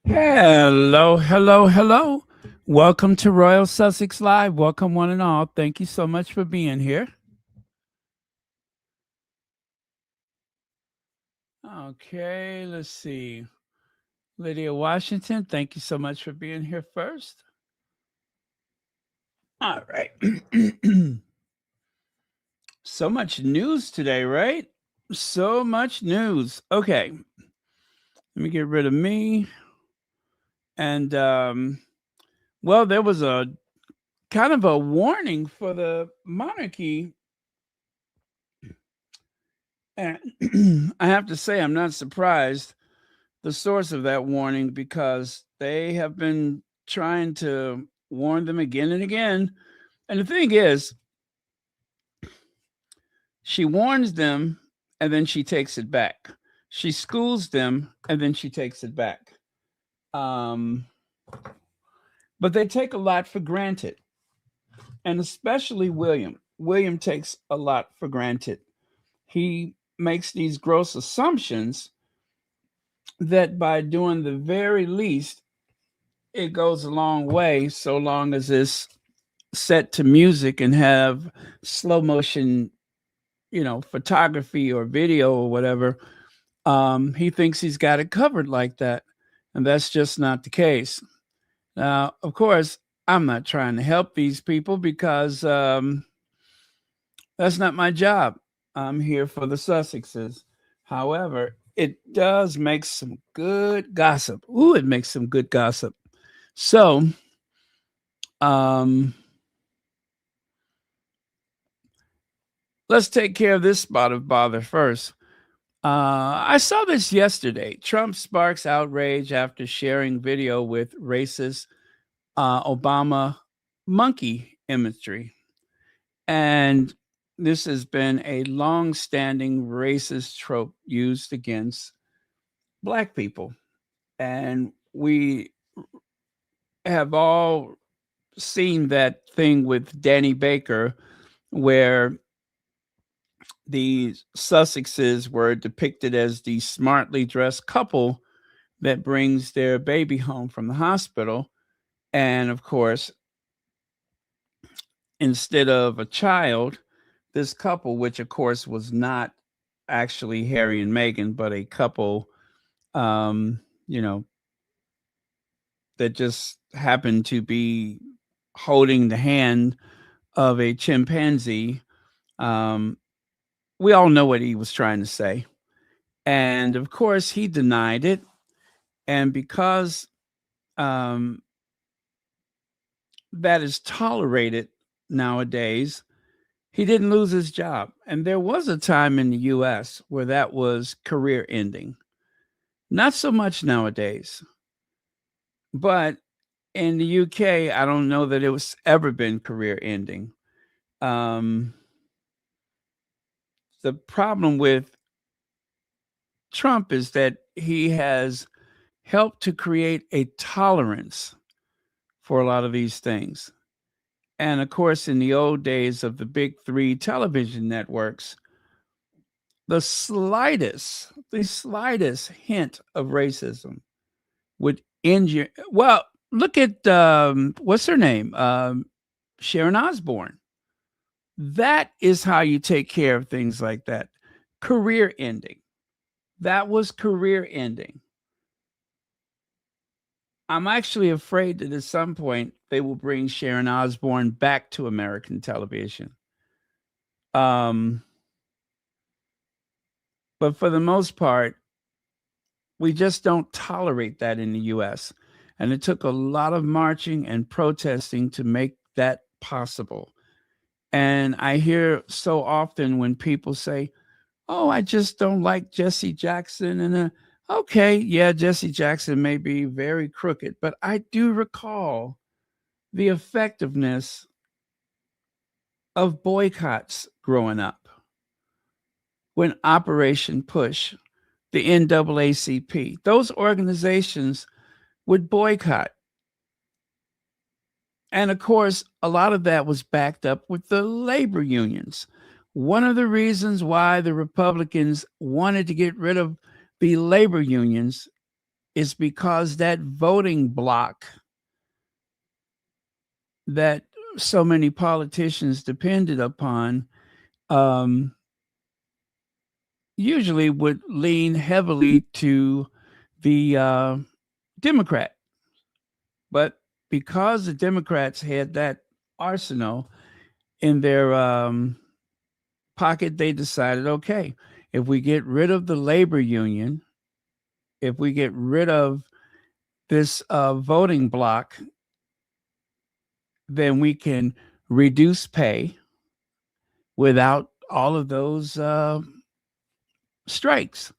Hello, hello, hello. Welcome to Royal Sussex Live. Welcome, one and all. Thank you so much for being here. Okay, let's see. Lydia Washington, thank you so much for being here first. All right. So much news today, right? So much news. Okay. Let me get rid of me. And, well, there was a kind of a warning for the monarchy. And I have to say, I'm not surprised the source of that warning because they have been trying to warn them again and again. And the thing is, she warns them and then she takes it back. She schools them and then she takes it back. But they take a lot for granted. And especially William. William takes a lot for granted. He makes these gross assumptions that by doing the very least, it goes a long way, so long as it's set to music and have slow motion, photography or video or whatever. He thinks he's got it covered like that. And that's just not the case. Now, of course, I'm not trying to help these people because that's not my job. I'm here for the Sussexes. However, it does make some good gossip. Ooh, it makes some good gossip. So, let's take care of this spot of bother first. I saw this yesterday. Trump sparks outrage after sharing video with racist Obama monkey imagery. And this has been a long standing racist trope used against Black people. And we have all seen that thing with Danny Baker where the Sussexes were depicted as the smartly dressed couple that brings their baby home from the hospital. And of course, instead of a child, this couple, which of course was not actually Harry and Meghan, but a couple, um, you know, that just happened to be holding the hand of a chimpanzee. Um, we all know what he was trying to say. And of course, he denied it. And because um, that is tolerated nowadays, he didn't lose his job. And there was a time in the US where that was career ending. Not so much nowadays. But in the UK, I don't know that it was ever been career ending. Um, the problem with Trump is that he has helped to create a tolerance for a lot of these things. And of course, in the old days of the big three television networks, the slightest hint of racism would end your. Well, look at what's her name, Sharon Osbourne. That is how you take care of things like that. Career ending. That was career ending. I'm actually afraid that at some point they will bring Sharon Osbourne back to American television. Um, But for the most part, we just don't tolerate that in the US. And it took a lot of marching and protesting to make that possible. And I hear so often when people say, "Oh, I just don't like Jesse Jackson." And okay, yeah, Jesse Jackson may be very crooked, but I do recall the effectiveness of boycotts growing up when Operation Push, the NAACP, those organizations would boycott. And of course, a lot of that was backed up with the labor unions. One of the reasons why the Republicans wanted to get rid of the labor unions is because that voting block that so many politicians depended upon um, usually would lean heavily to the Democrat. But because the Democrats had that arsenal in their pocket, they decided, okay, if we get rid of the labor union, if we get rid of this voting block, then we can reduce pay without all of those strikes.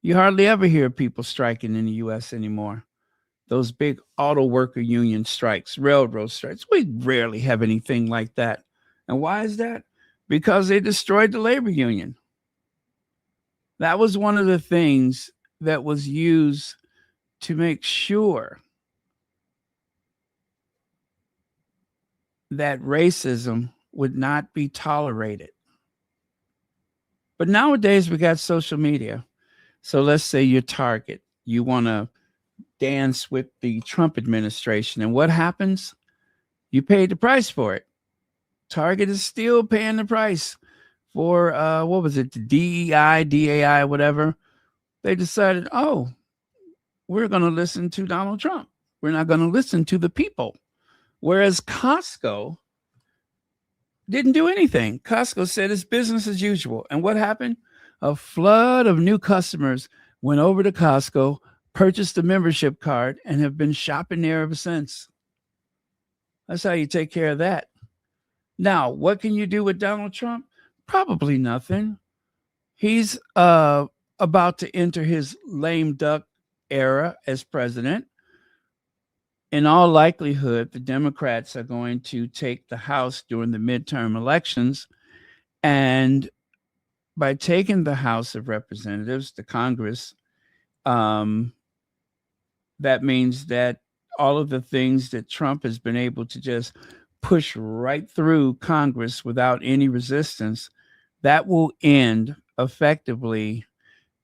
You hardly ever hear people striking in the U.S. anymore. Those big auto worker union strikes, railroad strikes, we rarely have anything like that. And why is that? Because they destroyed the labor union. That was one of the things that was used to make sure that racism would not be tolerated. But nowadays we got social media. So let's say you're Target. You want to dance with the Trump administration. And what happens? You paid the price for it. Target is still paying the price for what was it, the DEI, DAI, whatever. They decided, oh, we're going to listen to Donald Trump. We're not going to listen to the people. Whereas Costco didn't do anything. Costco said it's business as usual. And what happened? A flood of new customers went over to Costco, purchased a membership card, and have been shopping there ever since. That's how you take care of that. Now, what can you do with Donald Trump? Probably nothing. He's about to enter his lame duck era as president. In all likelihood, the Democrats are going to take the House during the midterm elections. And by taking the House of Representatives, the Congress, um, that means that all of the things that Trump has been able to just push right through Congress without any resistance, that will end effectively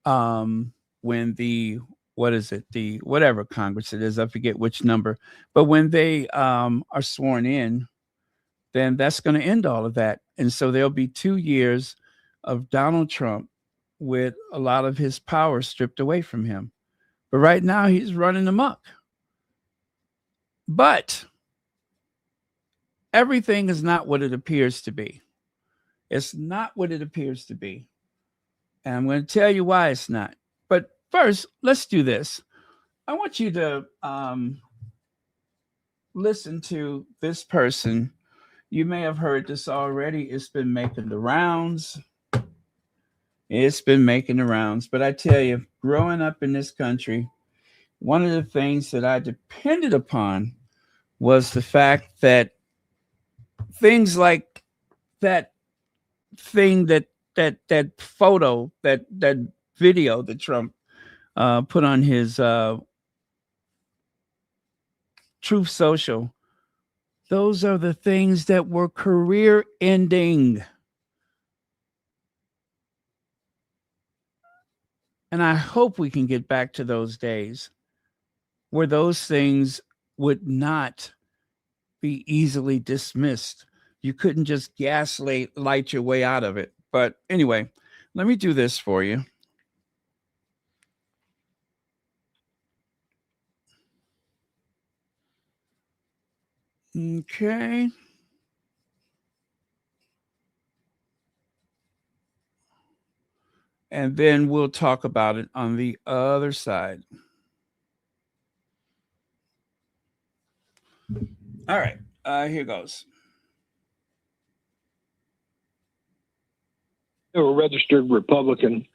when the what is it, the whatever Congress it is, I forget which number, but when they are sworn in, then that's going to end all of that. And so there'll be 2 years of Donald Trump with a lot of his power stripped away from him. But right now he's running amok. But everything is not what it appears to be. It's not what it appears to be. And I'm going to tell you why it's not. But first, let's do this. I want you to listen to this person. You may have heard this already. It's been making the rounds. It's been making the rounds. But I tell you, growing up in this country, one of the things that I depended upon was the fact that things like that thing that photo, that video that Trump put on his Truth Social, those are the things that were career ending. And I hope we can get back to those days where those things would not be easily dismissed. You couldn't just light your way out of it. But anyway, let me do this for you. Okay. and then we'll talk about it on the other side. All right, here goes. A registered Republican.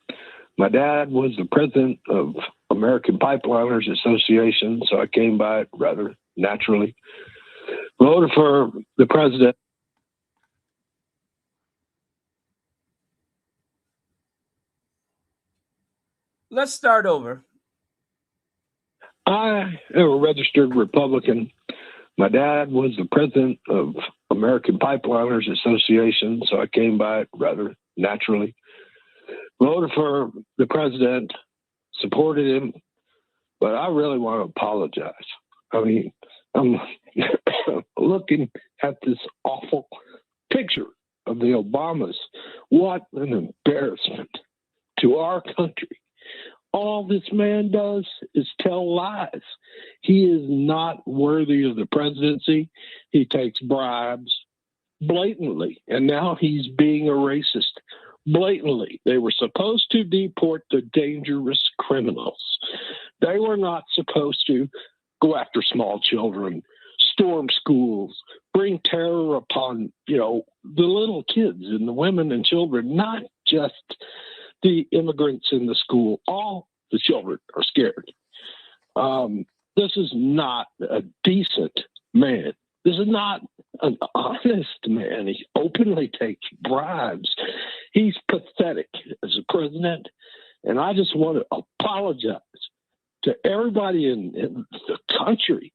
My dad was the president of American Pipeliners Association, so I came by it rather naturally. Voted for the president. Let's start over. I am a registered Republican. My dad was the president of American Pipeliners Association, so I came by it rather naturally. Voted for the president, supported him, but I really want to apologize. I mean, I'm looking at this awful picture of the Obamas. What an embarrassment to our country. All this man does is tell lies. He is not worthy of the presidency. He takes bribes blatantly, and now he's being a racist blatantly. They were supposed to deport the dangerous criminals. They were not supposed to go after small children, storm schools, bring terror upon, the little kids and the women and children, not just the immigrants in the school. All the children are scared. This is not a decent man. This is not an honest man. He openly takes bribes. He's pathetic as a president. And I just want to apologize to everybody in the country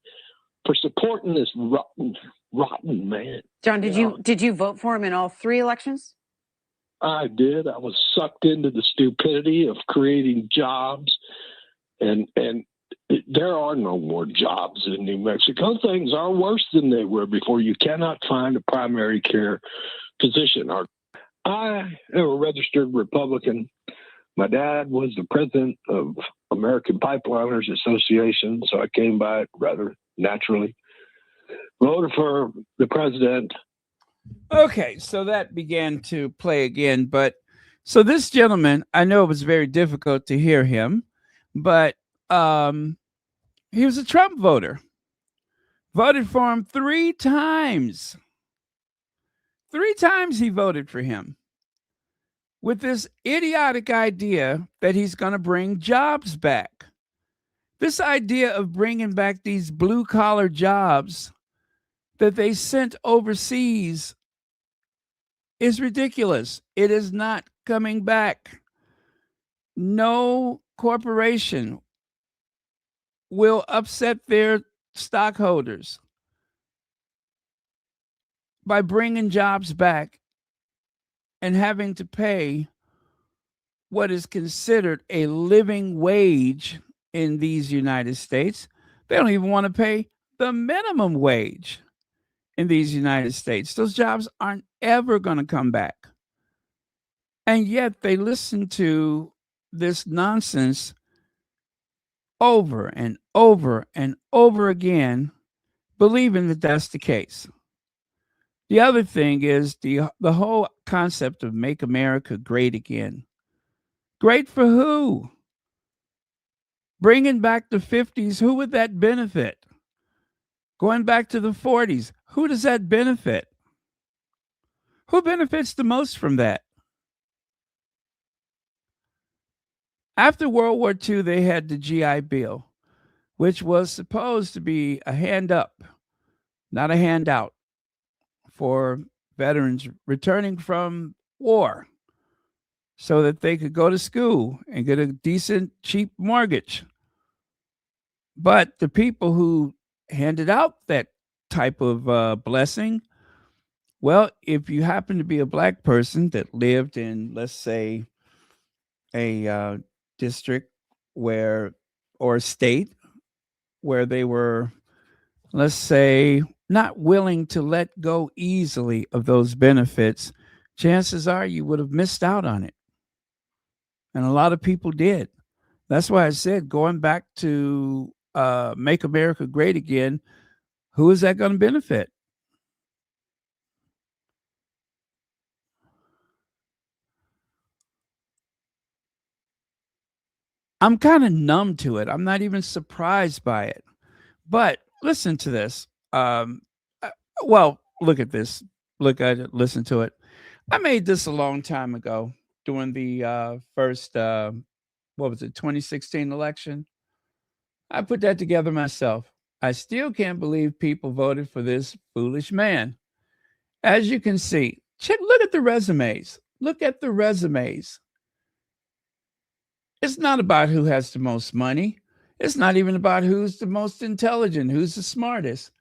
for supporting this rotten man. John, did you vote for him in all three elections? I did. I was sucked into the stupidity of creating jobs, and there are no more jobs in New Mexico. Things are worse than they were before. You cannot find a primary care physician. I am a registered Republican. My dad was the president of American Pipeliners Association, so I came by it rather naturally. Voted for the president. Okay, so that began to play again. But so this gentleman, I know it was very difficult to hear him, but he was a Trump voter. Voted for him 3 times. 3 times he voted for him with this idiotic idea that he's going to bring jobs back. This idea of bringing back these blue-collar jobs that they sent overseas is ridiculous. It is not coming back. No corporation will upset their stockholders by bringing jobs back and having to pay what is considered a living wage in these United States. They don't even want to pay the minimum wage in these United States. Those jobs aren't ever going to come back. And yet they listen to this nonsense over and over and over again, believing that that's the case. The other thing is the whole concept of make America great again. Great for who? Bringing back the 50s, who would that benefit? Going back to the 40s, who does that benefit? Who benefits the most from that? After World War II, they had the GI Bill, which was supposed to be a hand up, not a handout, for veterans returning from war so that they could go to school and get a decent, cheap mortgage. But the people who handed out that type of blessing, well, if you happen to be a black person that lived in, let's say, a district where, or a state where they were, let's say, not willing to let go easily of those benefits, chances are you would have missed out on it. And a lot of people did. That's why I said going back to make America great again, who is that going to benefit? I'm kind of numb to it. I'm not even surprised by it. But listen to this. Uh, well, look at this. Look at it. Listen to it. I made this a long time ago during the first, what was it, 2016 election. I put that together myself. I still can't believe people voted for this foolish man. As you can see, look at the resumes. Look at the resumes. It's not about who has the most money. It's not even about who's the most intelligent, who's the smartest.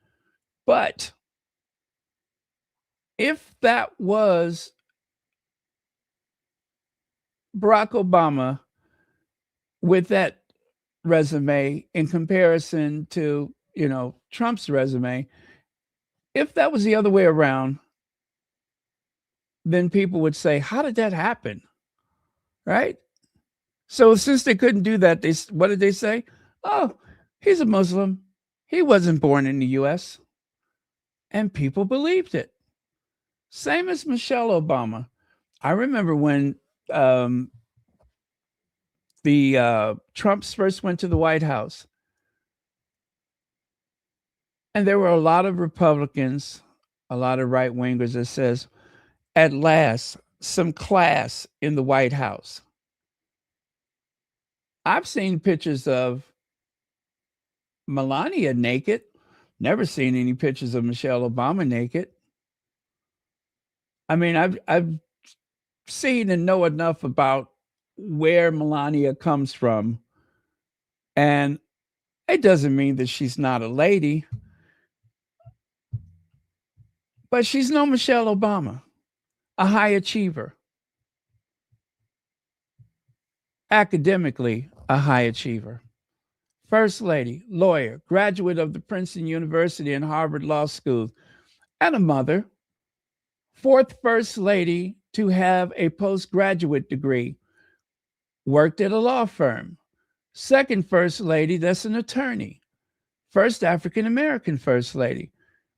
But if that was Barack Obama with that resume in comparison to, Trump's resume, if that was the other way around, then people would say, how did that happen? Right? So since they couldn't do that, what did they say? Oh, he's a Muslim. He wasn't born in the US. And people believed it. Same as Michelle Obama. I remember when the Trumps first went to the White House, and there were a lot of Republicans, a lot of right wingers that says, at last, some class in the White House. I've seen pictures of Melania naked. Never seen any pictures of Michelle Obama naked. I mean, I've seen and know enough about where Melania comes from, and it doesn't mean that she's not a lady, but she's no Michelle Obama, a high achiever, academically a high achiever. First lady, lawyer, graduate of the Princeton University and Harvard Law School, and a mother. Fourth first lady to have a postgraduate degree, worked at a law firm. Second first lady that's an attorney. First African American first lady.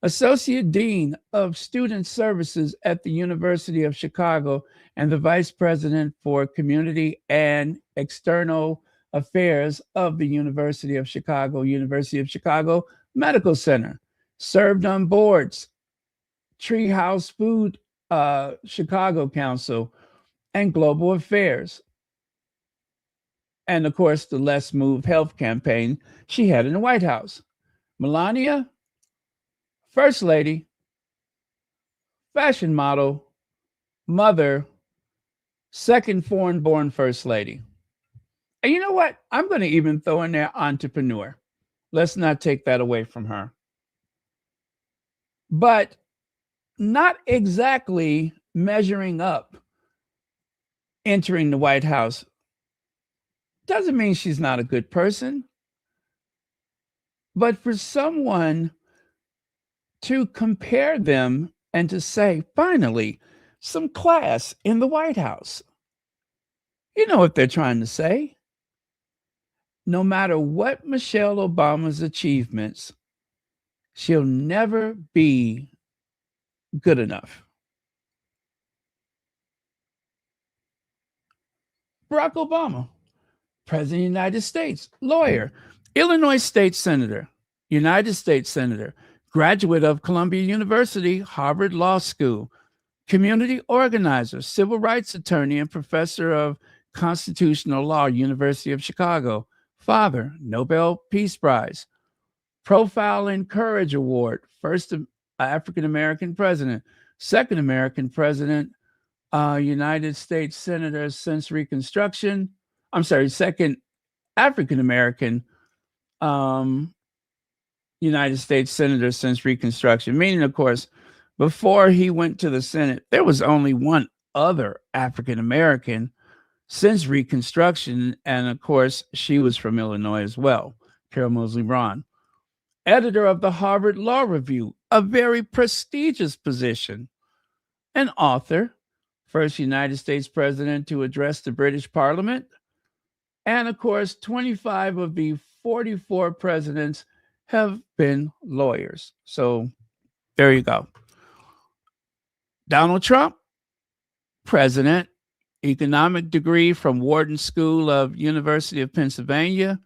Associate Dean of Student Services at the University of Chicago and the Vice President for Community and External Affairs of the University of Chicago Medical Center. Served on boards, Treehouse Food Chicago Council, and Global Affairs. And of course, the Let's Move Health campaign she had in the White House. Melania, First Lady, fashion model, mother, second foreign-born First Lady. And you know what? I'm going to even throw in there entrepreneur. Let's not take that away from her. But not exactly measuring up, entering the White House. Doesn't mean she's not a good person. But for someone to compare them and to say, finally, some class in the White House. You know what they're trying to say. No matter what Michelle Obama's achievements, she'll never be good enough. Barack Obama, President of the United States, lawyer, Illinois State Senator, United States Senator, graduate of Columbia University, Harvard Law School, community organizer, civil rights attorney, and professor of constitutional law, University of Chicago. Father, Nobel Peace Prize, Profile in Courage Award, first African American president, second American president, United States Senator since Reconstruction. I'm sorry, second African American United States Senator since Reconstruction, meaning, of course, before he went to the Senate, there was only one other African American since Reconstruction. And of course, she was from Illinois as well, Carol Moseley Braun. Editor of the Harvard Law Review, a very prestigious position. An author, first United States president to address the British Parliament. And of course, 25 of the 44 presidents have been lawyers. So there you go. Donald Trump, president, economic degree from Wharton School of University of Pennsylvania,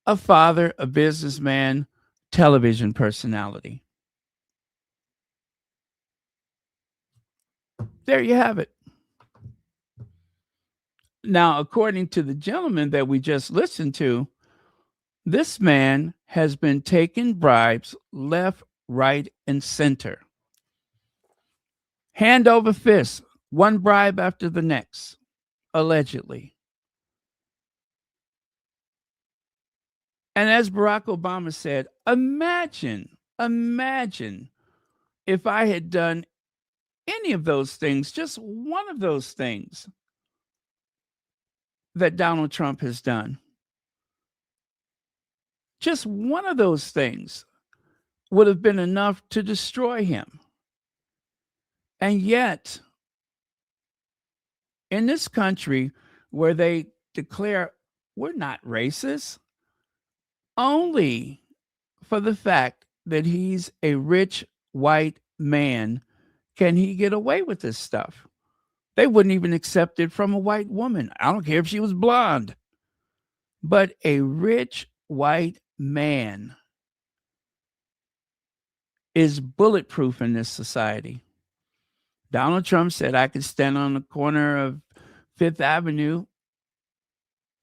a father, a businessman, television personality. There you have it. Now, according to the gentleman that we just listened to, this man has been taking bribes left, right, and center. Hand over fist, one bribe after the next, allegedly. And as Barack Obama said, imagine if I had done any of those things, just one of those things that Donald Trump has done. Just one of those things would have been enough to destroy him. And yet, in this country where they declare we're not racist, only for the fact that he's a rich white man can he get away with this stuff. They wouldn't even accept it from a white woman. I don't care if she was blonde. But a rich white man is bulletproof in this society. Donald Trump said I could stand on the corner of Fifth Avenue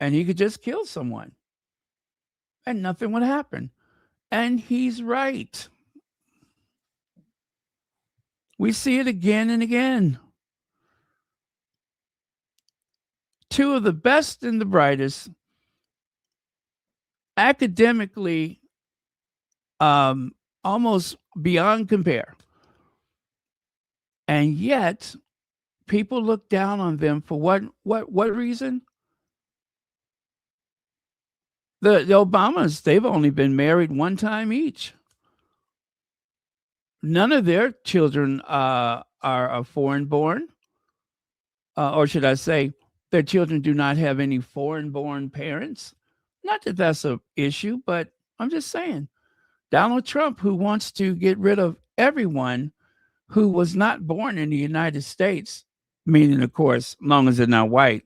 and he could just kill someone and nothing would happen. And he's right. We see it again and again. Two of the best and the brightest, academically, almost beyond compare. And yet, people look down on them for what reason? The Obamas, they've only been married one time each. None of their children are foreign born. Or should I say, their children do not have any foreign born parents. Not that that's an issue, but I'm just saying. Donald Trump, who wants to get rid of everyone who was not born in the United States, meaning, of course, as long as they're not white,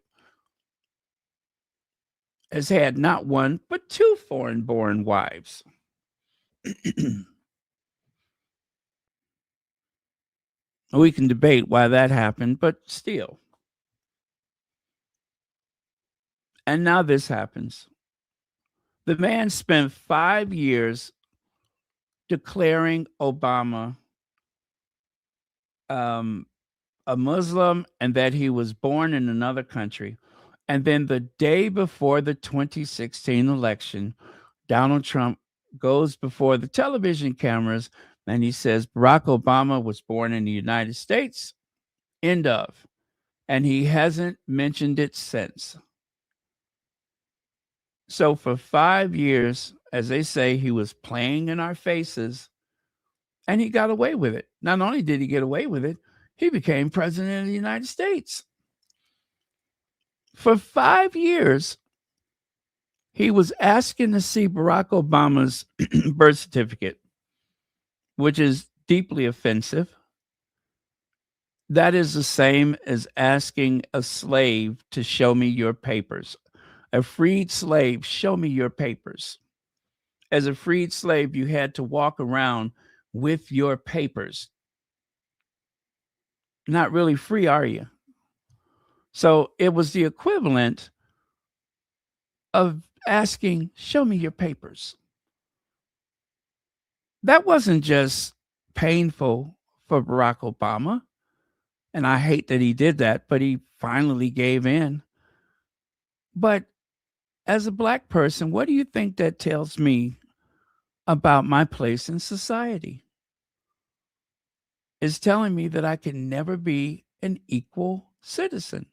has had not one, but two foreign-born wives. We can debate why that happened, but still. And now this happens. The man spent 5 years declaring Obama a Muslim and that he was born in another country. And then the day before the 2016 election, Donald Trump goes before the television cameras and he says, Barack Obama was born in the United States. End of. And he hasn't mentioned it since. So for 5 years, as they say, he was playing in our faces and he got away with it. Not only did he get away with it, he became president of the United States. For 5 years, he was asking to see Barack Obama's birth certificate, which is deeply offensive. That is the same as asking a slave to show me your papers. A freed slave, show me your papers. As a freed slave, you had to walk around with your papers. Not really free, are you? So it was the equivalent of asking, show me your papers. That wasn't just painful for Barack Obama. And I hate that he did that, but he finally gave in. But as a Black person, what do you think that tells me about my place in society? It's telling me that I can never be an equal citizen.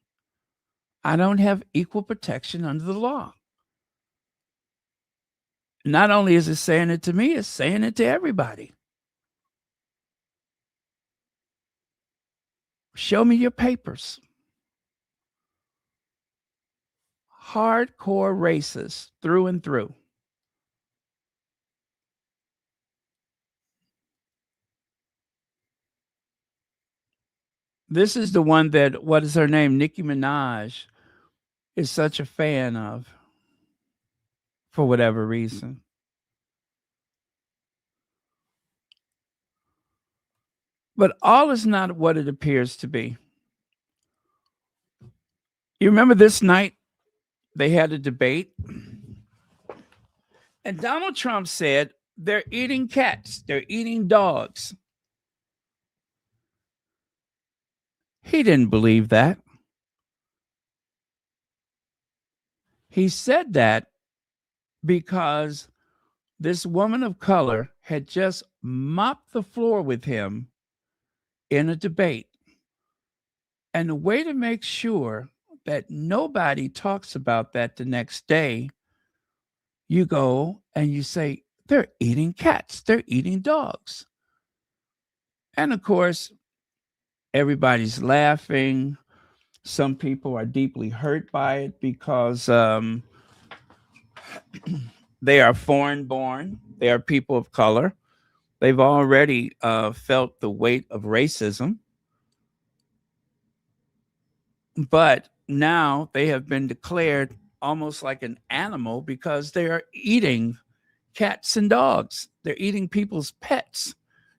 I don't have equal protection under the law. Not only is it saying it to me, it's saying it to everybody. Show me your papers. Hardcore racist through and through. This is the one that, what is her name? Nicki Minaj is such a fan of for whatever reason. But all is not what it appears to be. You remember this night they had a debate, and Donald Trump said they're eating cats, they're eating dogs. He didn't believe that. He said that because this woman of color had just mopped the floor with him in a debate. And the way to make sure that nobody talks about that the next day, you go and you say, they're eating cats, they're eating dogs. And of course, everybody's laughing. Some people are deeply hurt by it because they are foreign born, they are people of color. They've already felt the weight of racism. But now they have been declared almost like an animal because they are eating cats and dogs. They're eating people's pets.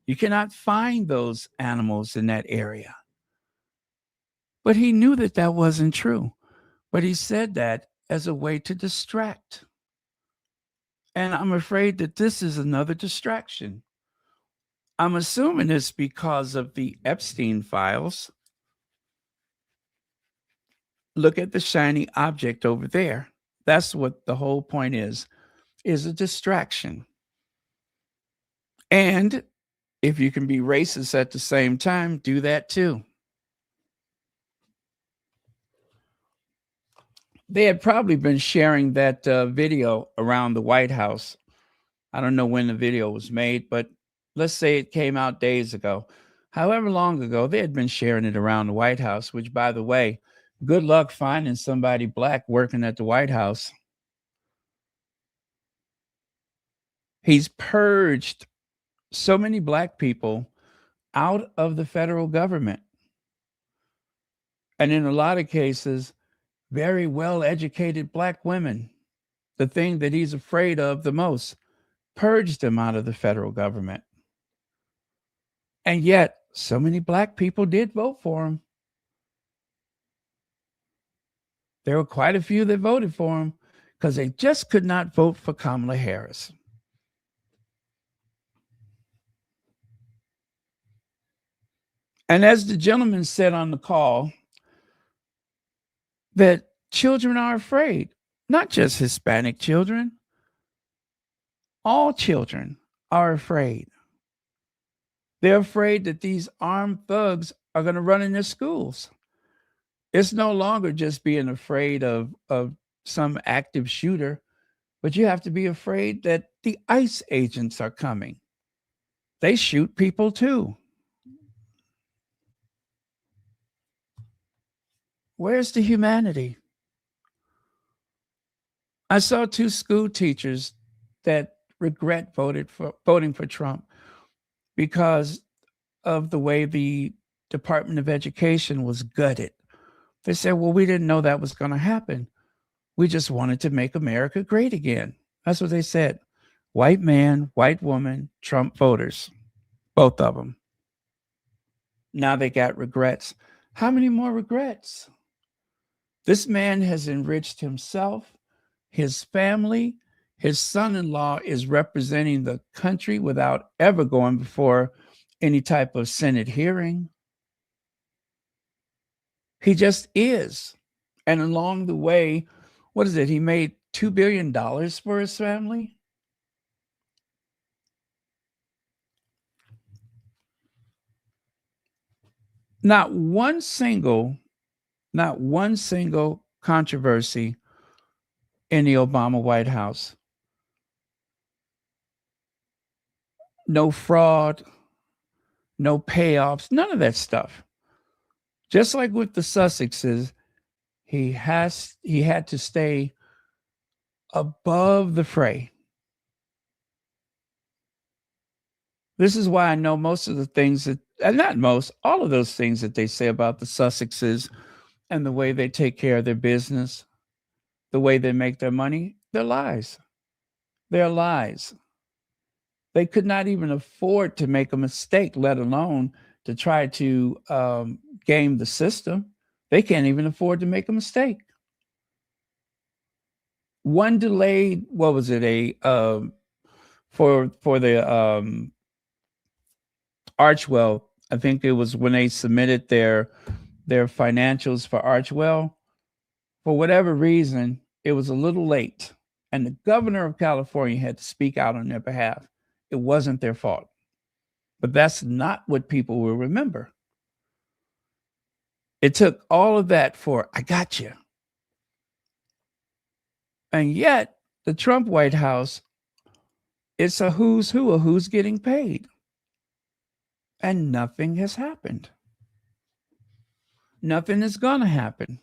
You cannot find those animals in that area. But he knew that that wasn't true. But he said that as a way to distract. And I'm afraid that this is another distraction. I'm assuming it's because of the Epstein files. Look at the shiny object over there. That's what the whole point is a distraction. And if you can be racist at the same time, do that too. They had probably been sharing that video around the White House. I don't know when the video was made, but let's say it came out days ago. However long ago, they had been sharing it around the White House, which, by the way, good luck finding somebody black working at the White House. He's purged so many black people out of the federal government. And in a lot of cases, very well-educated black women, the thing that he's afraid of the most, purged them out of the federal government. And yet, so many black people did vote for him. There were quite a few that voted for him because they just could not vote for Kamala Harris. And as the gentleman said on the call, that children are afraid, not just Hispanic children. All children are afraid. They're afraid that these armed thugs are going to run in their schools. It's no longer just being afraid of some active shooter, but you have to be afraid that the ICE agents are coming. They shoot people too. Where's the humanity? I saw 2 school teachers that regret voting for Trump because of the way the Department of Education was gutted. They said, well, we didn't know that was going to happen. We just wanted to make America great again. That's what they said. White man, white woman, Trump voters, both of them. Now they got regrets. How many more regrets? This man has enriched himself, his family. His son-in-law is representing the country without ever going before any type of Senate hearing. He just is. And along the way, what is it? He made $2 billion for his family. Not one single controversy in the Obama White House. No fraud, no payoffs, none of that stuff. Just like with the Sussexes, he had to stay above the fray. This is why I know most of the things and not most, all of those things that they say about the Sussexes and the way they take care of their business, the way they make their money, they're lies. They're lies. They could not even afford to make a mistake, let alone to try to game the system. They can't even afford to make a mistake. One delayed, what was it, for the Archwell, I think it was when they submitted their financials for Archwell. For whatever reason, it was a little late, and the governor of California had to speak out on their behalf. It wasn't their fault. But that's not what people will remember. It took all of that for, I got you. And yet, the Trump White House, it's a who's who of who's getting paid. And nothing has happened. Nothing is going to happen.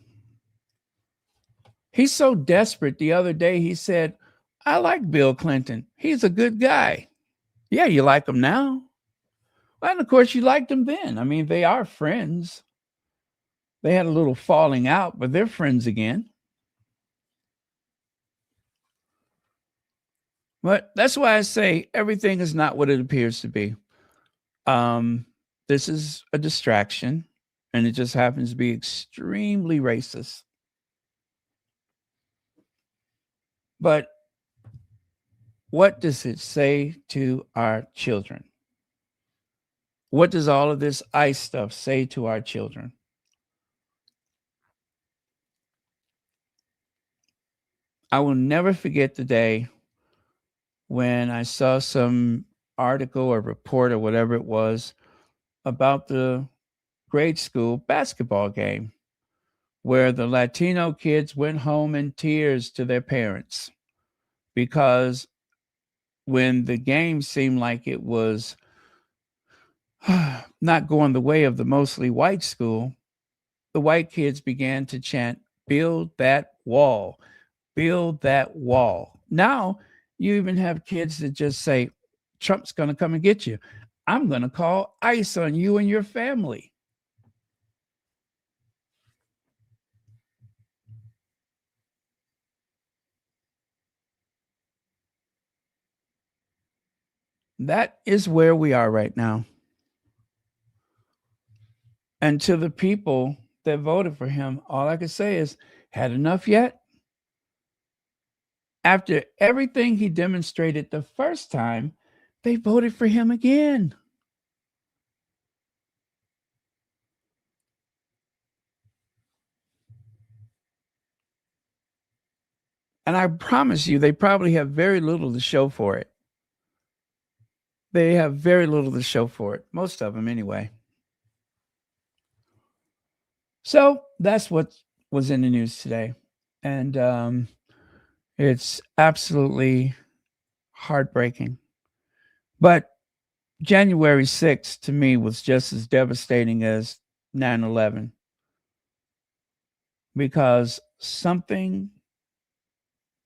He's so desperate. The other day, he said, I like Bill Clinton. He's a good guy. Yeah, you like him now. Well, and of course, you liked him then. I mean, they are friends. They had a little falling out, but they're friends again. But that's why I say everything is not what it appears to be. This is a distraction, and it just happens to be extremely racist. But what does it say to our children? What does all of this ICE stuff say to our children? I will never forget the day when I saw some article or report or whatever it was about the grade school basketball game where the Latino kids went home in tears to their parents because when the game seemed like it was not going the way of the mostly white school, the white kids began to chant, build that wall, build that wall. Now you even have kids that just say, Trump's going to come and get you. I'm going to call ICE on you and your family. That is where we are right now. And to the people that voted for him, all I can say is, had enough yet? After everything he demonstrated the first time, they voted for him again. And I promise you, they probably have very little to show for it. They have very little to show for it. Most of them, anyway. So that's what was in the news today. And it's absolutely heartbreaking. But January 6th to me was just as devastating as 9/11 because something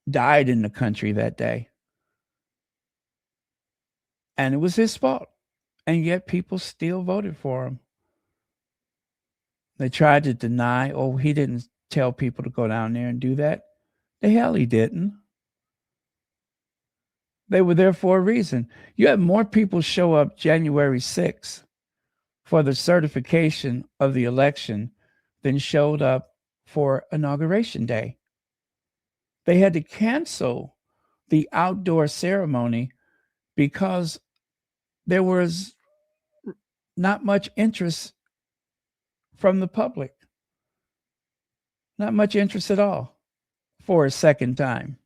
died in the country that day. And it was his fault. And yet people still voted for him. They tried to deny, oh, he didn't tell people to go down there and do that. The hell he didn't. They were there for a reason. You had more people show up January 6th for the certification of the election than showed up for Inauguration Day. They had to cancel the outdoor ceremony because there was not much interest from the public. Not much interest at all for a second time.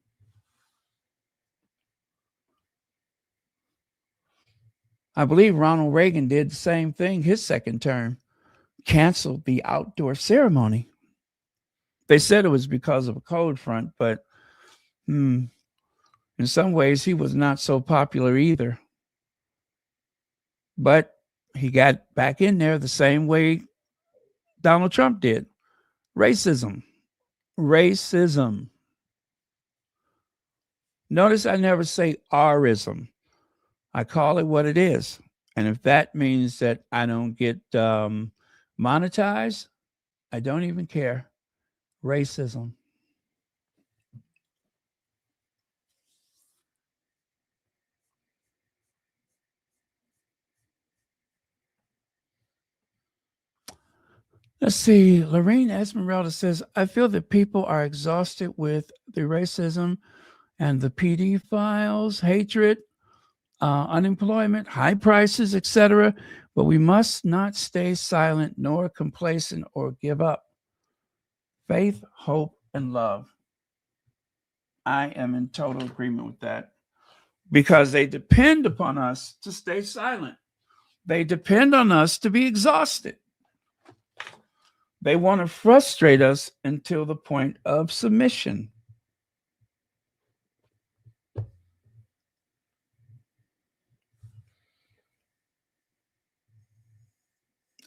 I believe Ronald Reagan did the same thing his second term, canceled the outdoor ceremony. They said it was because of a cold front, but in some ways he was not so popular either. But he got back in there the same way Donald Trump did. Racism. Racism. Notice I never say "arism." I call it what it is. And if that means that I don't get monetized, I don't even care. Racism. Let's see. Lorraine Esmeralda says, I feel that people are exhausted with the racism and the PD files, hatred, unemployment, high prices, etc. But we must not stay silent nor complacent or give up. Faith, hope, and love. I am in total agreement with that because they depend upon us to stay silent. They depend on us to be exhausted. They want to frustrate us until the point of submission.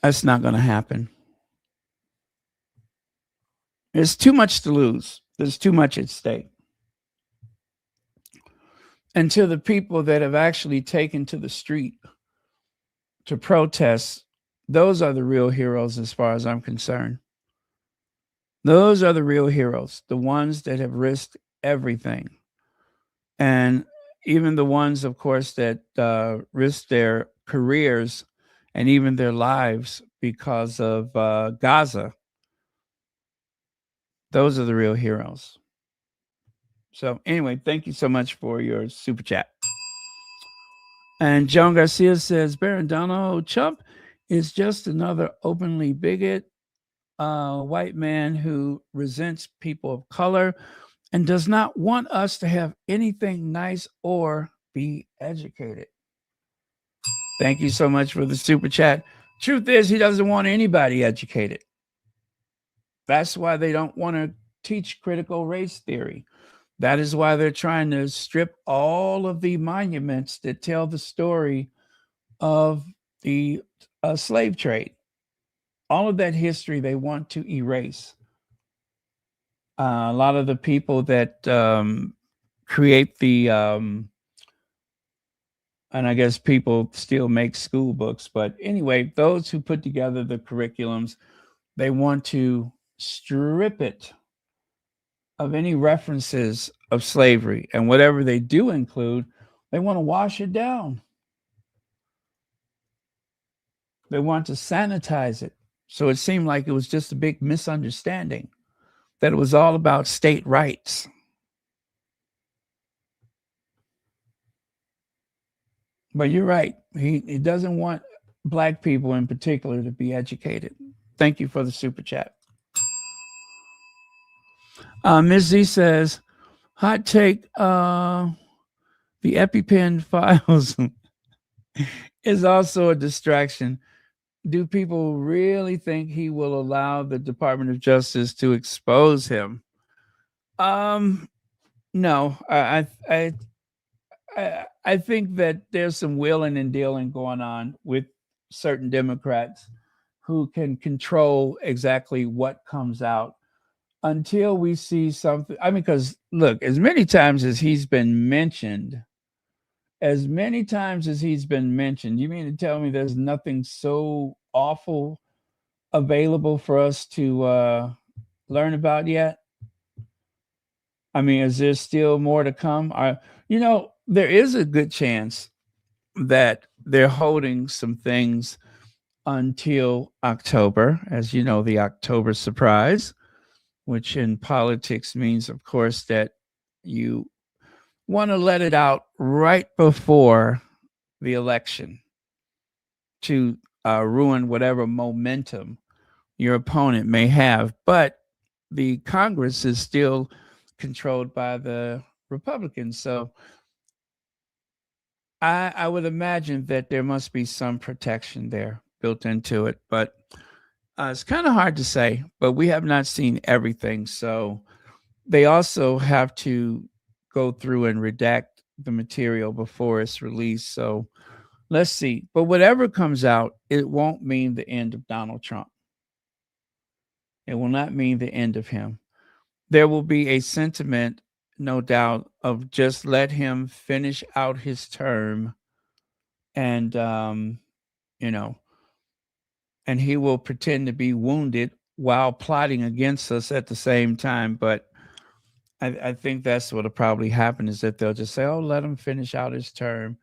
That's not going to happen. There's too much to lose. There's too much at stake. Until the people that have actually taken to the street to protest, those are the real heroes as far as I'm concerned. Those are the real heroes, the ones that have risked everything. And even the ones, of course, that risked their careers and even their lives because of Gaza. Those are the real heroes. So anyway, thank you so much for your super chat. And John Garcia says, Baron Donald Trump is just another openly bigot white man who resents people of color and does not want us to have anything nice or be educated. Thank you so much for the super chat. Truth is, he doesn't want anybody educated. That's why they don't want to teach critical race theory. That is why they're trying to strip all of the monuments that tell the story of the slave trade. All of that history they want to erase. A lot of the people that create the, and I guess people still make school books, but anyway, those who put together the curriculums, they want to strip it of any references of slavery, and whatever they do include, they want to wash it down. They want to sanitize it. So it seemed like it was just a big misunderstanding, that it was all about state rights. But you're right. He doesn't want Black people in particular to be educated. Thank you for the super chat. Ms. Z says, hot take, the EpiPen files is also a distraction. Do people really think he will allow the Department of Justice to expose him? No, I think that there's some wheeling and dealing going on with certain Democrats who can control exactly what comes out until we see something. I mean, because look, as many times as he's been mentioned, you mean to tell me there's nothing so awful available for us to learn about yet? I mean, is there still more to come? There is a good chance that they're holding some things until October, as you know, the October surprise, which in politics means, of course, that you want to let it out right before the election to ruin whatever momentum your opponent may have. But the Congress is still controlled by the Republicans. So I would imagine that there must be some protection there built into it. But it's kind of hard to say, but we have not seen everything. So they also have to go through and redact the material before it's released. So let's see. But whatever comes out, it won't mean the end of Donald Trump. It will not mean the end of him. There will be a sentiment, no doubt, of just let him finish out his term and and he will pretend to be wounded while plotting against us at the same time. But I think that's what'll probably happen, is that they'll just say, "Oh, let him finish out his term.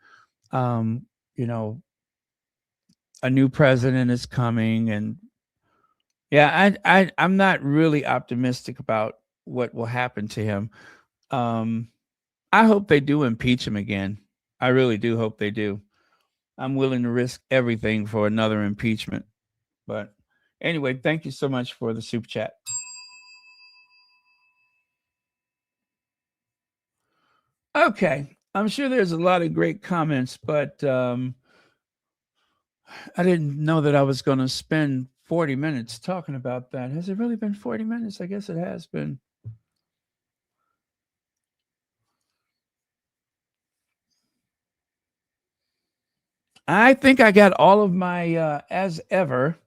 Um, you know, a new president is coming," and yeah, I'm not really optimistic about what will happen to him. Um, I hope they do impeach him again. I really do hope they do. I'm willing to risk everything for another impeachment. But anyway, thank you so much for the super chat. Okay, I'm sure there's a lot of great comments, but I didn't know that I was going to spend 40 minutes talking about that. Has it really been 40 minutes? I guess it has been. I think I got all of my as ever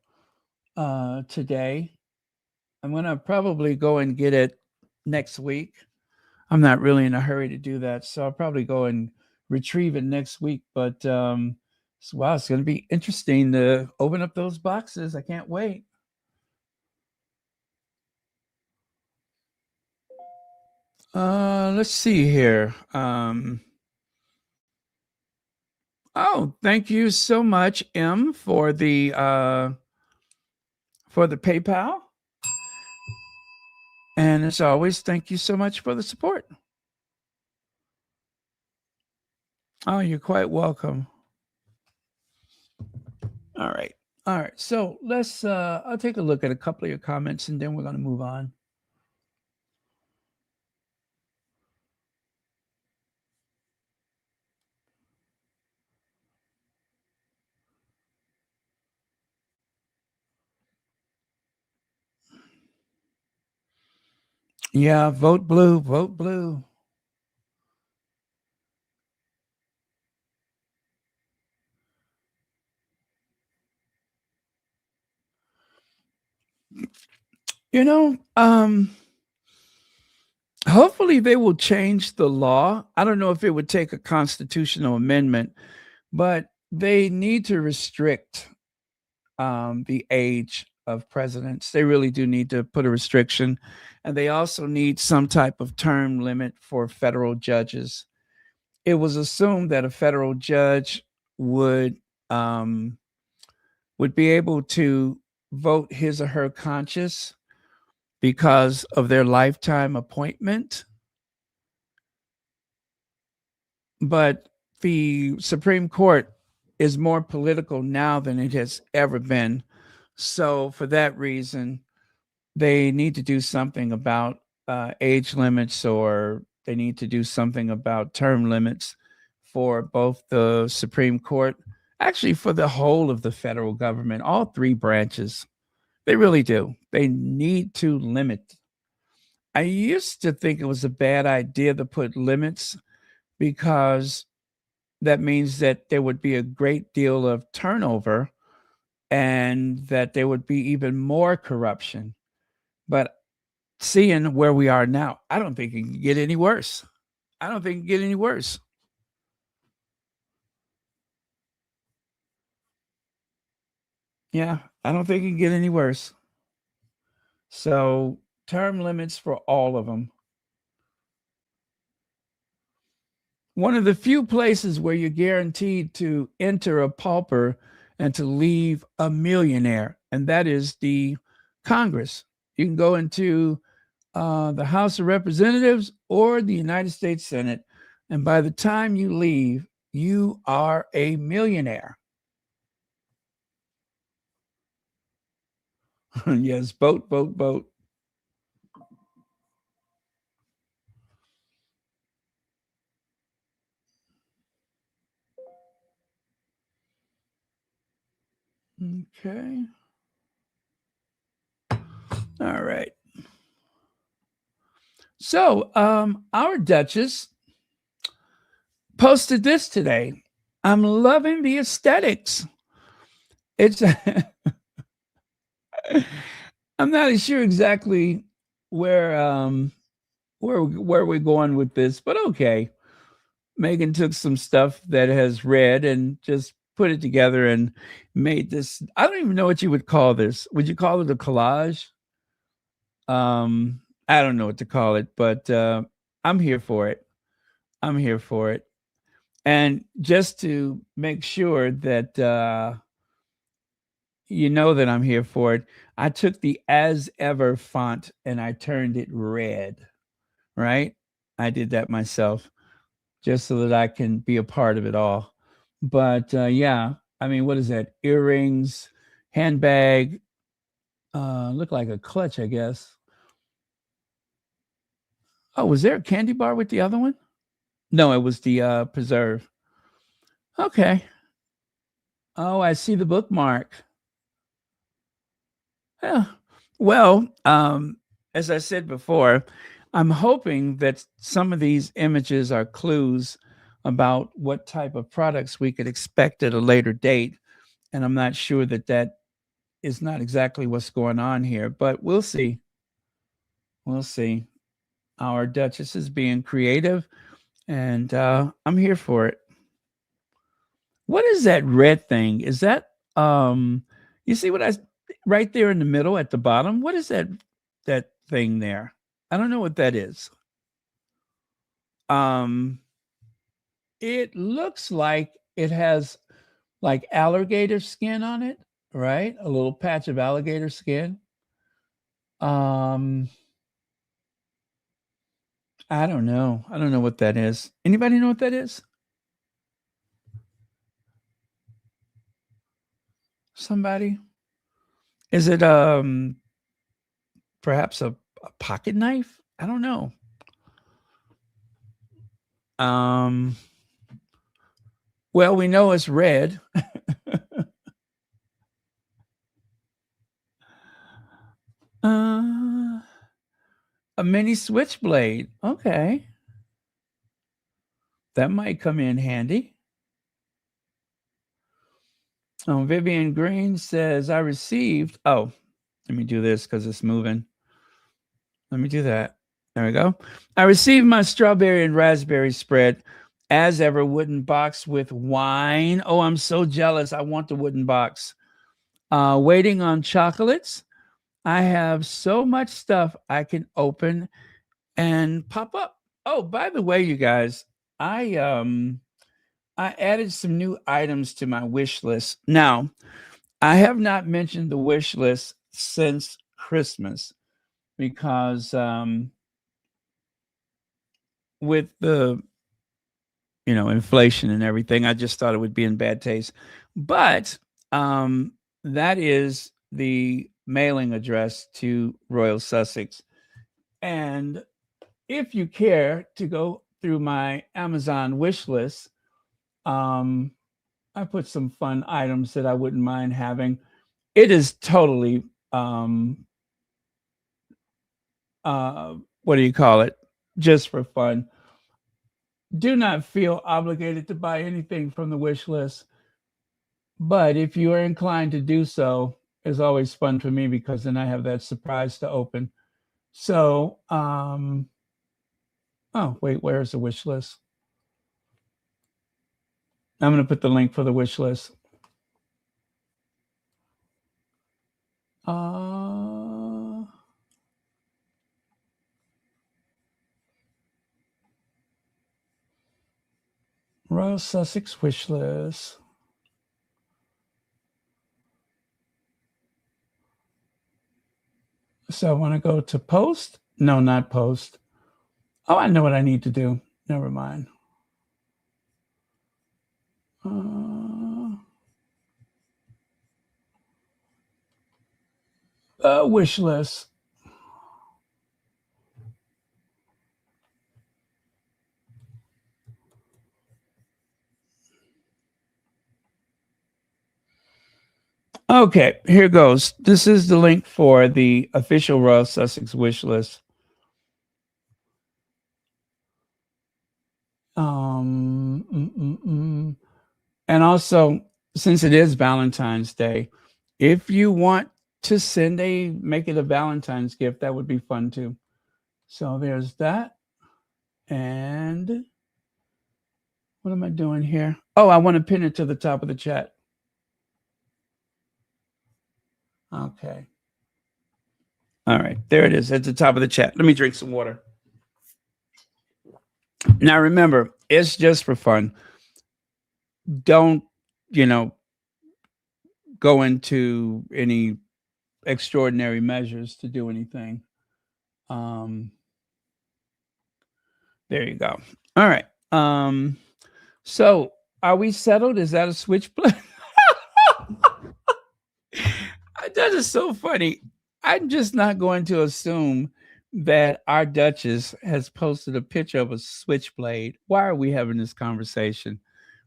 today. I'm going to probably go and get it next week. I'm not really in a hurry to do that, so I'll probably go and retrieve it next week. But wow, it's going to be interesting to open up those boxes. I can't wait. Let's see here. Oh, thank you so much, M, for the PayPal. And as always, thank you so much for the support. Oh, you're quite welcome. All right. So let's I'll take a look at a couple of your comments and then we're going to move on. Yeah, vote blue, vote blue. Hopefully they will change the law. I don't know if it would take a constitutional amendment, but they need to restrict the age of presidents. They really do need to put a restriction. And they also need some type of term limit for federal judges. It was assumed that a federal judge would be able to vote his or her conscience because of their lifetime appointment. But the Supreme Court is more political now than it has ever been. So for that reason, they need to do something about age limits, or they need to do something about term limits for both the Supreme Court, actually for the whole of the federal government, all three branches. They really do. They need to limit. I used to think it was a bad idea to put limits because that means that there would be a great deal of turnover and that there would be even more corruption. But seeing where we are now, I don't think it can get any worse. Yeah, I don't think it can get any worse. So term limits for all of them. One of the few places where you're guaranteed to enter a pauper and to leave a millionaire, and that is the Congress. You can go into the House of Representatives or the United States Senate, and by the time you leave, you are a millionaire. Yes, vote, vote, vote. Okay. All right. So, our Duchess posted this today. I'm loving the aesthetics. It's I'm not sure exactly where we're going with this, but okay. Meghan took some stuff that has read and just put it together and made this. I don't even know what you would call this. Would you call it a collage? I don't know what to call it, but I'm here for it. I'm here for it. And just to make sure that you know that I'm here for it, I took the as ever font and I turned it red, right? I did that myself just so that I can be a part of it all. But yeah, I mean, what is that? Earrings, handbag, look like a clutch, I guess. Oh, was there a candy bar with the other one? No, it was the preserve. Okay. Oh, I see the bookmark. Yeah. Well, as I said before, I'm hoping that some of these images are clues about what type of products we could expect at a later date. And I'm not sure that that is not exactly what's going on here, but we'll see. We'll see. Our Duchess is being creative, and I'm here for it. What is that red thing? Is that you see what I right there in the middle at the bottom? What is that thing there? I don't know what that is. It looks like it has like alligator skin on it, right? A little patch of alligator skin. I don't know. I don't know what that is. Anybody know what that is? Somebody? Is it perhaps a pocket knife? I don't know. Well, we know it's red. A mini switchblade. Okay. That might come in handy. Vivian Green says, I received. Oh, let me do this because it's moving. Let me do that. There we go. I received my strawberry and raspberry spread. As ever, wooden box with wine. Oh, I'm so jealous. I want the wooden box. Waiting on chocolates. I have so much stuff I can open and pop up. Oh, by the way, you guys, I added some new items to my wish list. Now, I have not mentioned the wish list since Christmas because with the inflation and everything, I just thought it would be in bad taste. But that is the mailing address to Royal Sussex. And if you care to go through my Amazon wish list, I put some fun items that I wouldn't mind having. It is totally what do you call it? Just for fun. Do not feel obligated to buy anything from the wish list. But if you are inclined to do so, it's always fun for me because then I have that surprise to open. So, oh, wait, where's the wish list? I'm going to put the link for the wish list. Royal Sussex wish list. So I want to go to post. No, not post. Oh, I know what I need to do. Never mind. Wish list. Okay, here goes. This is the link for the official Royal Sussex wish list. And also, since it is Valentine's Day, if you want to make it a Valentine's gift, that would be fun too. So there's that. And What am I doing here? Oh, I want to pin it to the top of the chat. Okay. All right. There it is at the top of the chat. Let me drink some water. Now, remember, it's just for fun. Don't, go into any extraordinary measures to do anything. There you go. All right. So are we settled? Is that a switchblade? That is so funny. I'm just not going to assume that our Duchess has posted a picture of a switchblade. Why are we having this conversation?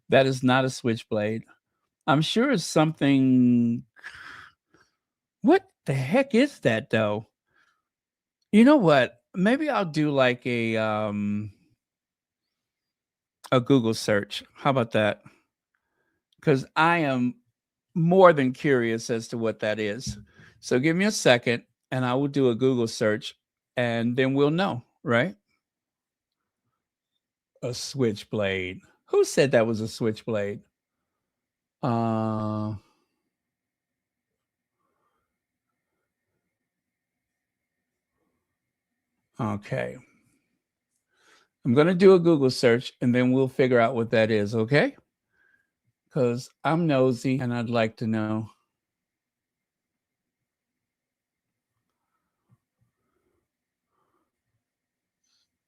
That is not a switchblade. I'm sure it's something. What the heck is that, though? You know what? Maybe I'll do like a Google search. How about that? Because I am more than curious as to what that is. So give me a second and I will do a Google search and then we'll know, right? A switchblade. Who said that was a switchblade? Okay. I'm going to do a Google search and then we'll figure out what that is, okay? Because I'm nosy and I'd like to know.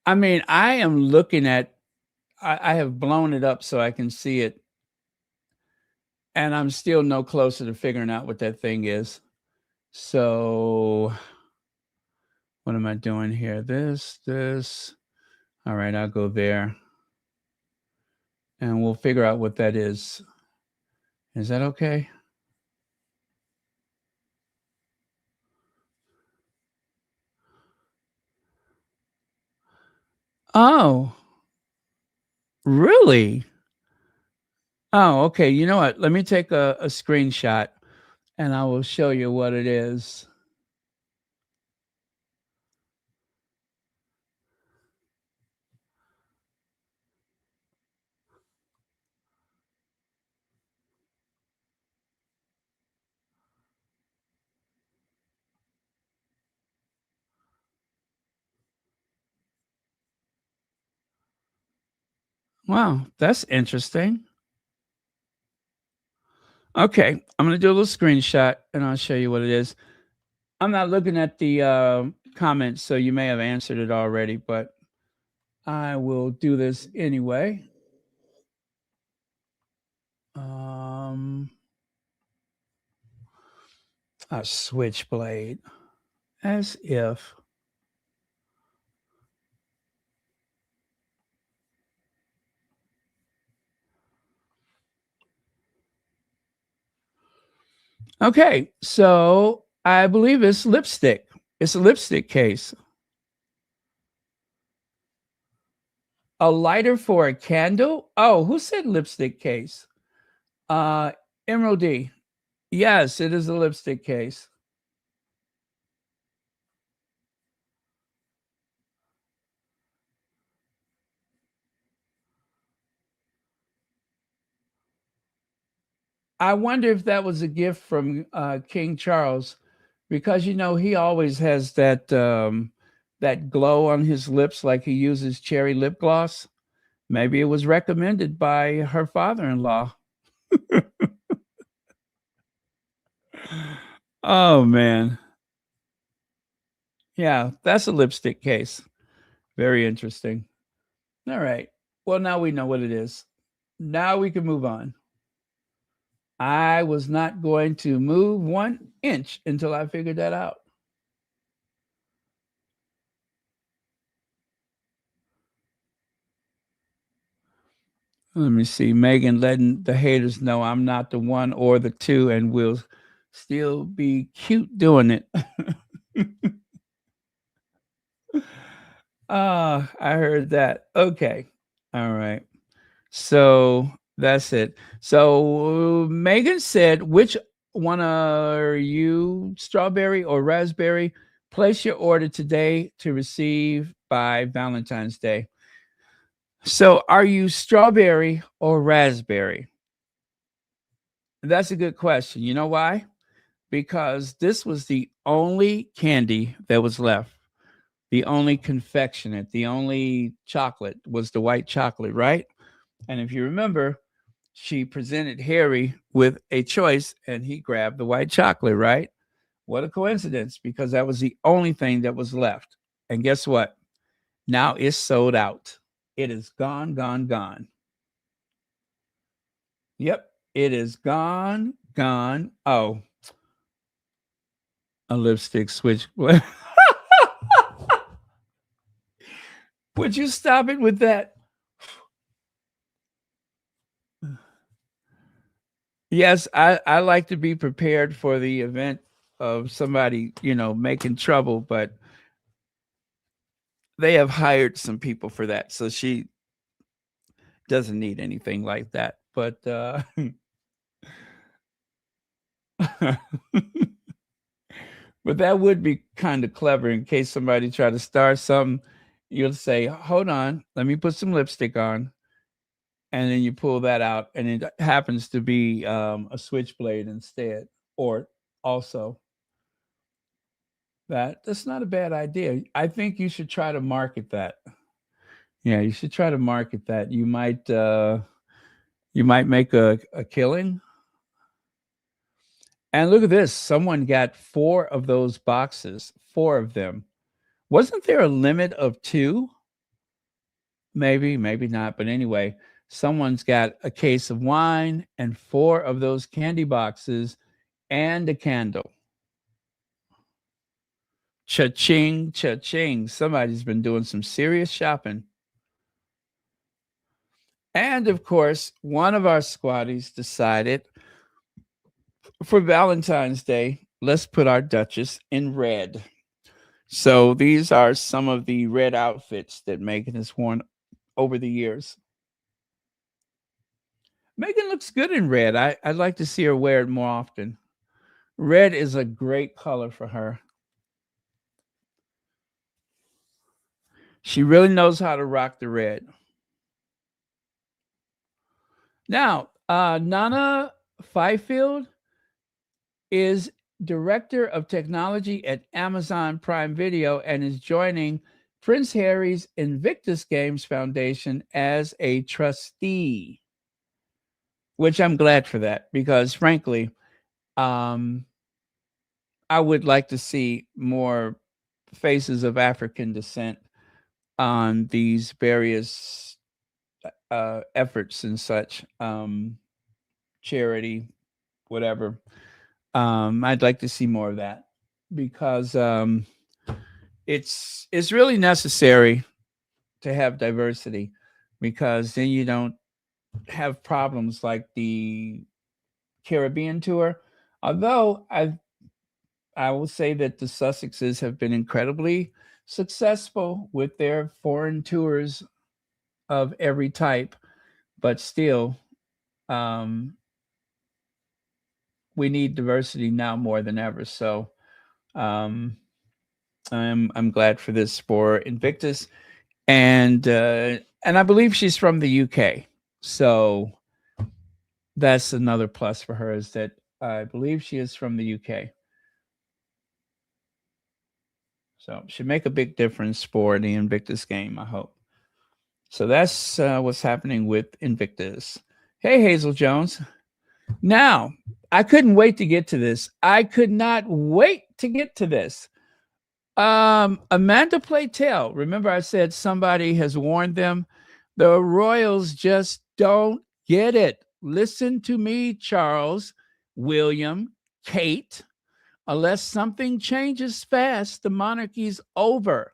I mean, I am looking at, I have blown it up so I can see it. And I'm still no closer to figuring out what that thing is. So what am I doing here? This. All right, I'll go there. And we'll figure out what that is. Is that okay? Oh, really? Oh, okay. You know what? Let me take a screenshot and I will show you what it is. Wow, that's interesting. Okay, I'm going to do a little screenshot and I'll show you what it is. I'm not looking at the comments, so you may have answered it already, but I will do this anyway. A switchblade, as if. Okay, so I believe it's lipstick. It's a lipstick case. A lighter for a candle? Oh, who said lipstick case? Emerald D. Yes, it is a lipstick case. I wonder if that was a gift from King Charles, because he always has that that glow on his lips, like he uses cherry lip gloss. Maybe it was recommended by her father-in-law. Oh man. Yeah, that's a lipstick case. Very interesting. All right. Well, now we know what it is. Now we can move on. I was not going to move 1 inch until I figured that out. Let me see. Meghan letting the haters know I'm not the one or the two and will still be cute doing it. I heard that. Okay. All right. So that's it. So Meghan said, which one are you, strawberry or raspberry? Place your order today to receive by Valentine's Day. So, are you strawberry or raspberry? That's a good question. You know why? Because this was the only candy that was left. The only confectionate, the only chocolate was the white chocolate, right? And if you remember, she presented Harry with a choice and he grabbed the white chocolate, right? What a coincidence, because that was the only thing that was left. And guess what? Now it's sold out. It is gone, gone, gone. Yep, it is gone, gone. Oh, a lipstick switch. Would you stop it with that? Yes, I like to be prepared for the event of somebody, making trouble, but they have hired some people for that. So she doesn't need anything like that. But but that would be kind of clever in case somebody tried to start something. You'll say, hold on, let me put some lipstick on. And then you pull that out, and it happens to be a switchblade instead, or also that's not a bad idea. I think you should try to market that. Yeah, you should try to market that. You might make a killing. And look at this. Someone got 4 of those boxes, 4 of them. Wasn't there a limit of 2? Maybe, maybe not. But anyway, someone's got a case of wine and 4 of those candy boxes and a candle. Cha-ching, cha-ching. Somebody's been doing some serious shopping. And of course, one of our squaddies decided for Valentine's Day, let's put our Duchess in red. So these are some of the red outfits that Meghan has worn over the years. Meghan looks good in red. I'd like to see her wear it more often. Red is a great color for her. She really knows how to rock the red. Now, Nana Fifield is director of technology at Amazon Prime Video and is joining Prince Harry's Invictus Games Foundation as a trustee, which I'm glad for that because, frankly, I would like to see more faces of African descent on these various efforts and such, charity, whatever. I'd like to see more of that because it's really necessary to have diversity because then you don't have problems like the Caribbean tour. Although I will say that the Sussexes have been incredibly successful with their foreign tours of every type, but still, we need diversity now more than ever. So um, I'm glad for this for Invictus, and I believe she's from the UK. So that's another plus for her is that I believe she is from the UK. So should make a big difference for the Invictus game, I hope. So that's what's happening with Invictus. Hey, Hazel Jones. Now, I couldn't wait to get to this. I could not wait to get to this. Amanda Platel, remember I said somebody has warned them? The Royals just don't get it. Listen to me, Charles, William, Kate. Unless something changes fast, the monarchy's over.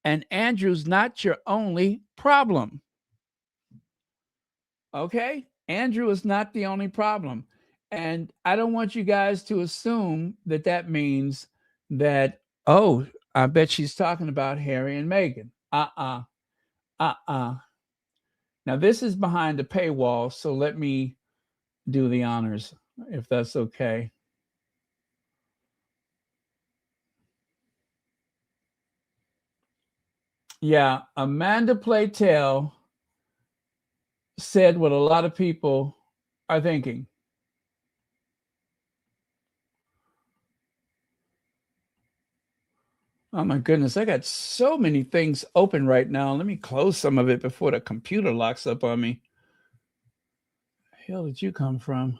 And Andrew's not your only problem. Okay? Andrew is not the only problem. And I don't want you guys to assume that that means that, oh, I bet she's talking about Harry and Meghan. Now, this is behind a paywall, so let me do the honors, if that's okay. Yeah, Amanda Platel said what a lot of people are thinking. Oh my goodness, I got so many things open right now. Let me close some of it before the computer locks up on me. Where the hell did you come from?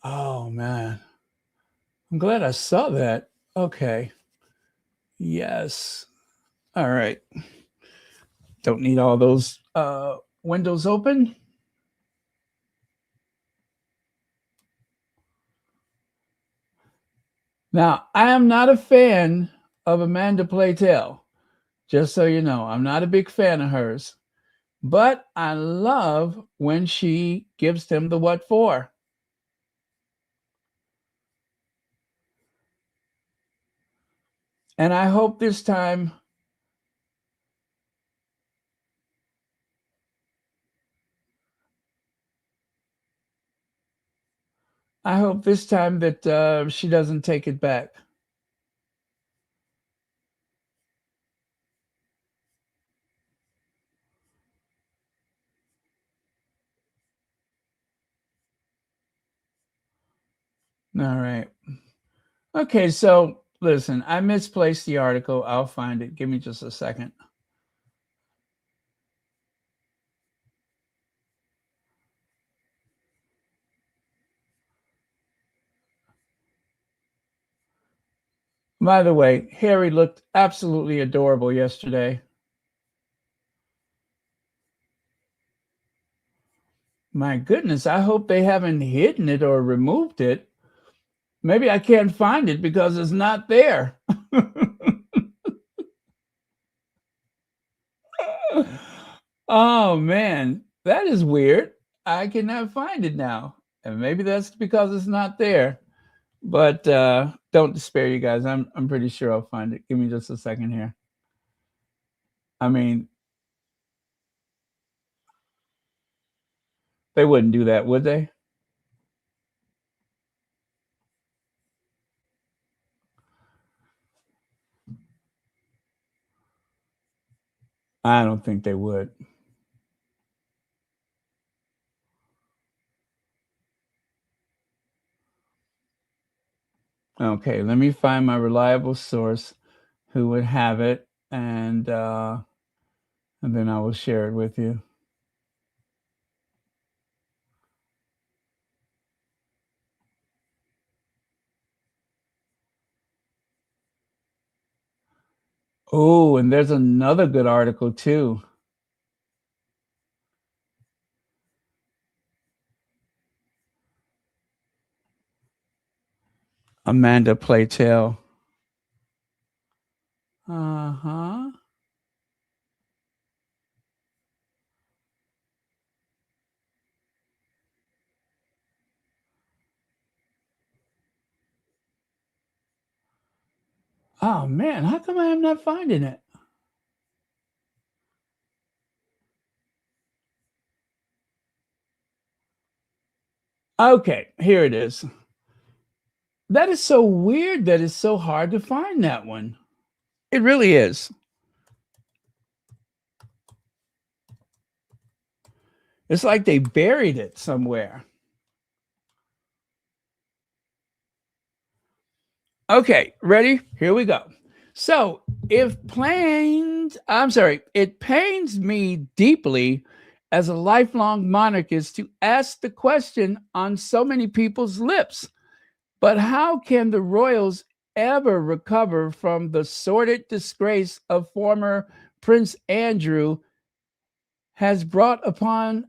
Oh man. I'm glad I saw that. Okay. Yes. All right. Don't need all those windows open. Now, I am not a fan of Amanda Playtell. Just so you know, I'm not a big fan of hers. But I love when she gives them the what for. And I hope this time that she doesn't take it back. All right. Okay, so listen, I misplaced the article. I'll find it. Give me just a second. By the way, Harry looked absolutely adorable yesterday. My goodness, I hope they haven't hidden it or removed it. Maybe I can't find it because it's not there. Oh man, that is weird. I cannot find it now. And maybe that's because it's not there. But don't despair, you guys. I'm pretty sure I'll find it. Give me just a second here. I mean, they wouldn't do that, would they? I don't think they would. Okay, let me find my reliable source who would have it, and then I will share it with you. Oh, and there's another good article too. Amanda Playtell. Uh-huh. Oh man, how come I am not finding it? Okay, here it is. That is so weird that it's so hard to find that one. It really is. It's like they buried it somewhere. Okay, ready? Here we go. So it pains me deeply as a lifelong monarchist to ask the question on so many people's lips. But how can the royals ever recover from the sordid disgrace of former Prince Andrew has brought upon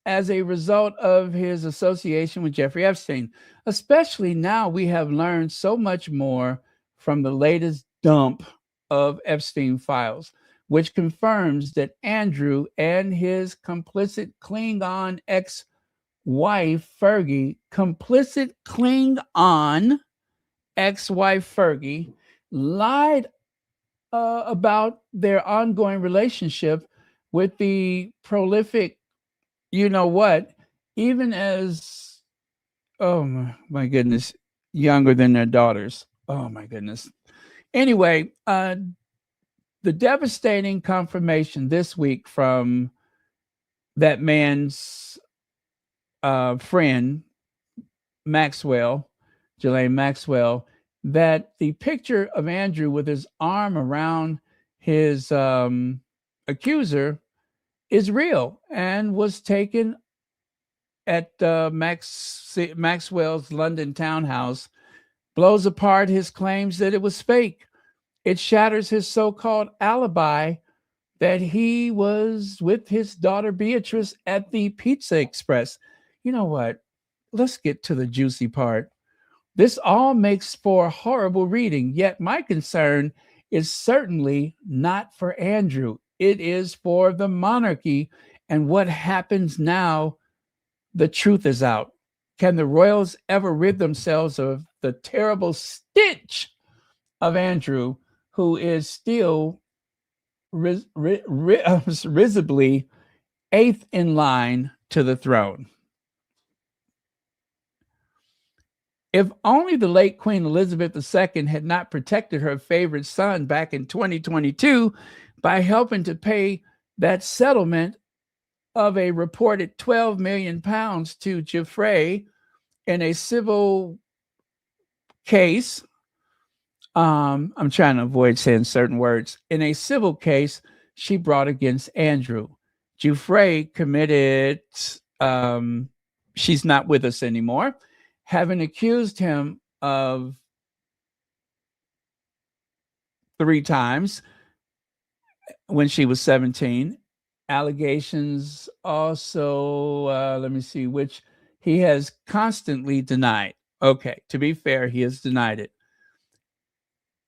as a result of his association with Jeffrey Epstein? Especially now we have learned so much more from the latest dump of Epstein files, which confirms that Andrew and his complicit Klingon ex-wife Fergie, lied about their ongoing relationship with the prolific, you know what, even as, oh my goodness, younger than their daughters. Oh my goodness. Anyway, the devastating confirmation this week from that man's friend, Maxwell, Ghislaine Maxwell, that the picture of Andrew with his arm around his accuser is real and was taken at Maxwell's London townhouse, blows apart his claims that it was fake. It shatters his so-called alibi that he was with his daughter Beatrice at the Pizza Express. You know what? Let's get to the juicy part. This all makes for horrible reading, yet my concern is certainly not for Andrew. It is for the monarchy and what happens now. The truth is out. Can the royals ever rid themselves of the terrible stench of Andrew, who is still visibly eighth in line to the throne? If only the late Queen Elizabeth II had not protected her favorite son back in 2022 by helping to pay that settlement of a reported £12 million to Geoffrey in a civil case. I'm trying to avoid saying certain words. In a civil case she brought against Andrew. Geoffrey committed, she's not with us anymore, having accused him of 3 times when she was 17. Allegations also, let me see, which he has constantly denied. Okay, to be fair, he has denied it.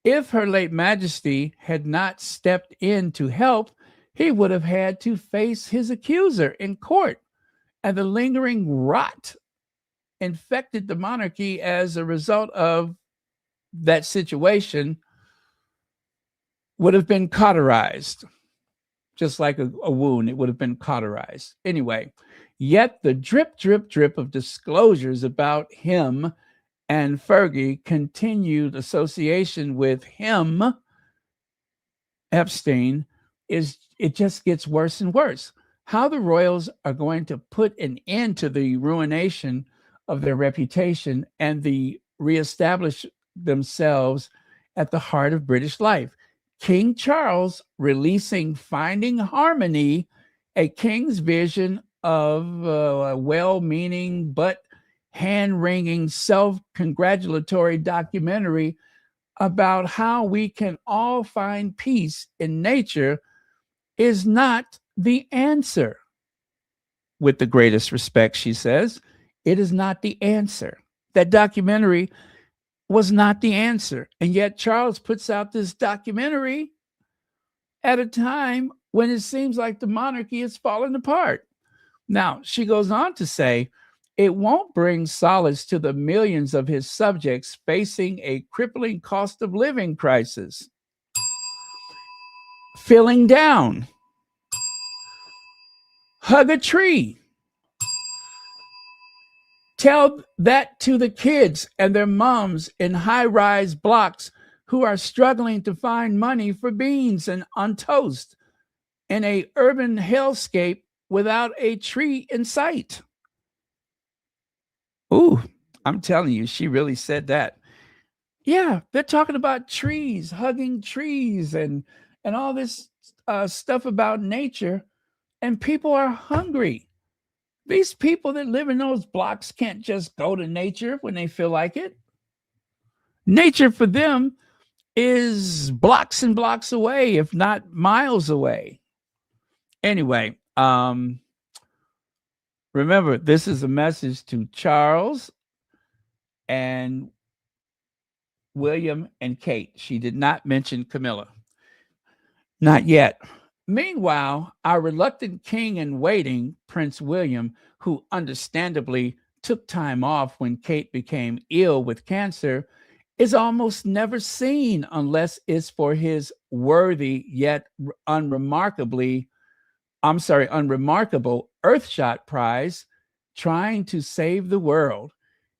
If Her late Majesty had not stepped in to help, he would have had to face his accuser in court, and the lingering rot infected the monarchy as a result of that situation would have been cauterized. Just like a wound, it would have been cauterized. Anyway, yet the drip, drip, drip of disclosures about him and Fergie, continued association with him, Epstein, it just gets worse and worse. How the royals are going to put an end to the ruination of their reputation and reestablish themselves at the heart of British life. King Charles releasing Finding Harmony, a king's vision of a well-meaning but hand-wringing, self-congratulatory documentary about how we can all find peace in nature, is not the answer. With the greatest respect, she says, it is not the answer. That documentary was not the answer. And yet Charles puts out this documentary at a time when it seems like the monarchy is falling apart. Now, she goes on to say, it won't bring solace to the millions of his subjects facing a crippling cost of living crisis. Feeling down. Hug a tree. Tell that to the kids and their moms in high-rise blocks who are struggling to find money for beans and on toast in an urban hellscape without a tree in sight. Ooh, I'm telling you, she really said that. Yeah, they're talking about trees, hugging trees, and all this stuff about nature, and people are hungry. These people that live in those blocks can't just go to nature when they feel like it. Nature for them is blocks and blocks away, if not miles away. Anyway, remember, this is a message to Charles and William and Kate. She did not mention Camilla. Not yet. Meanwhile, our reluctant king in waiting, Prince William, who understandably took time off when Kate became ill with cancer, is almost never seen unless it's for his worthy yet unremarkable Earthshot prize, trying to save the world.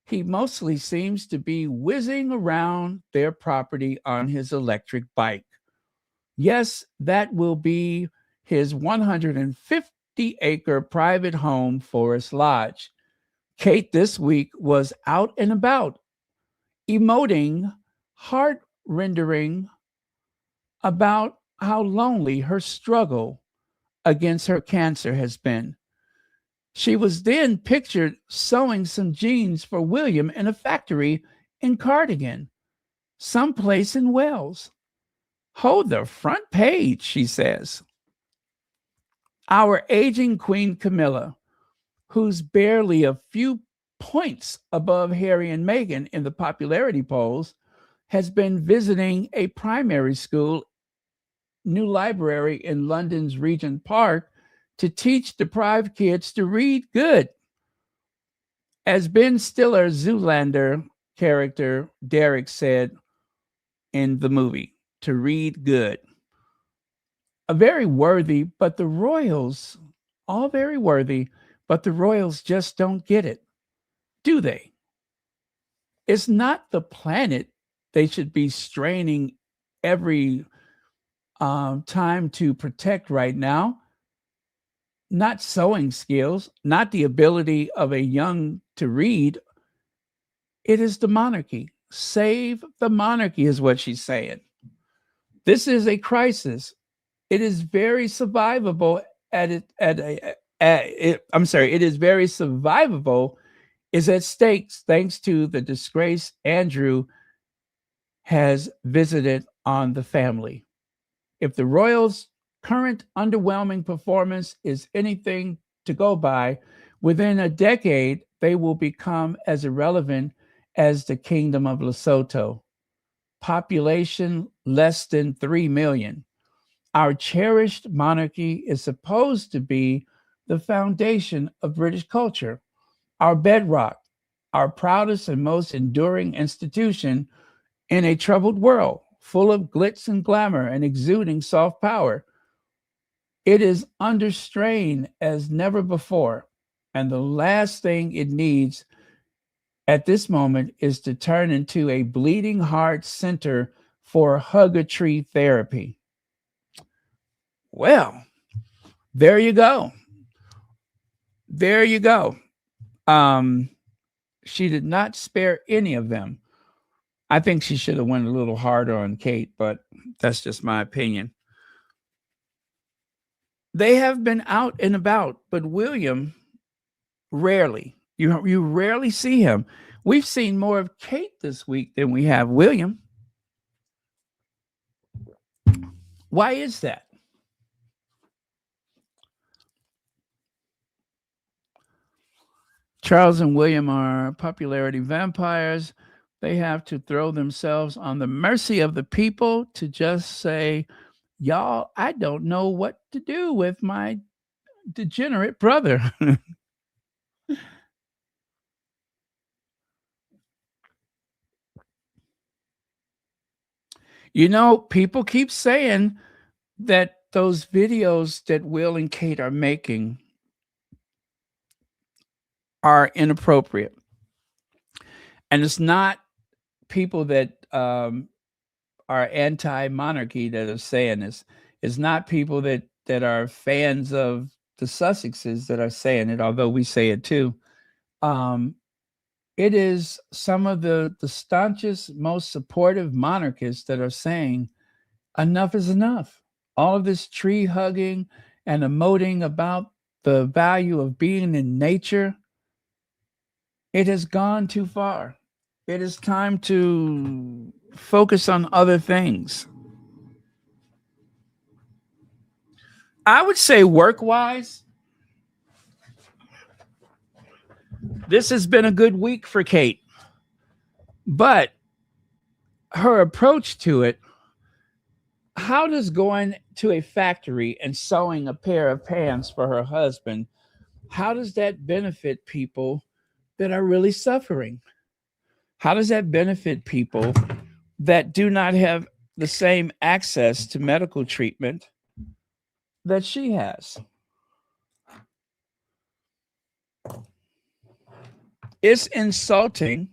He mostly seems to be whizzing around their property on his electric bike. Yes, that will be his 150th 50-acre private home, Forest Lodge. Kate this week was out and about, emoting, heart-rendering about how lonely her struggle against her cancer has been. She was then pictured sewing some jeans for William in a factory in Cardigan, someplace in Wales. Hold the front page, she says. Our aging Queen Camilla, who's barely a few points above Harry and Meghan in the popularity polls, has been visiting a primary school, new library in London's Regent Park, to teach deprived kids to read good. As Ben Stiller's Zoolander character Derek said in the movie, to read good. A very worthy, but the royals, all very worthy, but the royals just don't get it, do they? It's not the planet they should be straining every time to protect right now. Not sewing skills, not the ability of a young to read. It is the monarchy. Save the monarchy is what she's saying. This is a crisis. It is very survivable it is very survivable is at stakes thanks to the disgrace Andrew has visited on the family. If the royals' current underwhelming performance is anything to go by, within a decade, they will become as irrelevant as the Kingdom of Lesotho. Population less than 3 million. Our cherished monarchy is supposed to be the foundation of British culture, our bedrock, our proudest and most enduring institution in a troubled world, full of glitz and glamour and exuding soft power. It is under strain as never before, and the last thing it needs at this moment is to turn into a bleeding heart center for hug-a-tree therapy. Well, there you go. There you go. She did not spare any of them. I think she should have went a little harder on Kate, but that's just my opinion. They have been out and about, but William, rarely. You rarely see him. We've seen more of Kate this week than we have William. Why is that? Charles and William are popularity vampires. They have to throw themselves on the mercy of the people to just say, y'all, I don't know what to do with my degenerate brother. You know, people keep saying that those videos that Will and Kate are making are inappropriate. And it's not people that are anti-monarchy that are saying this. It's not people that are fans of the Sussexes that are saying it, although we say it too. It is some of the staunchest, most supportive monarchists that are saying enough is enough. All of this tree hugging and emoting about the value of being in nature, it has gone too far. It is time to focus on other things. I would say work-wise, this has been a good week for Kate. But her approach to it, how does going to a factory and sewing a pair of pants for her husband, how does that benefit people that are really suffering? How does that benefit people that do not have the same access to medical treatment that she has? It's insulting,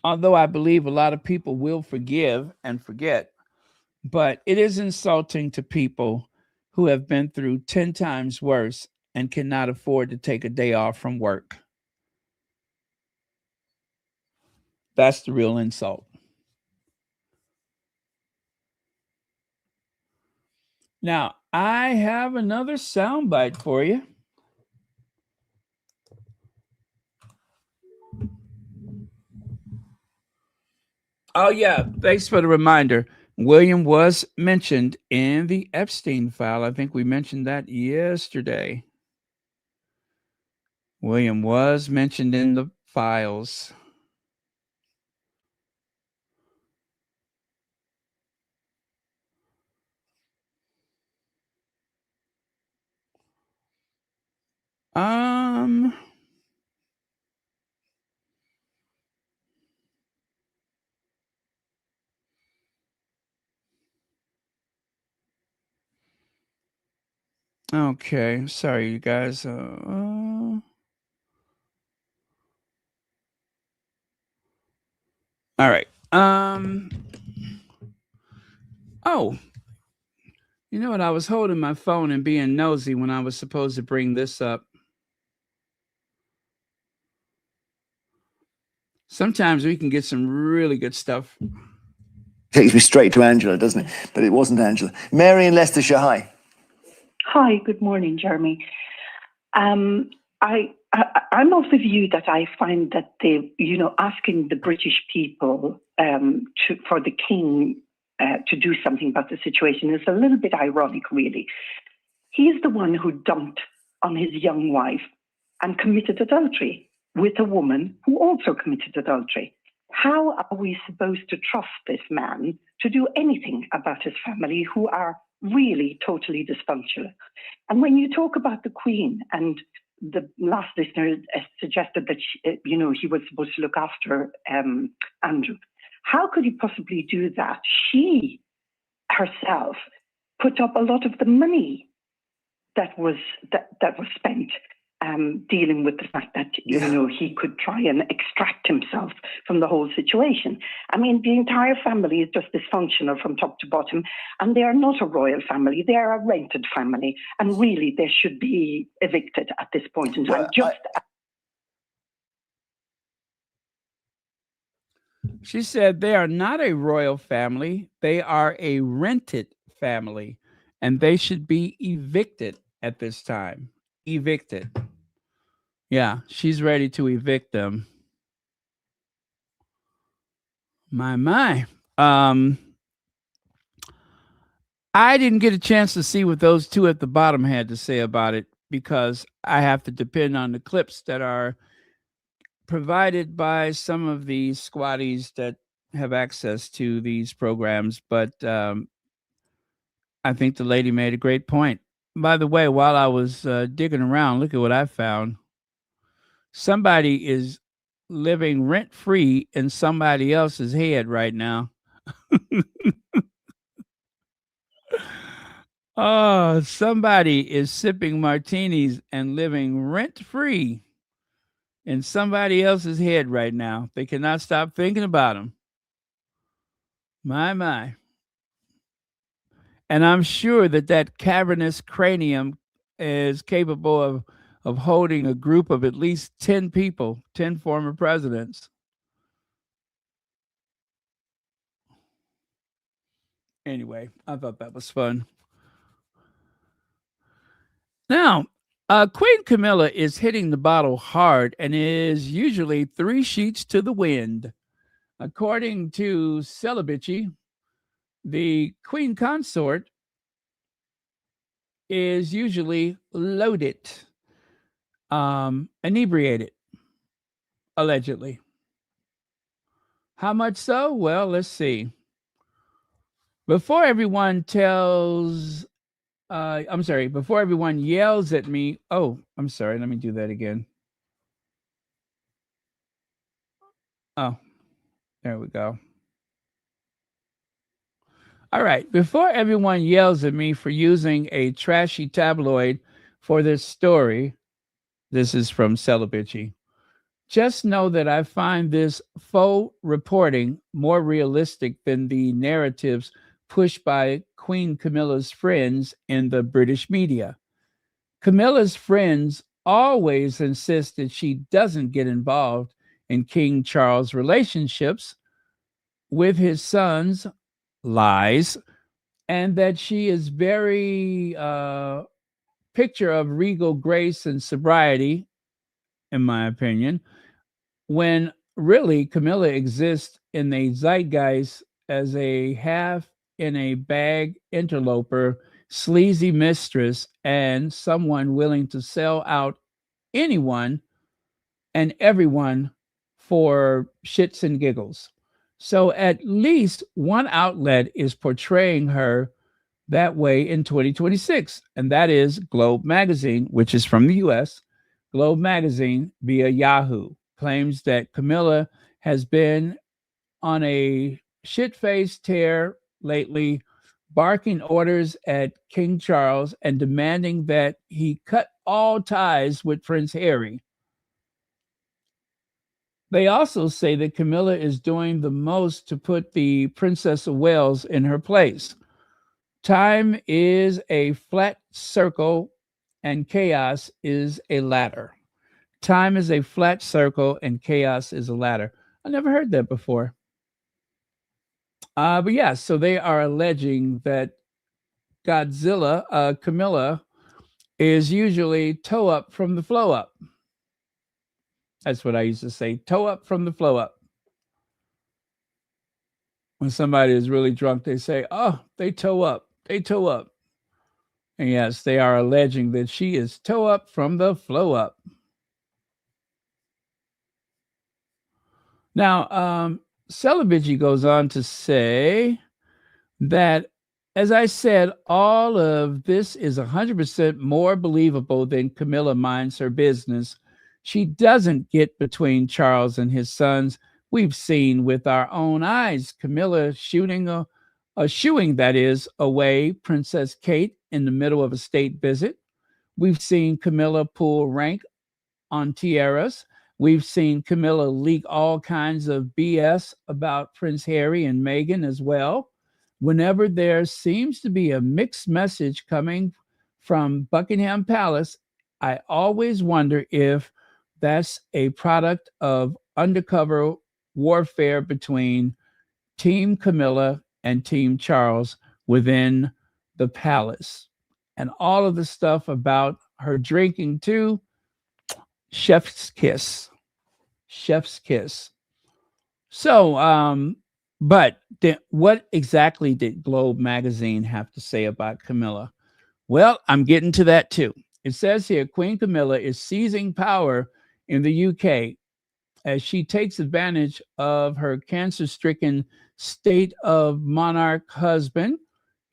although I believe a lot of people will forgive and forget, but it is insulting to people who have been through 10 times worse and cannot afford to take a day off from work. That's the real insult. Now, I have another soundbite for you. Oh, yeah. Thanks for the reminder. William was mentioned in the Epstein file. I think we mentioned that yesterday. William was mentioned in the files. Okay, sorry, you guys. All right. Oh, you know what? I was holding my phone and being nosy when I was supposed to bring this up. Sometimes we can get some really good stuff. Takes me straight to Angela, doesn't it? But it wasn't Angela. Mary in Leicestershire, hi. Hi, good morning, Jeremy. I'm of the view that I find that asking the British people for the king to do something about the situation is a little bit ironic, really. He's the one who dumped on his young wife and committed adultery with a woman who also committed adultery. How are we supposed to trust this man to do anything about his family, who are really totally dysfunctional? And when you talk about the Queen, and the last listener suggested that he was supposed to look after Andrew, how could he possibly do that? She herself put up a lot of the money that was spent dealing with the fact that he could try and extract himself from the whole situation. I mean, the entire family is just dysfunctional from top to bottom, and they are not a royal family. They are a rented family, and really they should be evicted at this point in time. She said they are not a royal family. They are a rented family, and they should be evicted at this time. Evicted. Yeah, she's ready to evict them. My. I didn't get a chance to see what those two at the bottom had to say about it because I have to depend on the clips that are provided by some of the squatties that have access to these programs. But I think the lady made a great point. By the way, while I was digging around, look at what I found. Somebody is living rent-free in somebody else's head right now. Oh, somebody is sipping martinis and living rent-free in somebody else's head right now. They cannot stop thinking about them. My. And I'm sure that cavernous cranium is capable of holding a group of at least 10 people, 10 former presidents. Anyway, I thought that was fun. Now, Queen Camilla is hitting the bottle hard and is usually 3 sheets to the wind. According to Celibici, the Queen Consort is usually loaded, inebriated, allegedly. How much so? Well, let's see. Before everyone yells at me. Oh, I'm sorry. Let me do that again. Oh, there we go. All right. Before everyone yells at me for using a trashy tabloid for this story, this is from Celibici. Just know that I find this faux reporting more realistic than the narratives pushed by Queen Camilla's friends in the British media. Camilla's friends always insist that she doesn't get involved in King Charles' relationships with his sons, lies, and that she is very picture of regal grace and sobriety, in my opinion, when really Camilla exists in the zeitgeist as a half in a bag interloper, sleazy mistress, and someone willing to sell out anyone and everyone for shits and giggles. So at least one outlet is portraying her that way in 2026, and that is Globe Magazine, which is from the US. Globe Magazine, via Yahoo, claims that Camilla has been on a shit faced tear lately, barking orders at King Charles and demanding that he cut all ties with Prince Harry. They also say that Camilla is doing the most to put the Princess of Wales in her place. Time is a flat circle and chaos is a ladder. Time is a flat circle and chaos is a ladder. I never heard that before. But yeah, so they are alleging that Camilla, is usually toe up from the flow up. That's what I used to say, toe up from the flow up. When somebody is really drunk, they say, oh, they toe up, they toe up. And yes, they are alleging that she is toe up from the flow up. Now, Celovich goes on to say that, as I said, all of this is 100% more believable than Camilla minds her business. She doesn't get between Charles and his sons. We've seen with our own eyes Camilla shooing that is, away Princess Kate in the middle of a state visit. We've seen Camilla pull rank on tiaras. We've seen Camilla leak all kinds of BS about Prince Harry and Meghan as well. Whenever there seems to be a mixed message coming from Buckingham Palace, I always wonder if that's a product of undercover warfare between Team Camilla and Team Charles within the palace. And all of the stuff about her drinking too, chef's kiss. Chef's kiss. So, but what exactly did Globe Magazine have to say about Camilla? Well, I'm getting to that too. It says here, Queen Camilla is seizing power in the UK as she takes advantage of her cancer-stricken state of monarch husband,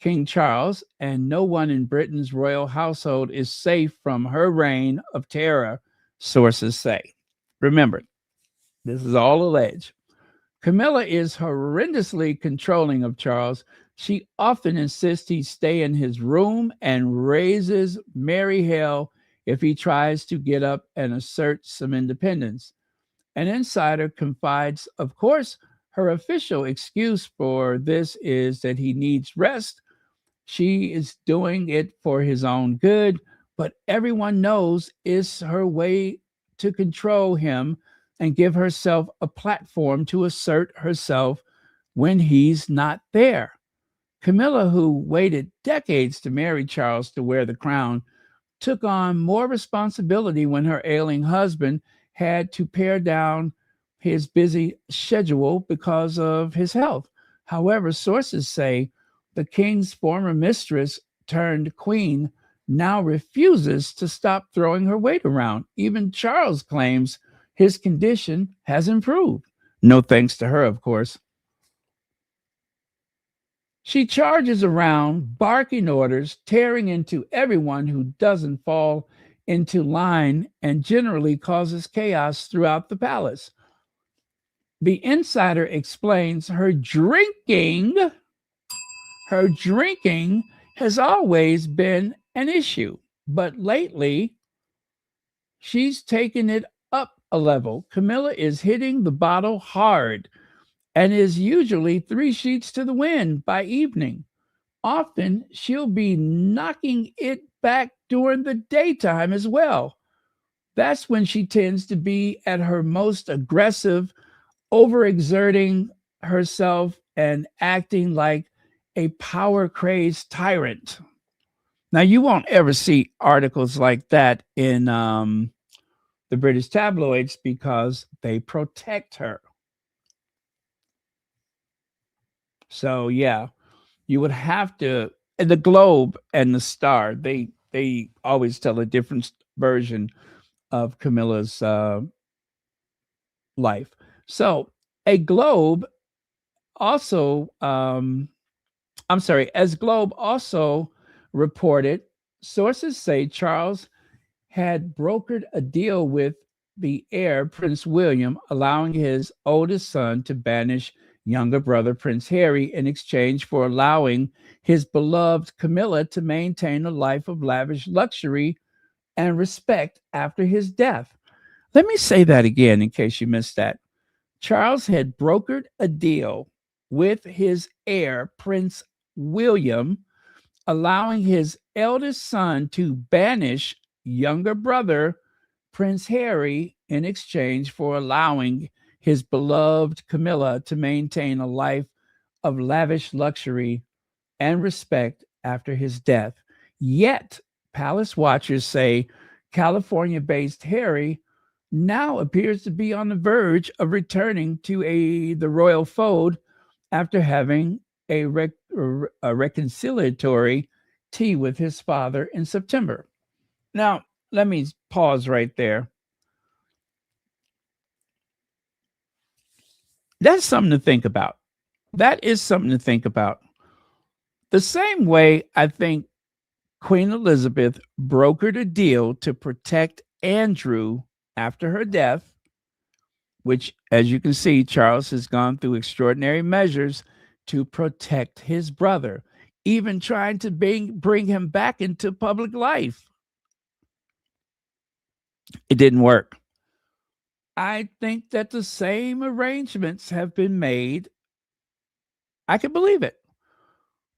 King Charles, and no one in Britain's royal household is safe from her reign of terror, sources say. Remember, this is all alleged. Camilla is horrendously controlling of Charles. She often insists he stay in his room and raises merry hell if he tries to get up and assert some independence. An insider confides, of course, her official excuse for this is that he needs rest. She is doing it for his own good, but everyone knows it's her way to control him and give herself a platform to assert herself when he's not there. Camilla, who waited decades to marry Charles to wear the crown, took on more responsibility when her ailing husband had to pare down his busy schedule because of his health. However, sources say the king's former mistress turned queen now refuses to stop throwing her weight around. Even Charles claims his condition has improved. No thanks to her, of course. She charges around, barking orders, tearing into everyone who doesn't fall into line, and generally causes chaos throughout the palace. The insider explains her drinking has always been an issue, but lately she's taken it up a level. Camilla is hitting the bottle hard, and is usually 3 sheets to the wind by evening. Often she'll be knocking it back during the daytime as well. That's when she tends to be at her most aggressive, overexerting herself and acting like a power crazed tyrant. Now, you won't ever see articles like that in the British tabloids because they protect her. So, yeah, you would have to. And the Globe and the Star, they always tell a different version of Camilla's life. So, a Globe also, I'm sorry, as Globe also reported, sources say Charles had brokered a deal with the heir, Prince William, allowing his oldest son to banish younger brother, Prince Harry, in exchange for allowing his beloved Camilla to maintain a life of lavish luxury and respect after his death. Let me say that again in case you missed that. Charles had brokered a deal with his heir, Prince William, allowing his eldest son to banish younger brother, Prince Harry, in exchange for allowing his beloved Camilla to maintain a life of lavish luxury and respect after his death. Yet, palace watchers say California based Harry now appears to be on the verge of returning to the royal fold after having a reconciliatory tea with his father in September. Now, let me pause right there. That's something to think about. That is something to think about. The same way I think Queen Elizabeth brokered a deal to protect Andrew after her death, which, as you can see, Charles has gone through extraordinary measures to protect his brother, even trying to bring him back into public life. It didn't work. I think that the same arrangements have been made. I can believe it.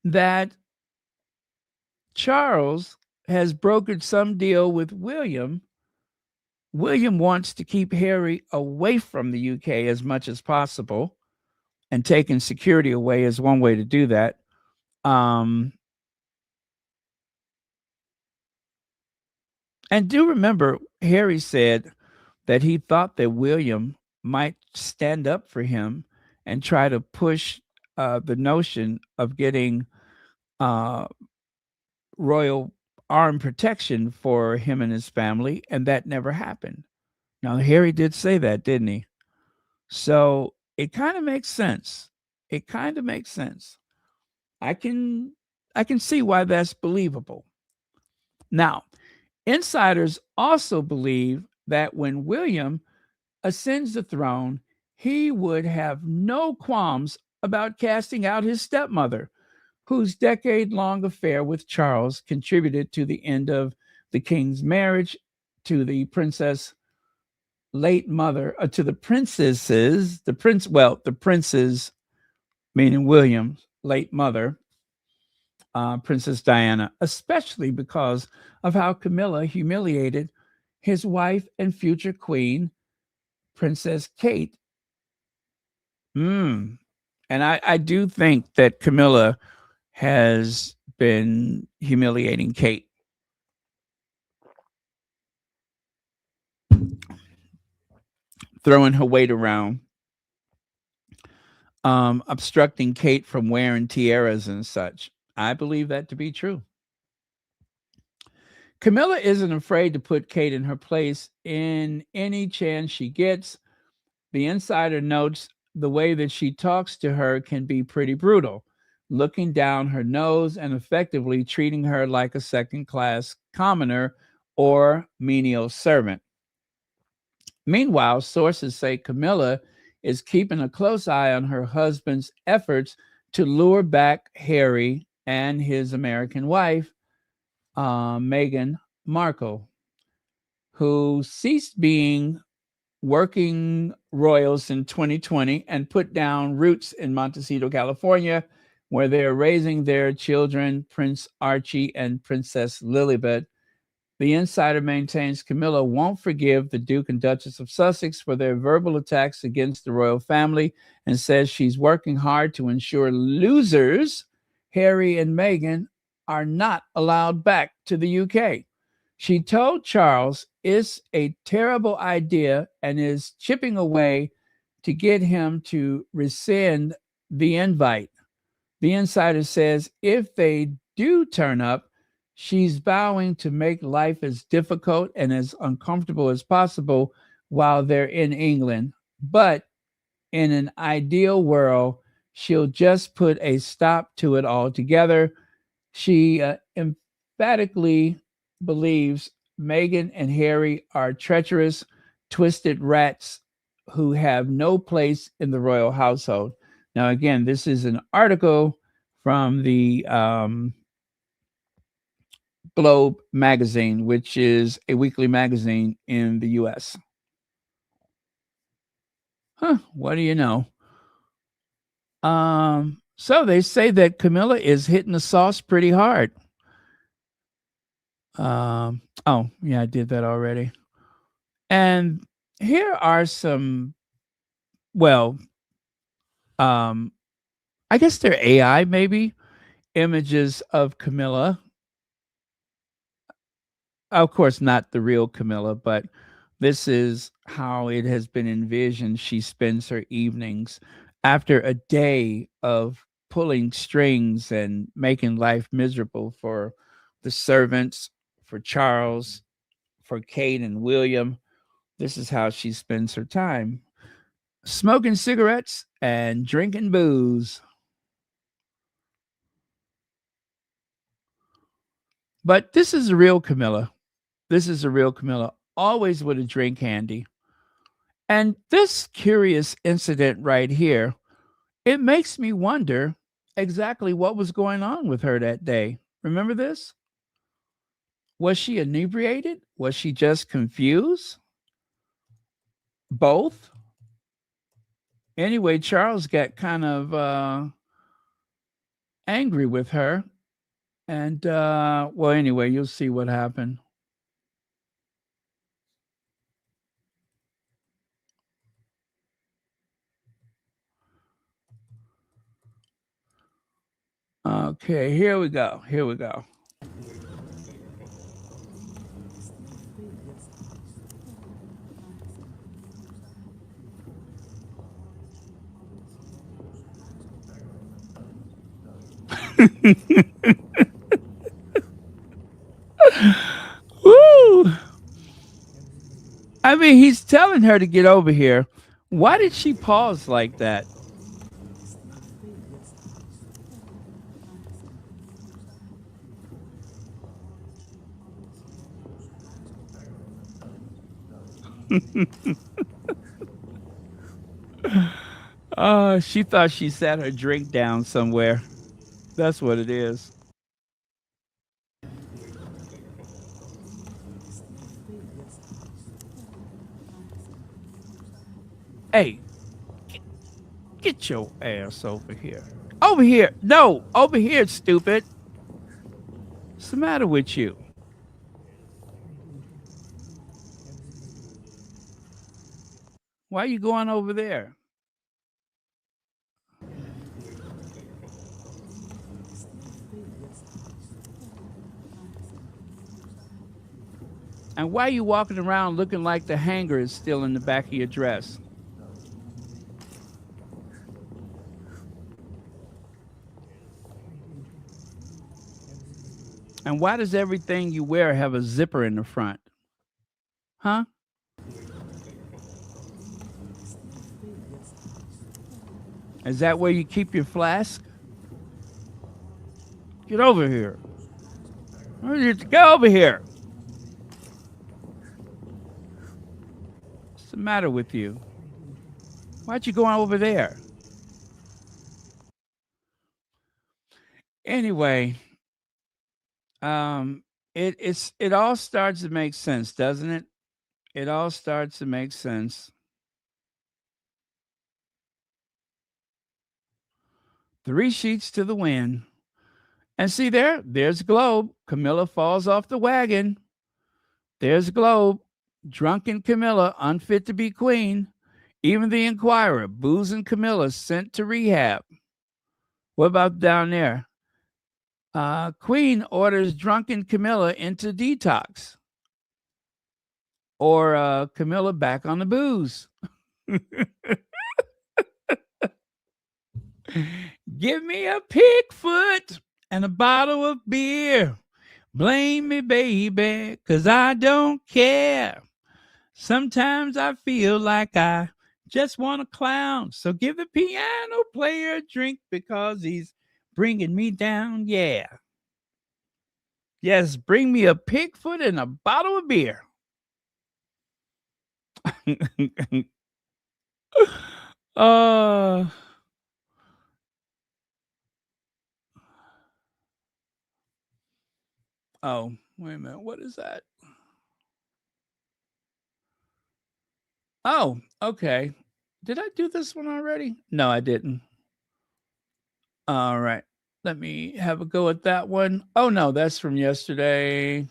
That Charles has brokered some deal with William. William wants to keep Harry away from the UK as much as possible, and taking security away is one way to do that. And do remember, Harry said that he thought that William might stand up for him and try to push the notion of getting royal armed protection for him and his family, and that never happened. Now, Harry did say that, didn't he? So it kind of makes sense. It kind of makes sense. I can see why that's believable. Now, insiders also believe that when William ascends the throne, he would have no qualms about casting out his stepmother, whose decade-long affair with Charles contributed to the end of the king's marriage to the prince's late mother, to the princesses, the prince's, meaning William's late mother, Princess Diana, especially because of how Camilla humiliated his wife and future queen, Princess Kate. And I do think that Camilla has been humiliating Kate. Throwing her weight around, obstructing Kate from wearing tiaras and such. I believe that to be true. Camilla isn't afraid to put Kate in her place in any chance she gets. The insider notes the way that she talks to her can be pretty brutal, looking down her nose and effectively treating her like a second-class commoner or menial servant. Meanwhile, sources say Camilla is keeping a close eye on her husband's efforts to lure back Harry and his American wife, Meghan Markle, who ceased being working royals in 2020 and put down roots in Montecito, California, where they're raising their children, Prince Archie and Princess Lilibet. The insider maintains Camilla won't forgive the Duke and Duchess of Sussex for their verbal attacks against the royal family and says she's working hard to ensure losers, Harry and Meghan, are not allowed back to the UK. She told Charles it's a terrible idea and is chipping away to get him to rescind the invite. The insider says if they do turn up, she's vowing to make life as difficult and as uncomfortable as possible while they're in England. But in an ideal world, she'll just put a stop to it altogether. She emphatically believes Meghan and Harry are treacherous, twisted rats who have no place in the royal household. Now, again, this is an article from the Globe magazine, which is a weekly magazine in the US. What do you know? So they say that Camilla is hitting the sauce pretty hard. Oh, yeah, I did that already. And here are some, well, I guess they're AI maybe, images of Camilla. Of course, not the real Camilla, but this is how it has been envisioned. She spends her evenings after a day of pulling strings and making life miserable for the servants, for Charles, for Kate and William. This is how she spends her time: smoking cigarettes and drinking booze. But this is a real Camilla. This is a real Camilla, always with a drink handy. And this curious incident right here, it makes me wonder exactly what was going on with her that day. Remember this? Was she inebriated? Was she just confused? Both? Anyway, Charles got kind of angry with her. And, well, anyway, you'll see what happened. Okay, here we go. Here we go. Woo! I mean, he's telling her to get over here. Why did she pause like that? She thought she sat her drink down somewhere. That's what it is. Hey, get your ass over here. Over here. No, over here, stupid. What's the matter with you? Why are you going over there? And why are you walking around looking like the hanger is still in the back of your dress? And why does everything you wear have a zipper in the front? Huh? Is that where you keep your flask? Get over here. Get over here. What's the matter with you? Why'd you go over there? Anyway, it all starts to make sense, doesn't it? It all starts to make sense. 3 sheets to the wind. And see there's Globe. Camilla falls off the wagon. There's Globe. Drunken Camilla, unfit to be queen. Even the Inquirer, boozing Camilla, sent to rehab. What about down there? Queen orders drunken Camilla into detox. Or Camilla back on the booze. Give me a pig foot and a bottle of beer. Blame me, baby, 'cause I don't care. Sometimes I feel like I just want to clown. So give the piano player a drink because he's bringing me down. Yeah. Yes, bring me a pig foot and a bottle of beer. uh Oh, wait a minute. What is that? Oh, okay. Did I do this one already? No, I didn't. All right. Let me have a go at that one. Oh, no, that's from yesterday.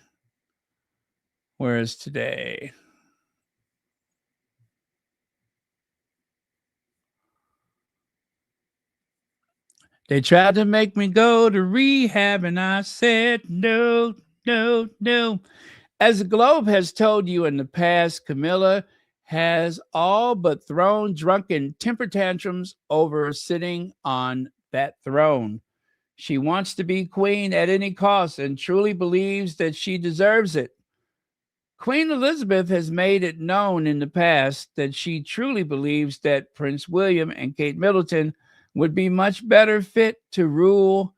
Where is today? They tried to make me go to rehab, and I said no, no, no. As the Globe has told you in the past, Camilla has all but thrown drunken temper tantrums over sitting on that throne. She wants to be queen at any cost and truly believes that she deserves it. Queen Elizabeth has made it known in the past that she truly believes that Prince William and Kate Middleton would be much better fit to rule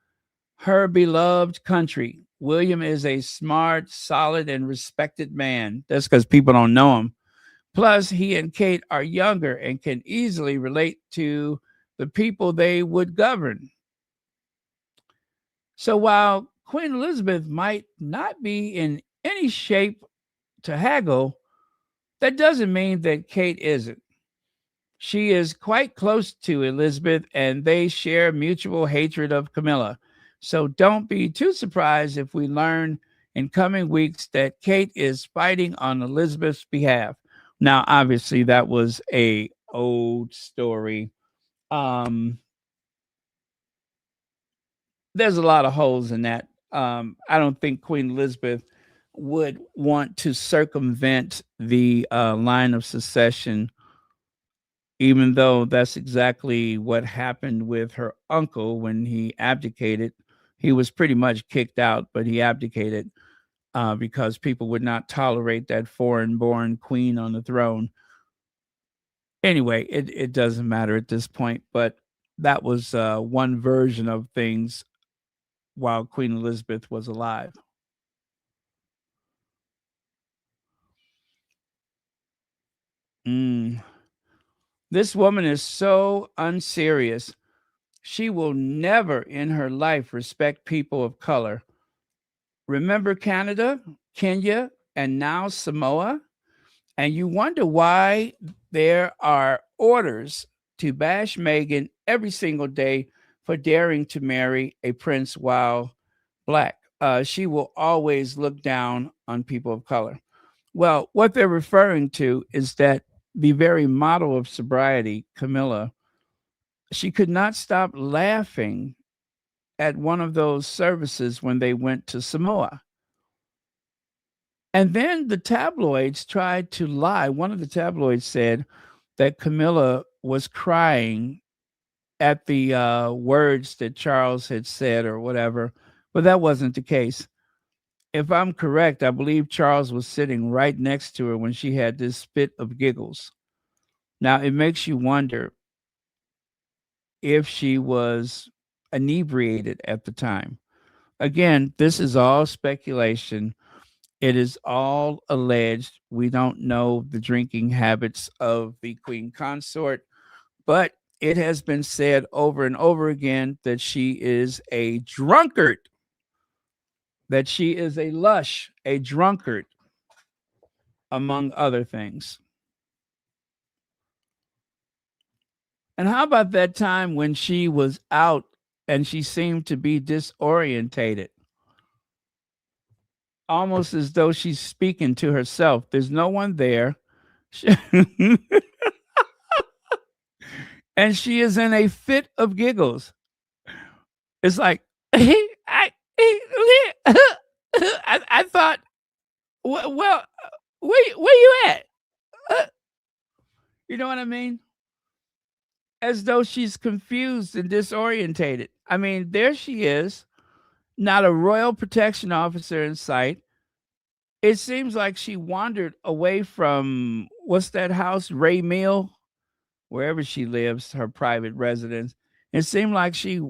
her beloved country. William is a smart, solid, and respected man. That's because people don't know him. Plus, he and Kate are younger and can easily relate to the people they would govern. So while Queen Elizabeth might not be in any shape to haggle, that doesn't mean that Kate isn't. She is quite close to Elizabeth and they share mutual hatred of Camilla. So don't be too surprised if we learn in coming weeks that Kate is fighting on Elizabeth's behalf. Now, obviously, that was a old story. There's a lot of holes in that. I don't think Queen Elizabeth would want to circumvent the line of succession, even though that's exactly what happened with her uncle when he abdicated. He was pretty much kicked out, but he abdicated because people would not tolerate that foreign-born queen on the throne. Anyway, it doesn't matter at this point, but that was one version of things while Queen Elizabeth was alive. This woman is so unserious. She will never in her life respect people of color. Remember Canada, Kenya, and now Samoa? And you wonder why there are orders to bash Meghan every single day for daring to marry a prince while black. She will always look down on people of color. Well, what they're referring to is that the very model of sobriety, Camilla, she could not stop laughing at one of those services when they went to Samoa. And then the tabloids tried to lie. One of the tabloids said that Camilla was crying at the words that Charles had said or whatever, but that wasn't the case. If I'm correct, I believe Charles was sitting right next to her when she had this fit of giggles. Now, it makes you wonder if she was inebriated at the time. Again, this is all speculation. It is all alleged. We don't know the drinking habits of the queen consort, but it has been said over and over again that she is a drunkard, that she is a lush, a drunkard, among other things. And how about that time when she was out and she seemed to be disorientated, almost as though she's speaking to herself. There's no one there. And she is in a fit of giggles. It's like, I thought, well, where you at? You know what I mean? As though she's confused and disorientated. I mean, there she is, not a royal protection officer in sight. It seems like she wandered away from, what's that house, Ray Mill, wherever she lives, her private residence. It seemed like she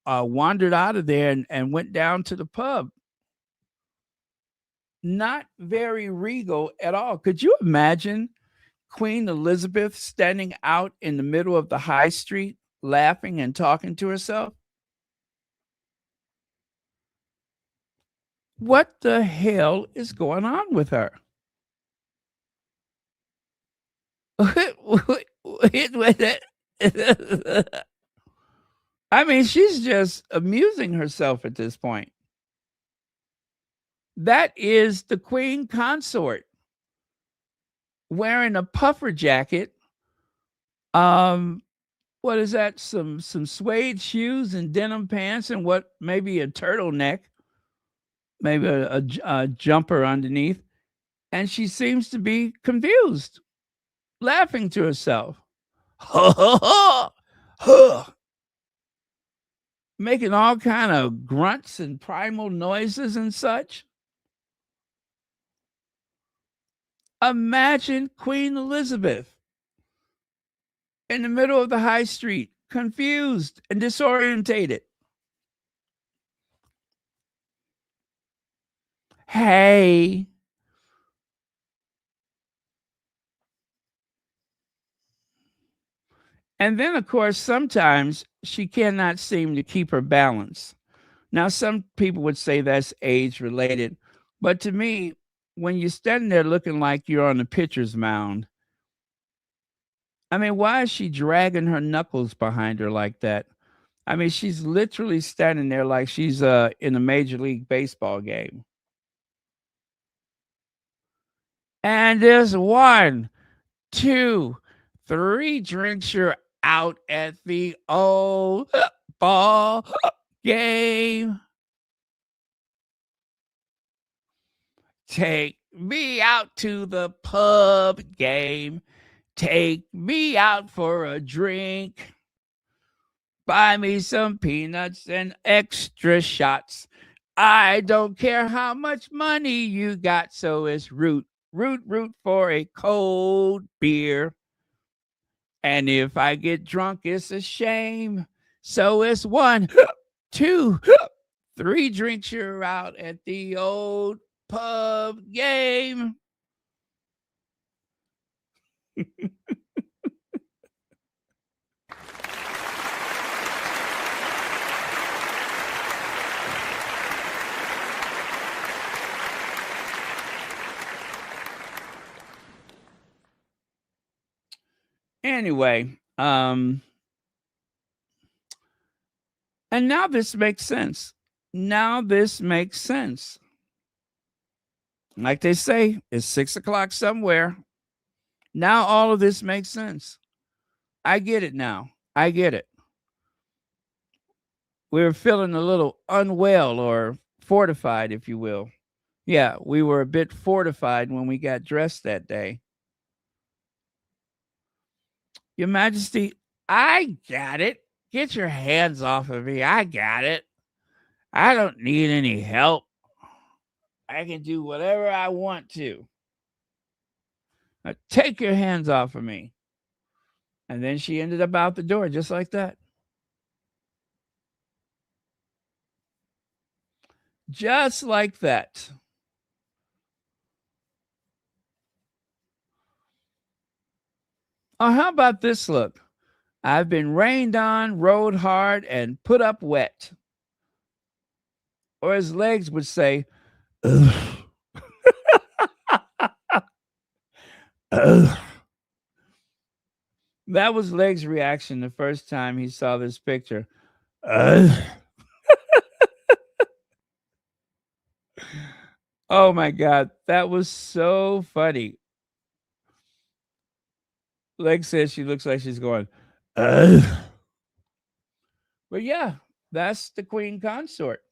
wandered out of there and went down to the pub. Not very regal at all. Could you imagine Queen Elizabeth standing out in the middle of the high street, laughing and talking to herself? What the hell is going on with her? I mean, she's just amusing herself at this point. That is the Queen Consort wearing a puffer jacket. What is that? Some suede shoes and denim pants and what maybe a turtleneck, maybe a jumper underneath. And she seems to be confused, laughing to herself. Making all kind of grunts and primal noises and such. Imagine Queen Elizabeth in the middle of the high street, confused and disorientated. Hey. And then, of course, sometimes she cannot seem to keep her balance. Now, some people would say that's age related, but to me, when you're standing there looking like you're on the pitcher's mound, I mean, why is she dragging her knuckles behind her like that? I mean, she's literally standing there like she's in a Major League Baseball game. And there's 1, 2, 3 drinks. You're out at the old ball game. Take me out to the pub game. Take me out for a drink. Buy me some peanuts and extra shots. I don't care how much money you got, so it's root for a cold beer. And if I get drunk, it's a shame. So it's 1, 2, 3 drinks. You're out at the old pub game. Anyway, and now this makes sense. Now this makes sense. Like they say, it's 6 o'clock somewhere. Now all of this makes sense. I get it now. I get it. We were feeling a little unwell or fortified, if you will. Yeah, we were a bit fortified when we got dressed that day. Your Majesty, I got it. Get your hands off of me. I got it. I don't need any help. I can do whatever I want to. Now take your hands off of me. And then she ended up out the door just like that. Just like that. Oh, how about this look? I've been rained on, rode hard, and put up wet. Or as Legs would say, ugh. Ugh. That was Legs' reaction the first time he saw this picture. Oh my God, that was so funny. Leg says she looks like she's going, Ugh. But yeah, that's the queen consort.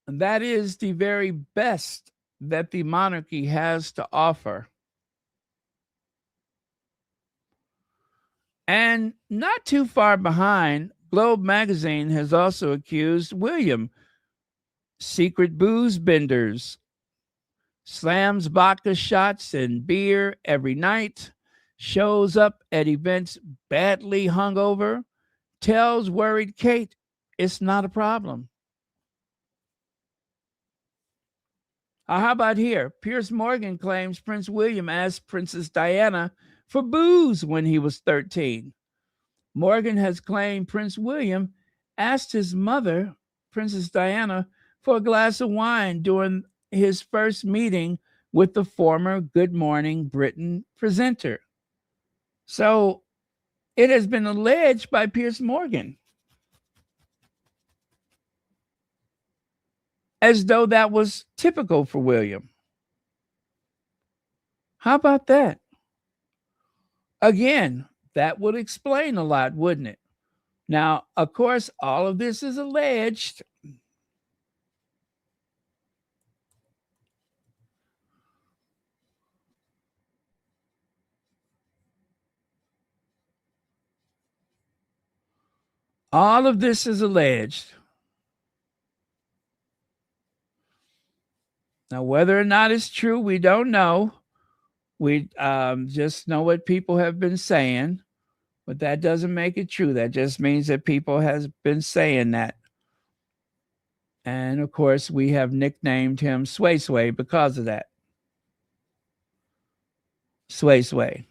And that is the very best that the monarchy has to offer. And not too far behind, Globe magazine has also accused William secret booze benders, slams vodka shots and beer every night, shows up at events badly hungover, tells worried Kate it's not a problem. How about here? Piers Morgan claims Prince William asked Princess Diana for booze when he was 13. Morgan has claimed Prince William asked his mother, Princess Diana, for a glass of wine during his first meeting with the former Good Morning Britain presenter. So it has been alleged by Piers Morgan as though that was typical for William. How about that? Again, that would explain a lot, wouldn't it? Now, of course, all of this is alleged. All of this is alleged. Now, whether or not it's true, we don't know. We just know what people have been saying, but that doesn't make it true. That just means that people has been saying that. And of course, we have nicknamed him Sway Sway because of that. Sway Sway.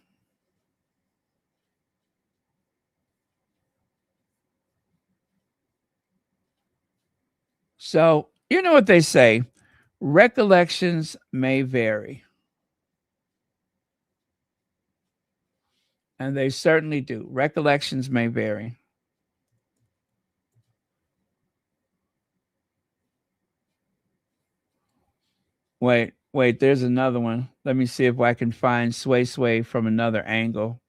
So, you know what they say, recollections may vary. And they certainly do. Recollections may vary. Wait, there's another one. Let me see if I can find Sway Sway from another angle.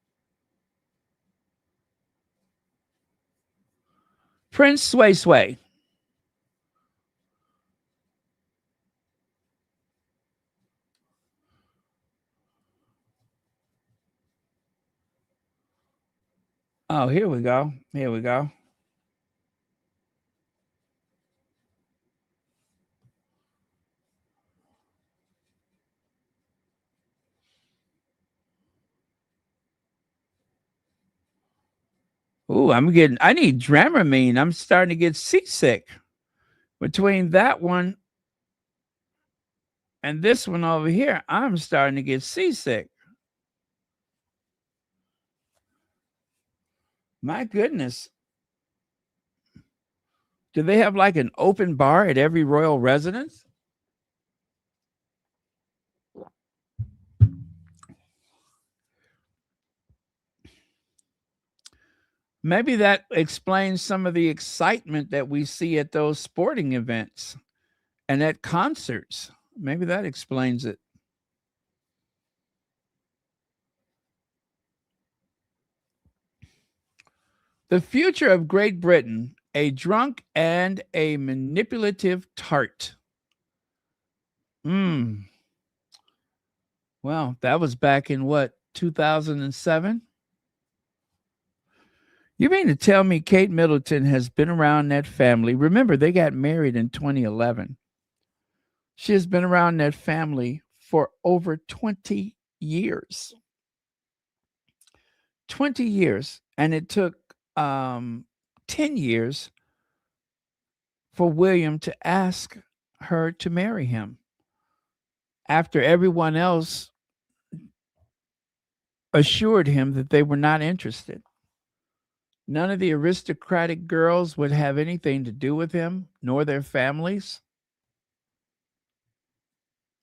Prince Sway Sway. Oh, here we go. Here we go. Ooh, I need Dramamine. I'm starting to get seasick. Between that one and this one over here, I'm starting to get seasick. My goodness. Do they have like an open bar at every royal residence? Maybe that explains some of the excitement that we see at those sporting events and at concerts. Maybe that explains it. The future of Great Britain, a drunk and a manipulative tart. Well, that was back in what, 2007? You mean to tell me Kate Middleton has been around that family? Remember, they got married in 2011. She has been around that family for over 20 years. 20 years. And it took 10 years for William to ask her to marry him after everyone else assured him that they were not interested. None of the aristocratic girls would have anything to do with him, nor their families.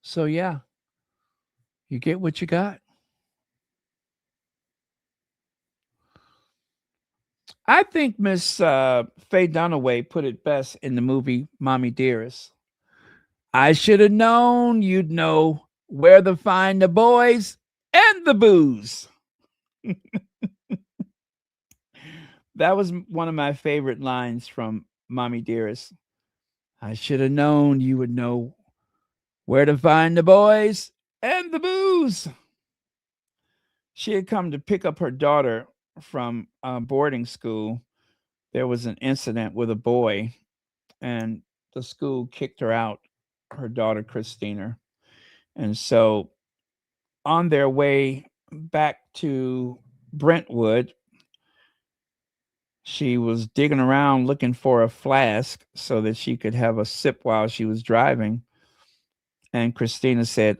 So, yeah, you get what you got. I think Miss Faye Dunaway put it best in the movie Mommy Dearest. I should have known you'd know where to find the boys and the booze. That was one of my favorite lines from Mommy Dearest. I should have known you would know where to find the boys and the booze. She had come to pick up her daughter from boarding school. There was an incident with a boy, and the school kicked her out, her daughter, Christina. And so on their way back to Brentwood, she was digging around looking for a flask so that she could have a sip while she was driving. And Christina said,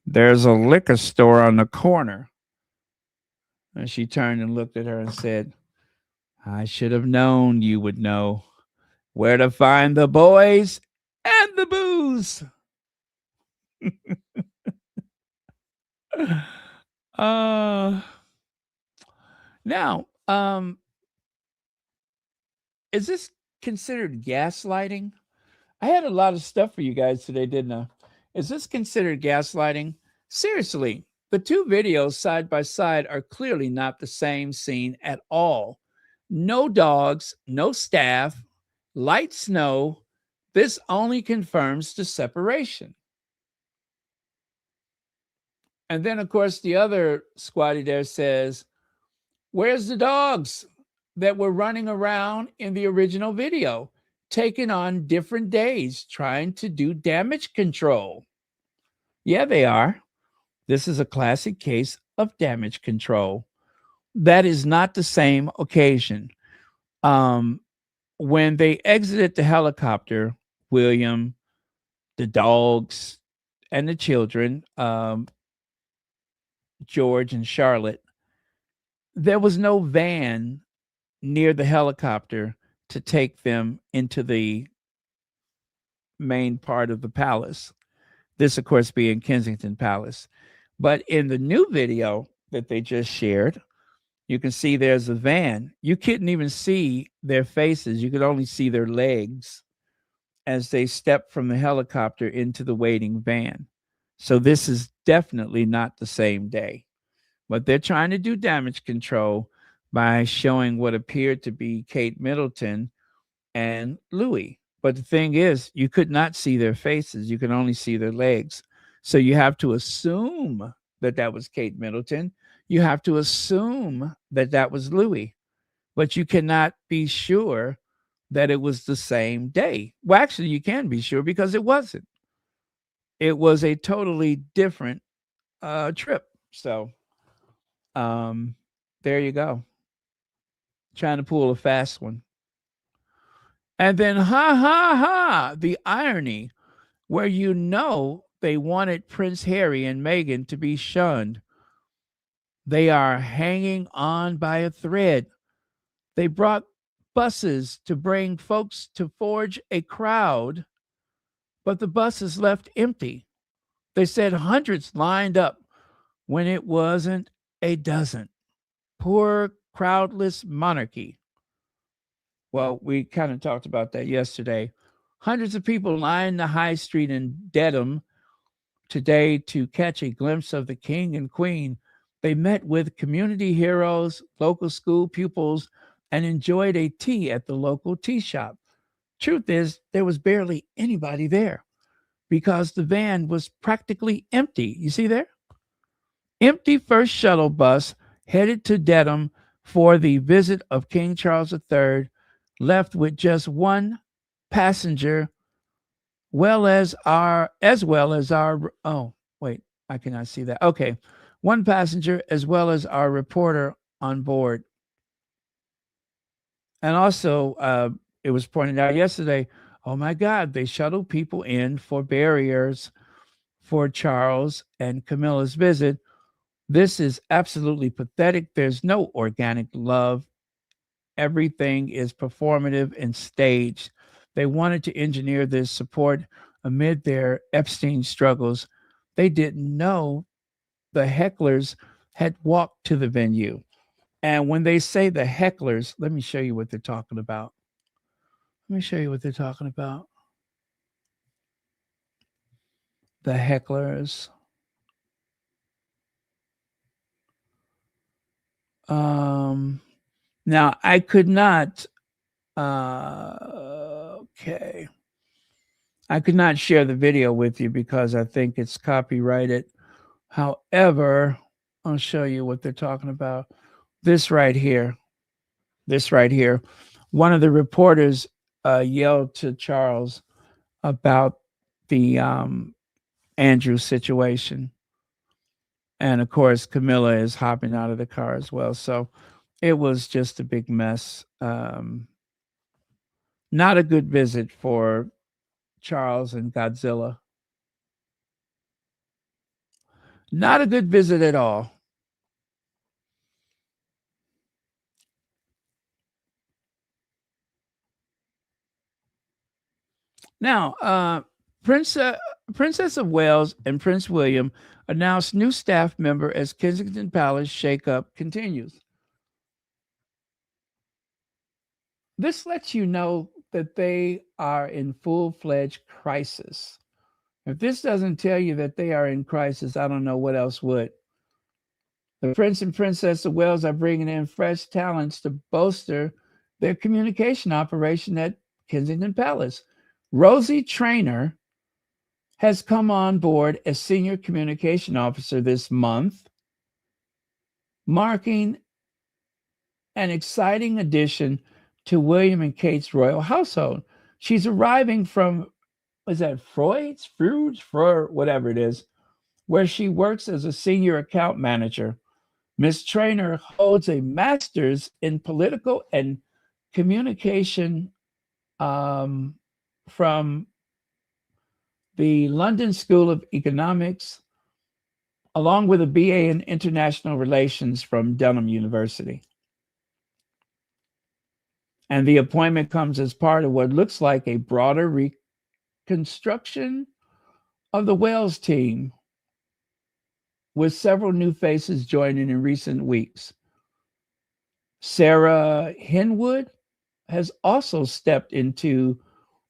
"There's a liquor store on the corner." And she turned and looked at her and said, "I should have known you would know where to find the boys and the booze." Now, is this considered gaslighting? I had a lot of stuff for you guys today, didn't I? Is this considered gaslighting? Seriously, the two videos side by side are clearly not the same scene at all. No dogs, no staff, light snow. This only confirms the separation. And then, of course, the other squatty there says, "Where's the dogs that were running around in the original video, taking on different days, trying to do damage control?" Yeah, they are. This is a classic case of damage control. That is not the same occasion. When they exited the helicopter, William, the dogs, and the children, George and Charlotte, there was no van near the helicopter to take them into the main part of the palace. This, of course, being Kensington Palace. But in the new video that they just shared, you can see there's a van. You couldn't even see their faces. You could only see their legs as they stepped from the helicopter into the waiting van. So this is definitely not the same day. But they're trying to do damage control by showing what appeared to be Kate Middleton and Louis. But the thing is, you could not see their faces. You could only see their legs. So you have to assume that that was Kate Middleton. You have to assume that that was Louis. But you cannot be sure that it was the same day. Well, actually, you can be sure because it wasn't. It was a totally different trip. So there you go. Trying to pull a fast one. And then, the irony where you know they wanted Prince Harry and Meghan to be shunned. They are hanging on by a thread. They brought buses to bring folks to forge a crowd, but the buses left empty. They said hundreds lined up when it wasn't a dozen. Poor crowdless monarchy. Well, we kind of talked about that yesterday. Hundreds of people lined the high street in Dedham today to catch a glimpse of the king and queen. They met with community heroes, local school pupils, and enjoyed a tea at the local tea shop. Truth is, there was barely anybody there because the van was practically empty. You see there? Empty first shuttle bus headed to Dedham for the visit of King Charles III, left with just one passenger, as well as our oh wait, I cannot see that. Okay, one passenger as well as our reporter on board. And also, it was pointed out yesterday, oh my God, they shuttled people in for barriers for Charles and Camilla's visit. This is absolutely pathetic. There's no organic love. Everything is performative and staged. They wanted to engineer this support amid their Epstein struggles. They didn't know the hecklers had walked to the venue. And when they say the hecklers, let me show you what they're talking about. The hecklers. Now I could not. Okay. I could not share the video with you because I think it's copyrighted. However, I'll show you what they're talking about. This right here. One of the reporters yelled to Charles about the Andrew situation. And of course, Camilla is hopping out of the car as well. So it was just a big mess. Not a good visit for Charles and Godzilla. Not a good visit at all. Now, Princess of Wales and Prince William announced new staff member as Kensington Palace shakeup continues. This lets you know that they are in full-fledged crisis. If this doesn't tell you that they are in crisis, I don't know what else would. The Prince and Princess of Wales are bringing in fresh talents to bolster their communication operation at Kensington Palace. Rosie Traynor has come on board as senior communication officer this month, marking an exciting addition to William and Kate's royal household. She's arriving from, Freud's, whatever it is, where she works as a senior account manager. Ms. Traynor holds a master's in political and communication from the London School of Economics, along with a BA in International Relations from Durham University. And the appointment comes as part of what looks like a broader reconstruction of the Wales team, with several new faces joining in recent weeks. Sarah Henwood has also stepped into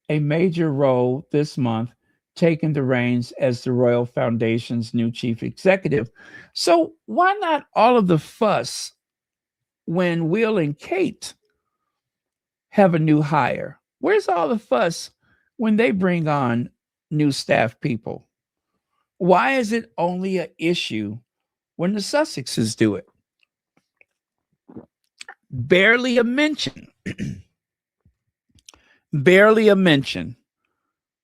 a major role this month, taking the reins as the Royal Foundation's new chief executive. So why not all of the fuss when Will and Kate have a new hire? Where's all the fuss when they bring on new staff people? Why is it only an issue when the Sussexes do it? Barely a mention. Barely a mention.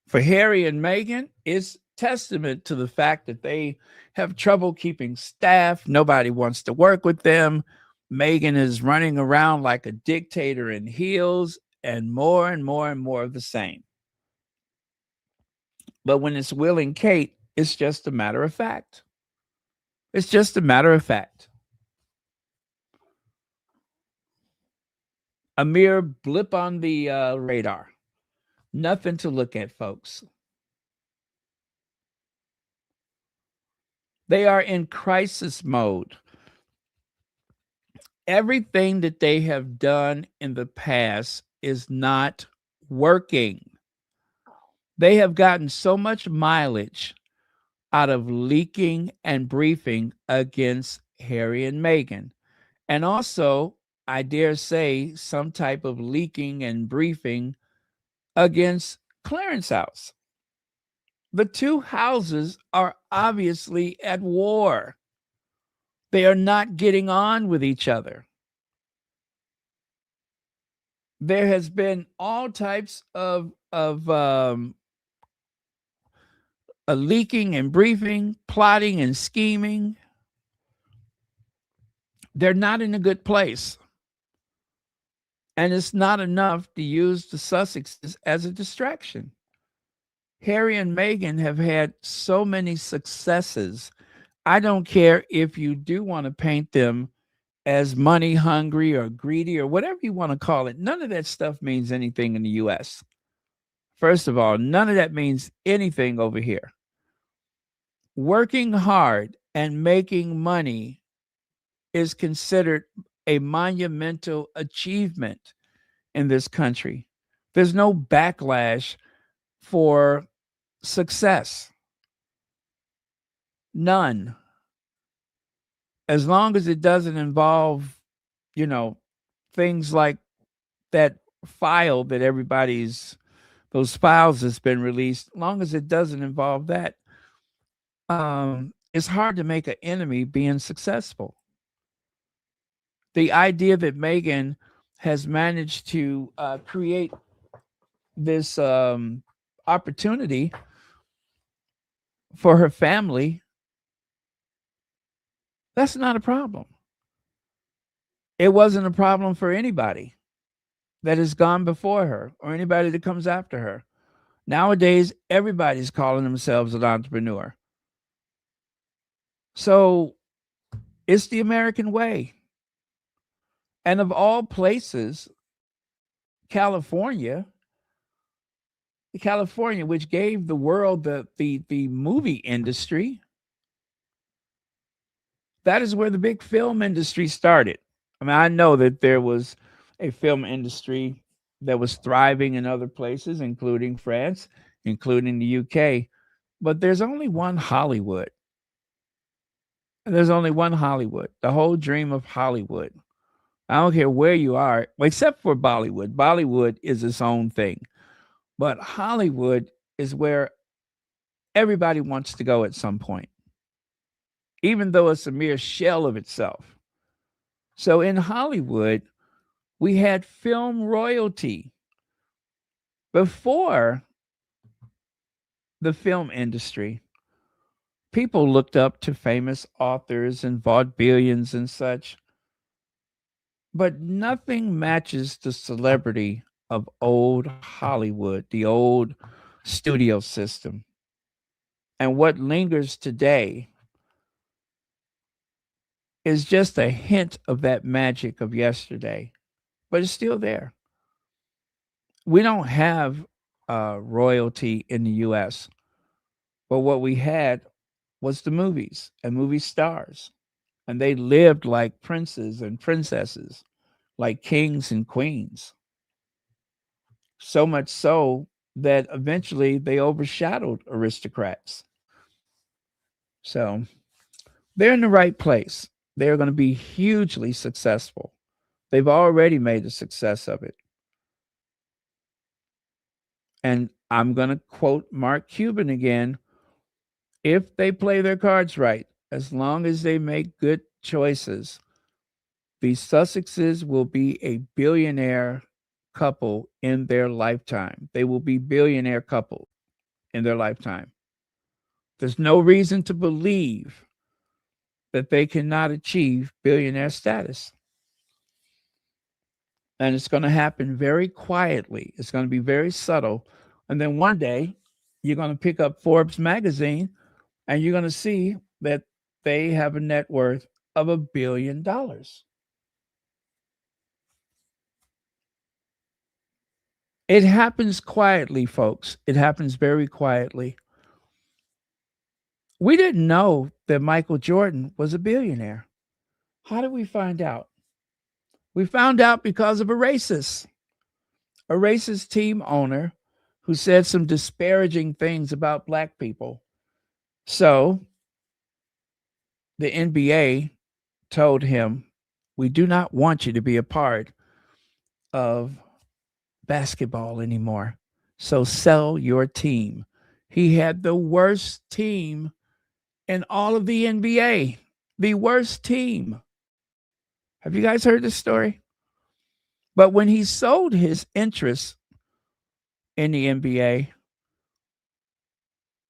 For Harry and Meghan is testament to the fact that they have trouble keeping staff. Nobody wants to work with them. Meghan is running around like a dictator in heels, and more and more and more of the same. But when it's Will and Kate, it's just a matter of fact. It's just a matter of fact. A mere blip on the radar. Nothing to look at, folks. They are in crisis mode. Everything that they have done in the past is not working. They have gotten so much mileage out of leaking and briefing against Harry and Meghan. And also, I dare say, some type of leaking and briefing against Clarence House. The two houses are obviously at war. They are not getting on with each other. There has been all types of leaking and briefing, plotting and scheming. They're not in a good place. And it's not enough to use the Sussexes as a distraction. Harry and Meghan have had so many successes. I don't care if you do want to paint them as money hungry or greedy or whatever you want to call it. None of that stuff means anything in the US. First of all, none of that means anything over here. Working hard and making money is considered a monumental achievement in this country. There's no backlash for success. None. As long as it doesn't involve, things like that file that those files that's been released, as long as it doesn't involve that, it's hard to make an enemy being successful. The idea that Meghan has managed to create this opportunity for her family, that's not a problem. It wasn't a problem for anybody that has gone before her or anybody that comes after her. Nowadays, everybody's calling themselves an entrepreneur. So it's the American way. And of all places, California, which gave the world the movie industry, that is where the big film industry started. I mean, I know that there was a film industry that was thriving in other places, including France, including the UK, but there's only one Hollywood. There's only one Hollywood, the whole dream of Hollywood. I don't care where you are, except for Bollywood. Bollywood is its own thing. But Hollywood is where everybody wants to go at some point, even though it's a mere shell of itself. So in Hollywood, we had film royalty before the film industry. People looked up to famous authors and vaudevillians and such, but nothing matches the celebrity of old Hollywood, the old studio system. And what lingers today is just a hint of that magic of yesterday, but it's still there. We don't have royalty in the US, but what we had was the movies and movie stars. And they lived like princes and princesses, like kings and queens. So much so that eventually they overshadowed aristocrats. So they're in the right place. They're going to be hugely successful. They've already made a success of it. And I'm going to quote Mark Cuban again. If they play their cards right, as long as they make good choices, the Sussexes will be a billionaire couple in their lifetime. They will be billionaire couple in their lifetime. There's no reason to believe that they cannot achieve billionaire status. And it's going to happen very quietly. It's going to be very subtle. And then one day, you're going to pick up Forbes magazine and you're going to see that they have a net worth of $1 billion. It happens quietly, folks. It happens very quietly. We didn't know that Michael Jordan was a billionaire. How did we find out? We found out because of a racist team owner who said some disparaging things about Black people. So the NBA told him, we do not want you to be a part of basketball anymore. So sell your team. He had the worst team in all of the NBA. The worst team. Have you guys heard this story? But when he sold his interest in the NBA,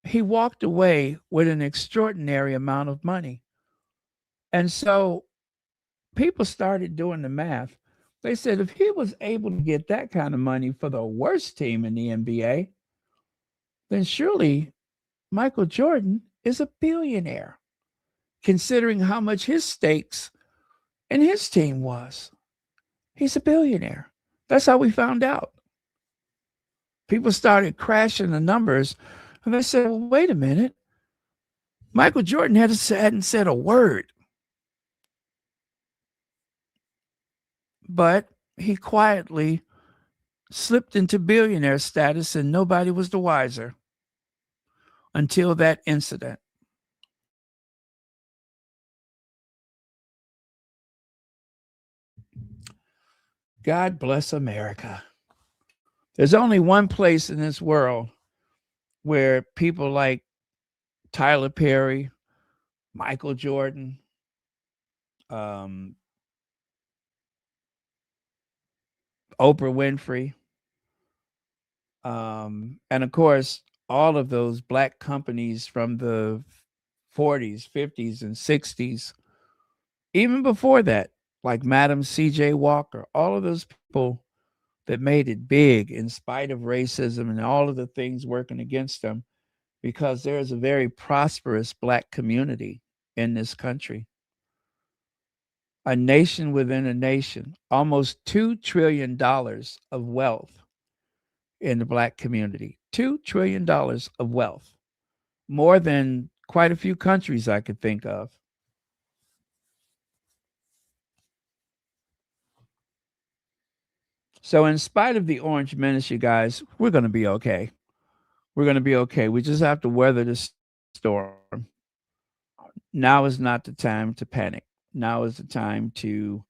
he walked away with an extraordinary amount of money. And so people started doing the math. They said if he was able to get that kind of money for the worst team in the NBA, then surely Michael Jordan is a billionaire, considering how much his stakes in his team was. He's a billionaire. That's how we found out. People started crashing the numbers, and they said, well, wait a minute. Michael Jordan hadn't said a word. but he quietly slipped into billionaire status and nobody was the wiser until that incident. God bless America. There's only one place in this world where people like Tyler Perry, Michael Jordan, um, Oprah Winfrey, and of course, all of those black companies from the 40s, 50s, and 60s, even before that, like Madam C.J. Walker, all of those people that made it big in spite of racism and all of the things working against them, because there is a very prosperous black community in this country. A nation within a nation, almost $2 trillion of wealth in the black community. $2 trillion of wealth, more than quite a few countries I could think of. So, in spite of the orange menace, you guys, we're going to be okay. We're going to be okay. We just have to weather this storm. Now is not the time to panic. Now is the time to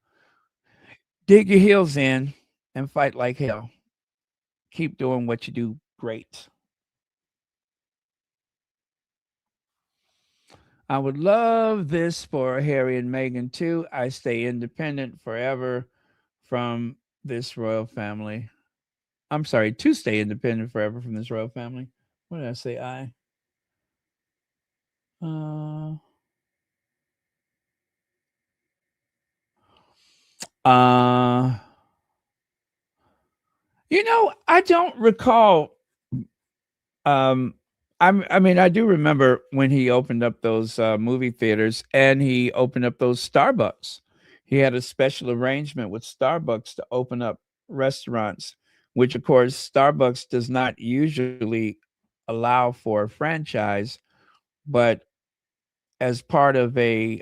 dig your heels in and fight like hell. Keep doing what you do great. I would love this for Harry and Meghan too. I stay independent forever from this royal family. I'm sorry, to stay independent forever from this royal family. What did I say? Uh, uh, I don't recall. Um, I mean, I do remember when he opened up those movie theaters and he opened up those Starbucks. He had a special arrangement with Starbucks to open up restaurants, which, of course, Starbucks does not usually allow for a franchise, but as part of a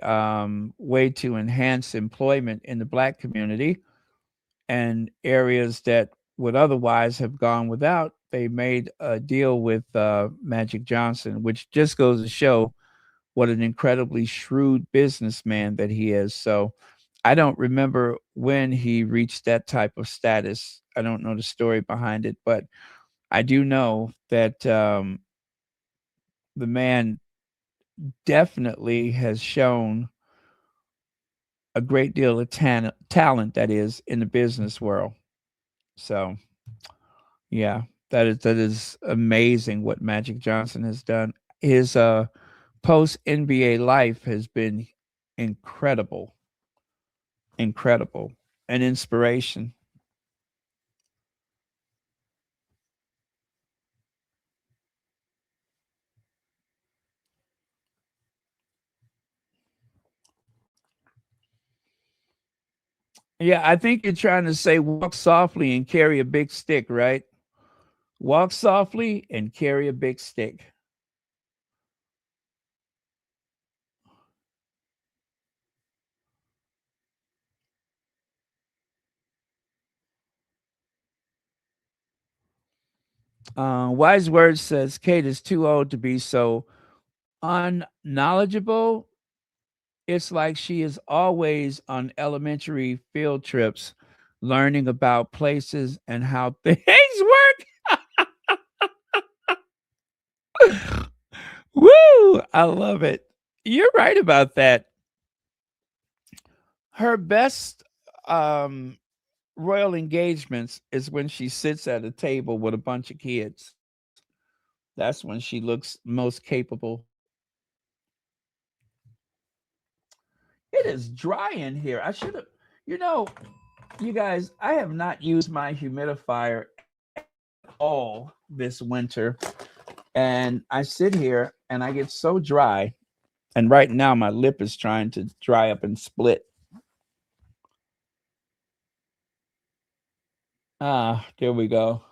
way to enhance employment in the black community and areas that would otherwise have gone without, they made a deal with Magic Johnson, which just goes to show what an incredibly shrewd businessman that he is. So I don't remember when he reached that type of status. I don't know the story behind it, but I do know that the man definitely has shown a great deal of talent that is in the business world. So yeah, that is amazing what Magic Johnson has done. His post NBA life has been incredible, incredible, an inspiration. Yeah, I think you're trying to say walk softly and carry a big stick, right? Walk softly and carry a big stick. Wise Words says Kate is too old to be so unknowledgeable. It's like she is always on elementary field trips, learning about places and how things work. Woo! I love it. You're right about that. Her best um, royal engagements is when she sits at a table with a bunch of kids. That's when she looks most capable. It is dry in here. I should have, you know, you guys, I have not used my humidifier all this winter. And I sit here and I get so dry. And right now my lip is trying to dry up and split. Ah, there we go.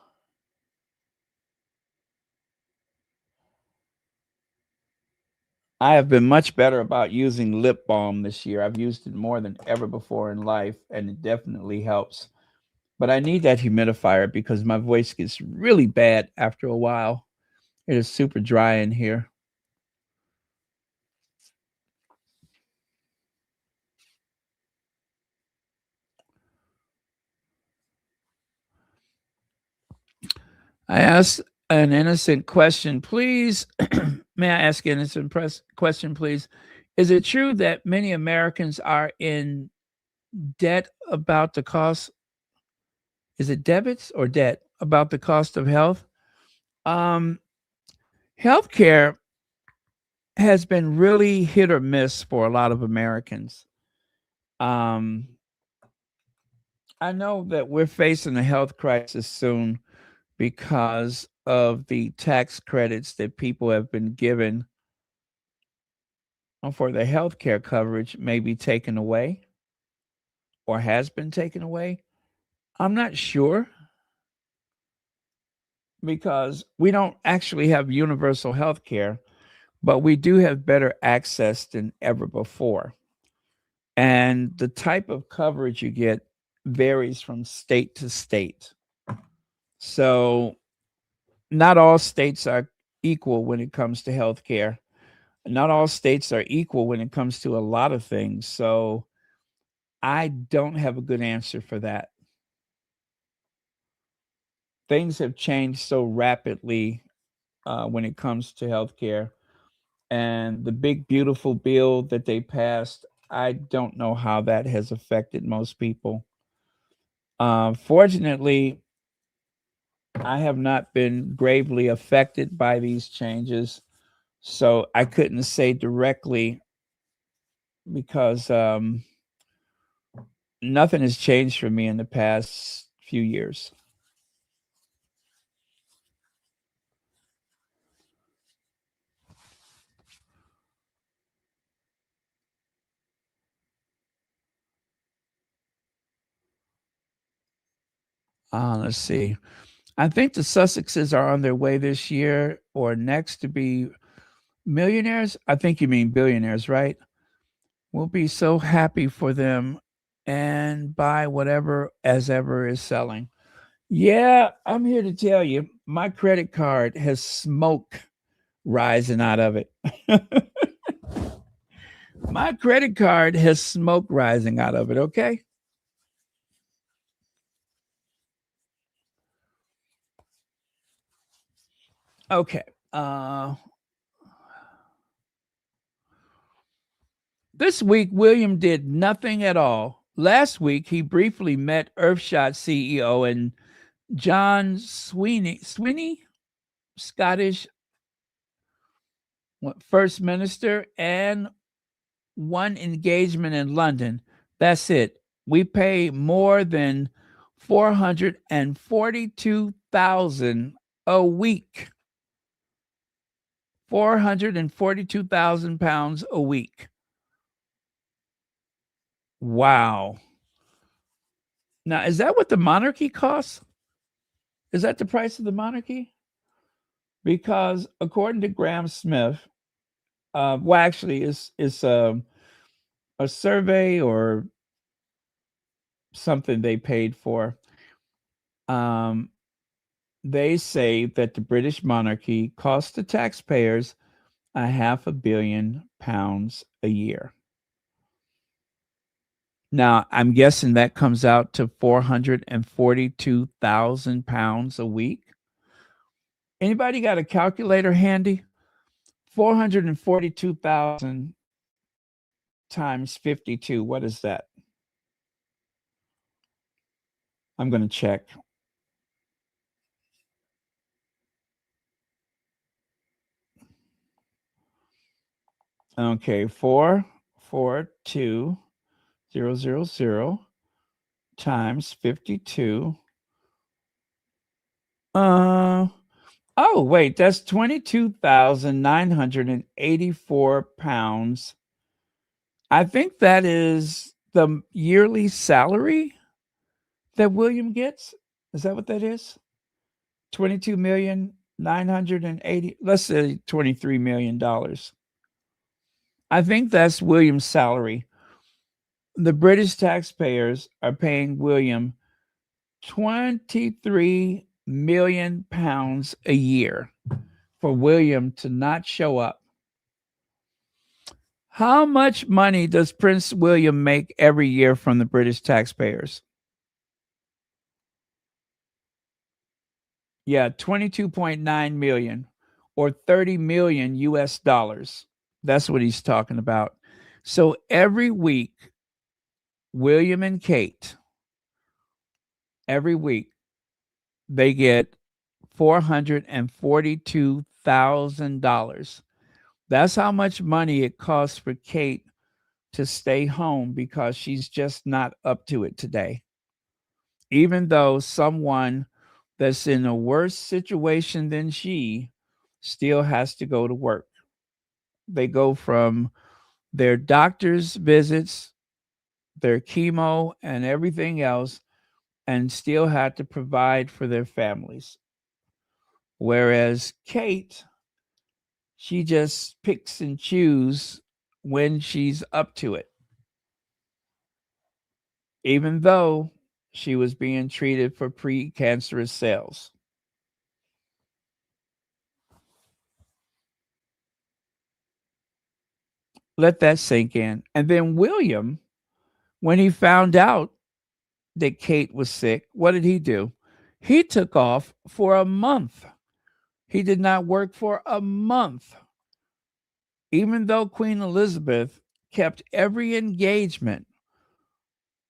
I have been much better about using lip balm this year. I've used it more than ever before in life, and it definitely helps. But I need that humidifier because my voice gets really bad after a while. It is super dry in here. I asked an innocent question, please. May I ask an innocent question, please? Is it true that many Americans are in debt about the cost? Is it debits or debt about the cost of health? Um, Healthcare has been really hit or miss for a lot of Americans. Um, I know that we're facing a health crisis soon because of the tax credits that people have been given for their health care coverage may be taken away or has been taken away. I'm not sure because we don't actually have universal health care, but we do have better access than ever before. And the type of coverage you get varies from state to state. So, not all states are equal when it comes to health care. Not all states are equal when it comes to a lot of things. So, I don't have a good answer for that. Things have changed so rapidly when it comes to healthcare. And the big, beautiful bill that they passed, I don't know how that has affected most people. Fortunately, I have not been gravely affected by these changes. So I couldn't say directly because nothing has changed for me in the past few years. Let's see. I think the Sussexes are on their way this year or next to be millionaires. I think you mean billionaires, right? We'll be so happy for them and buy whatever as ever is selling. Yeah, I'm here to tell you, my credit card has smoke rising out of it. My credit card has smoke rising out of it, okay? Okay. This week, William did nothing at all. Last week, he briefly met Earthshot CEO and John Sweeney, Scottish First Minister, and one engagement in London. That's it. We pay more than 442,000 a week. 442,000 pounds a week. Wow. Now, is that what the monarchy costs? Is that the price of the monarchy? Because according to Graham Smith, well, actually, it's a survey or something they paid for. They say that the British monarchy costs the taxpayers £500 million a year. Now, I'm guessing that comes out to 442,000 pounds a week. Anybody got a calculator handy? 442,000 times 52. What is that? I'm going to check. Okay, 442,000 times 52. Oh, wait, that's 22,984 pounds. I think that is the yearly salary that William gets. Is that what that is? 22,980,000. Let's say $23 million. I think that's William's salary. The British taxpayers are paying William 23 million pounds a year for William to not show up. How much money does Prince William make every year from the British taxpayers? Yeah, 22.9 million or 30 million US dollars. That's what he's talking about. So every week, William and Kate, every week, they get $442,000. That's how much money it costs for Kate to stay home because she's just not up to it today. Even though someone that's in a worse situation than she still has to go to work. They go from their doctor's visits, their chemo, and everything else, and still have to provide for their families. Whereas Kate, she just picks and chooses when she's up to it. Even though she was being treated for precancerous cells. Let that sink in. And then William, when he found out that Kate was sick, what did he do? He took off for a month. He did not work for a month. Even though Queen Elizabeth kept every engagement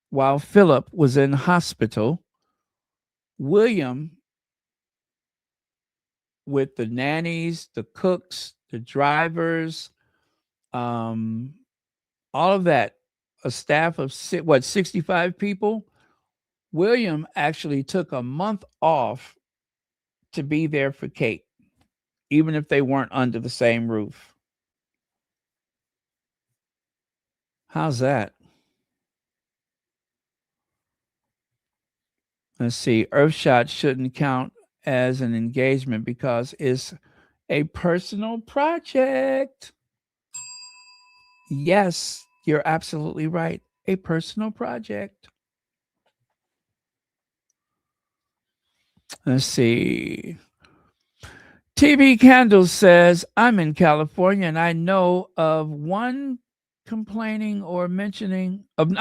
while Philip was in hospital, William, with the nannies, the cooks, the drivers, all of that, a staff of 65 people, William actually took a month off to be there for Kate, even if they weren't under the same roof. How's that? Let's see. Earthshot shouldn't count as an engagement because it's a personal project. Yes, you're absolutely right. A personal project. Let's see. TV Candle says, I'm in California and I know of one complaining or mentioning of,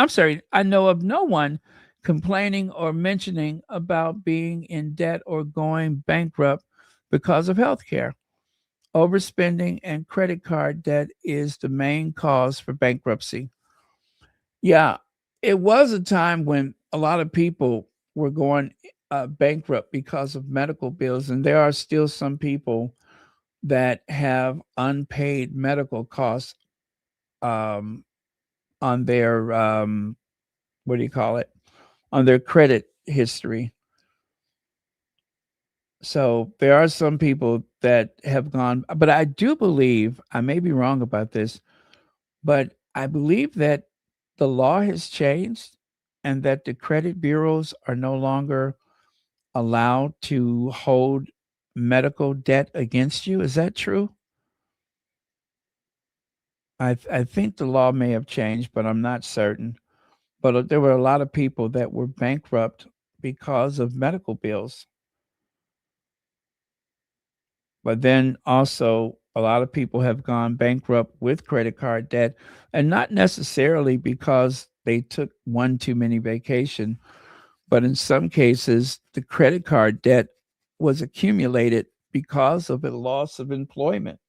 I know of no one complaining or mentioning about being in debt or going bankrupt because of healthcare. Overspending and credit card debt is the main cause for bankruptcy. Yeah, it was a time when a lot of people were going bankrupt because of medical bills, and there are still some people that have unpaid medical costs on their what do you call it? On their credit history. So there are some people that have gone, but I do believe, I may be wrong about this, but I believe that the law has changed and that the credit bureaus are no longer allowed to hold medical debt against you. Is that true? I think the law may have changed, but I'm not certain. But there were a lot of people that were bankrupt because of medical bills. But then also, a lot of people have gone bankrupt with credit card debt, and not necessarily because they took one too many vacation, but in some cases, the credit card debt was accumulated because of a loss of employment.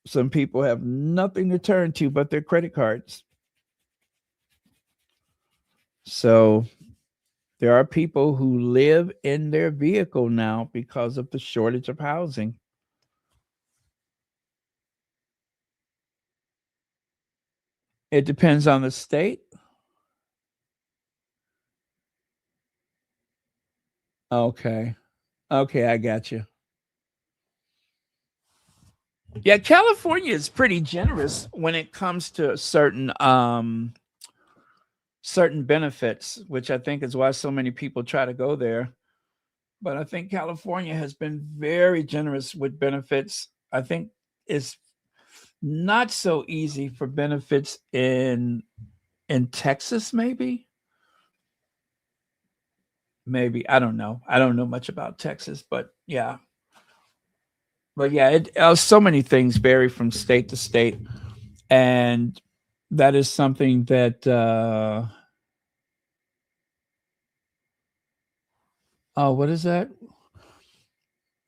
Some people have nothing to turn to but their credit cards. So there are people who live in their vehicle now because of the shortage of housing. It depends on the state. Okay. Okay, I got you. Yeah, California is pretty generous when it comes to certain benefits, which I think is why so many people try to go there. But I think California has been very generous with benefits. I think is not so easy for benefits in Texas, maybe. I don't know. I don't know much about Texas, but yeah. But yeah, so many things vary from state to state, and that is something that what is that?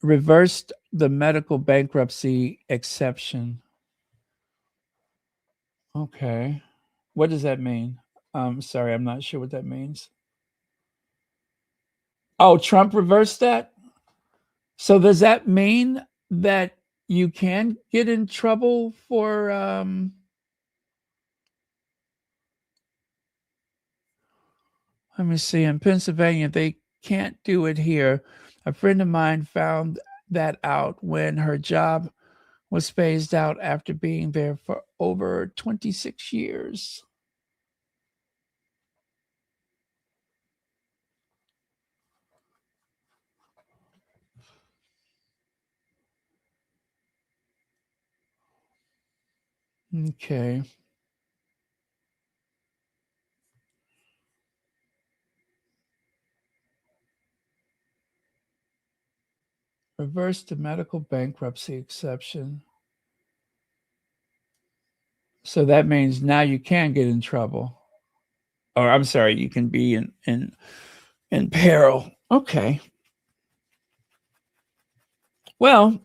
Reversed the medical bankruptcy exception. Okay. What does that mean? Sorry, I'm not sure what that means. Oh, Trump reversed that? So does that mean that you can get in trouble for let me see, in Pennsylvania, they can't do it here. A friend of mine found that out when her job was phased out after being there for over 26 years. Okay. Reverse the medical bankruptcy exception. So that means now you can get in trouble. Or I'm sorry, you can be in peril. Okay. Well,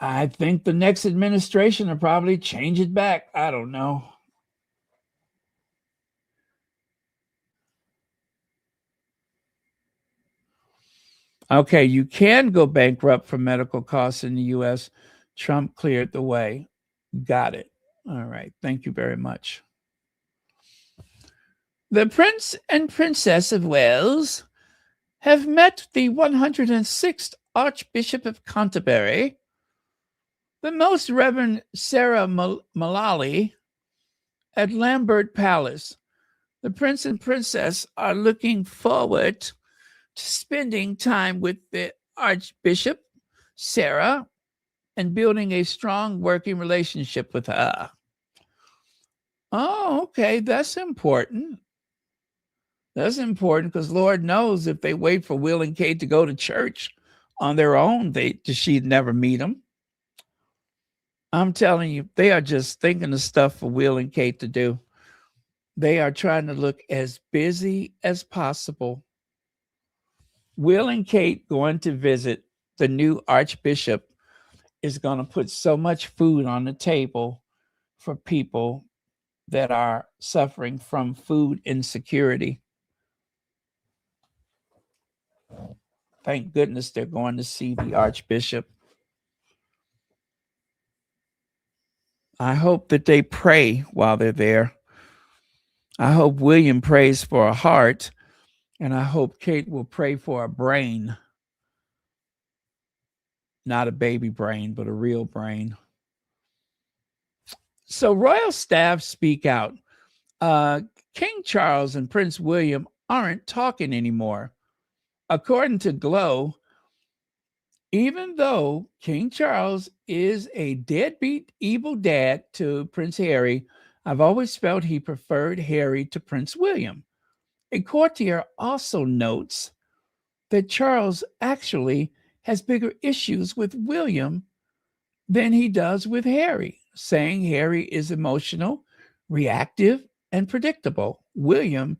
I think the next administration will probably change it back. I don't know. Okay, you can go bankrupt for medical costs in the U.S. Trump cleared the way. Got it. All right. Thank you very much. The Prince and Princess of Wales have met the 106th Archbishop of Canterbury, the Most Reverend Sarah Mullally, at Lambert Palace. The Prince and Princess are looking forward to spending time with the Archbishop, Sarah, and building a strong working relationship with her. Oh, okay. That's important. That's important because Lord knows if they wait for Will and Kate to go to church on their own, she'd never meet them. I'm telling you, they are just thinking of stuff for Will and Kate to do. They are trying to look as busy as possible. Will and Kate going to visit the new Archbishop is going to put so much food on the table for people that are suffering from food insecurity. Thank goodness they're going to see the Archbishop. I hope that they pray while they're there. I hope William prays for a heart, and I hope Kate will pray for a brain. Not a baby brain, but a real brain. So royal staff speak out. King Charles and Prince William aren't talking anymore. According to Glow, even though King Charles is a deadbeat evil dad to Prince Harry, I've always felt he preferred Harry to Prince William. A courtier also notes that Charles actually has bigger issues with William than he does with Harry, saying Harry is emotional, reactive, and predictable. William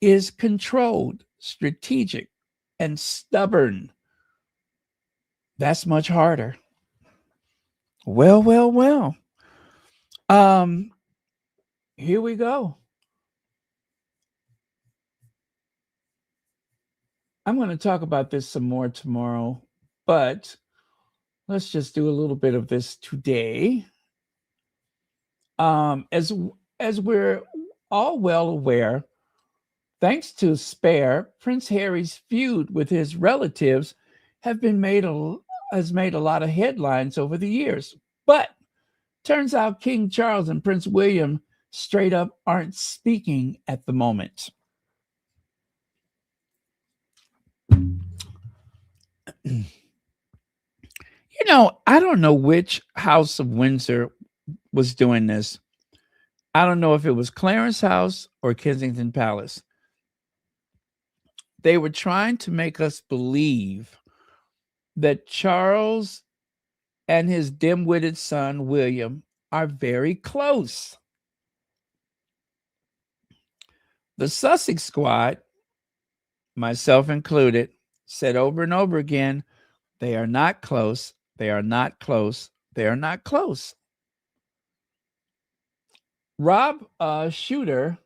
is controlled, strategic, and stubborn. That's much harder. Well. Here we go. I'm going to talk about this some more tomorrow, but let's just do a little bit of this today. As we're all well aware, thanks to Spare, Prince Harry's feud with his relatives has made a lot of headlines over the years. But turns out King Charles and Prince William straight up aren't speaking at the moment. I don't know which House of Windsor was doing this. I don't know if it was Clarence House or Kensington Palace. They were trying to make us believe that Charles and his dim-witted son, William, are very close. The Sussex squad, myself included, said over and over again, they are not close. They are not close. They are not close. Rob Shutter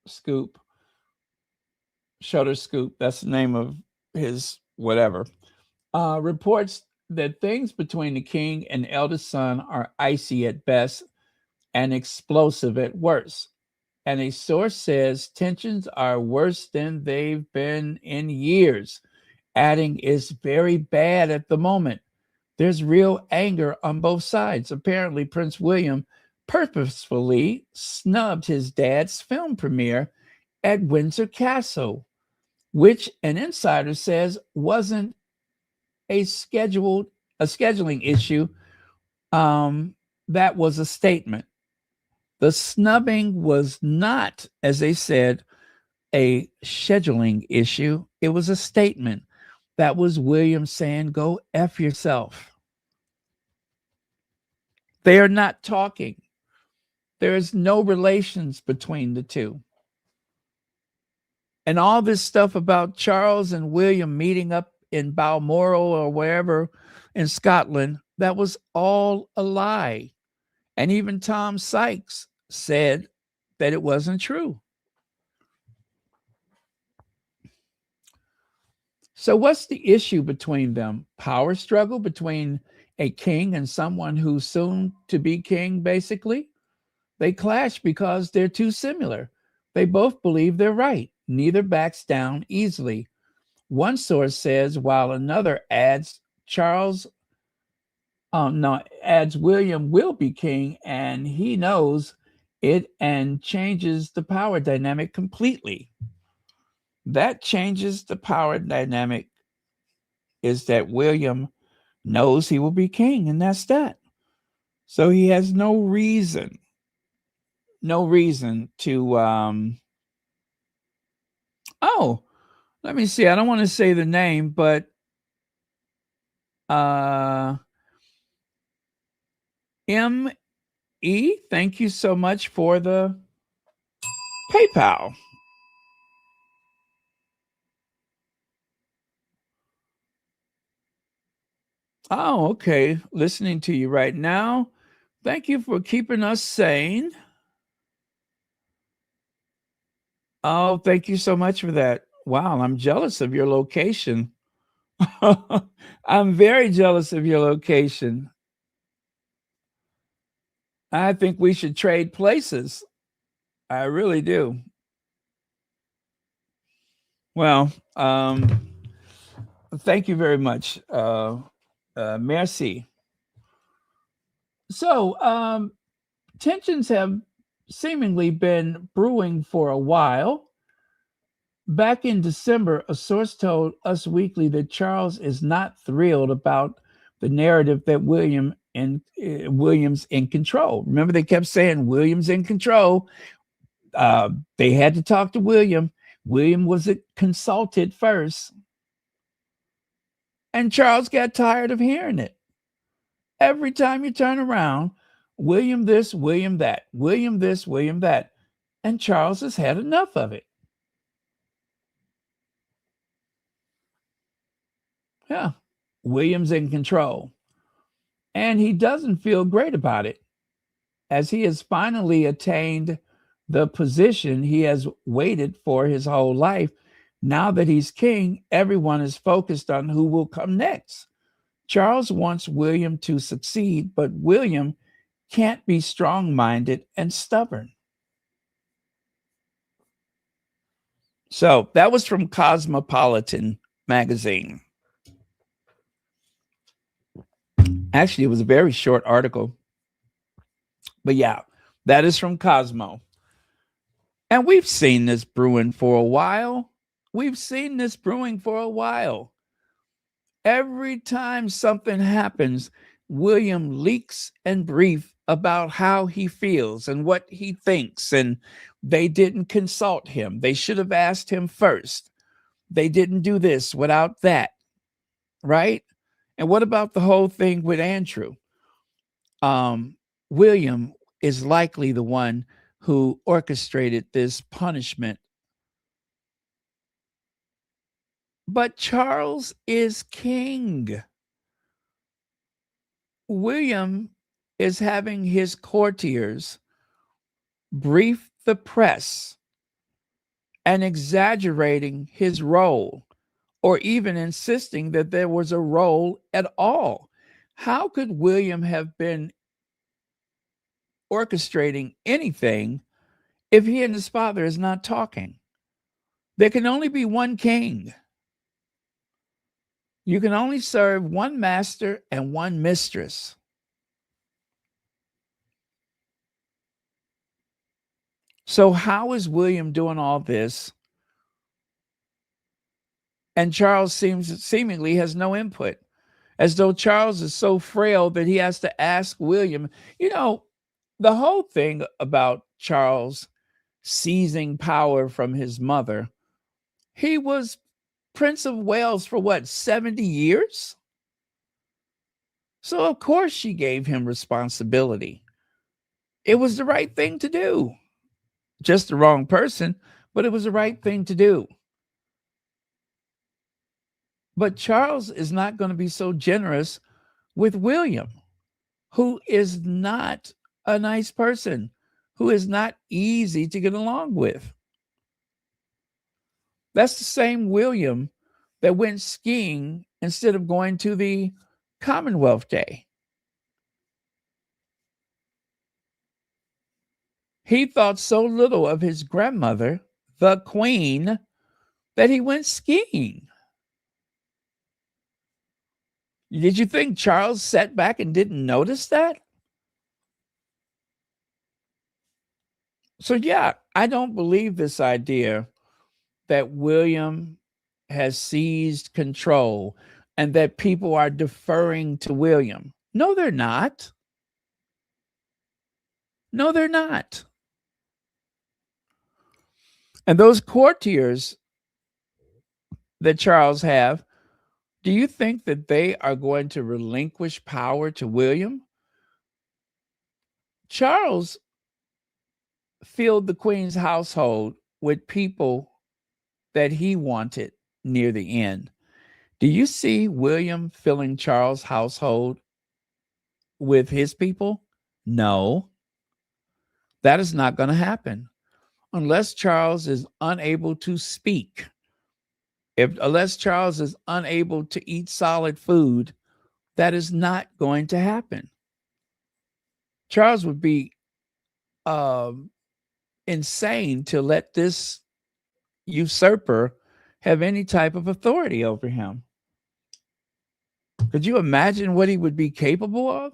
Scoop, that's the name of his whatever, reports that things between the king and eldest son are icy at best and explosive at worst. And a source says tensions are worse than they've been in years, adding it's very bad at the moment. There's real anger on both sides. Apparently, Prince William purposefully snubbed his dad's film premiere at Windsor Castle, which an insider says wasn't a scheduling issue. That was a statement. The snubbing was not, as they said, a scheduling issue. It was a statement. That was William saying, go F yourself. They are not talking. There is no relations between the two. And all this stuff about Charles and William meeting up in Balmoral or wherever in Scotland, that was all a lie. And even Tom Sykes said that it wasn't true. So what's the issue between them? Power struggle between a king and someone who's soon to be king, basically? They clash because they're too similar. They both believe they're right. Neither backs down easily. One source says, while another adds William will be king, and he knows it, and changes the power dynamic completely. That changes the power dynamic is that William knows he will be king, and that's that. So he has no reason to, let me see. I don't want to say the name, but M.E., thank you so much for the PayPal. Oh, okay. Listening to you right now. Thank you for keeping us sane. Oh, thank you so much for that. Wow, I'm jealous of your location. I'm very jealous of your location. I think we should trade places. I really do. Well, thank you very much. Merci. So, tensions have seemingly been brewing for a while. Back in December, a source told Us Weekly that Charles is not thrilled about the narrative that William's in control. Remember, they kept saying William's in control. They had to talk to William. William was consulted first. And Charles got tired of hearing it. Every time you turn around, William this, William that, William this, William that. And Charles has had enough of it. Yeah, William's in control. And he doesn't feel great about it, as he has finally attained the position he has waited for his whole life. Now that he's king, everyone is focused on who will come next. Charles wants William to succeed, but William can't be strong-minded and stubborn. So that was from Cosmopolitan magazine. Actually, it was a very short article. But yeah, that is from Cosmo. And we've seen this brewing for a while. Every time something happens, William leaks and brief about how he feels and what he thinks, and they didn't consult him. They should have asked him first. They didn't do this without that, right? And what about the whole thing with Andrew? William is likely the one who orchestrated this punishment. But Charles is king. William is having his courtiers brief the press and exaggerating his role, or even insisting that there was a role at all. How could William have been orchestrating anything if he and his father is not talking? There can only be one king. You can only serve one master and one mistress. So how is William doing all this? And Charles seemingly has no input, as though Charles is so frail that he has to ask William. You know, the whole thing about Charles seizing power from his mother, he was Prince of Wales for what, 70 years? So of course she gave him responsibility. It was the right thing to do. Just the wrong person, but it was the right thing to do. But Charles is not going to be so generous with William, who is not a nice person, who is not easy to get along with. That's the same William that went skiing instead of going to the Commonwealth Day. He thought so little of his grandmother, the Queen, that he went skiing. Did you think Charles sat back and didn't notice that? So, yeah, I don't believe this idea that William has seized control and that people are deferring to William. No, they're not. No, they're not. And those courtiers that Charles have, do you think that they are going to relinquish power to William? Charles filled the Queen's household with people that he wanted near the end. Do you see William filling Charles' household with his people? No, that is not going to happen unless Charles is unable to speak. Unless Charles is unable to eat solid food, that is not going to happen. Charles would be insane to let this usurper have any type of authority over him. Could you imagine what he would be capable of?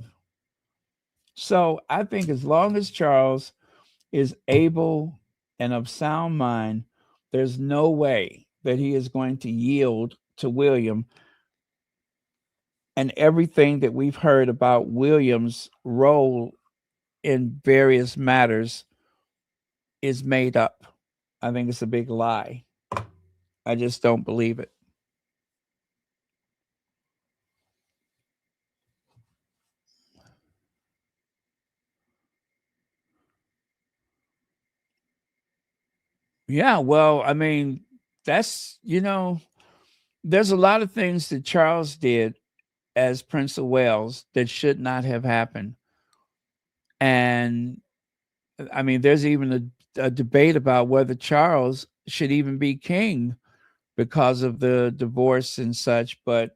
So I think as long as Charles is able and of sound mind, there's no way that he is going to yield to William. And everything that we've heard about William's role in various matters is made up. I think it's a big lie. I just don't believe it. Yeah, well, I mean, that's, there's a lot of things that Charles did as Prince of Wales that should not have happened. And I mean, there's even a debate about whether Charles should even be king because of the divorce and such, but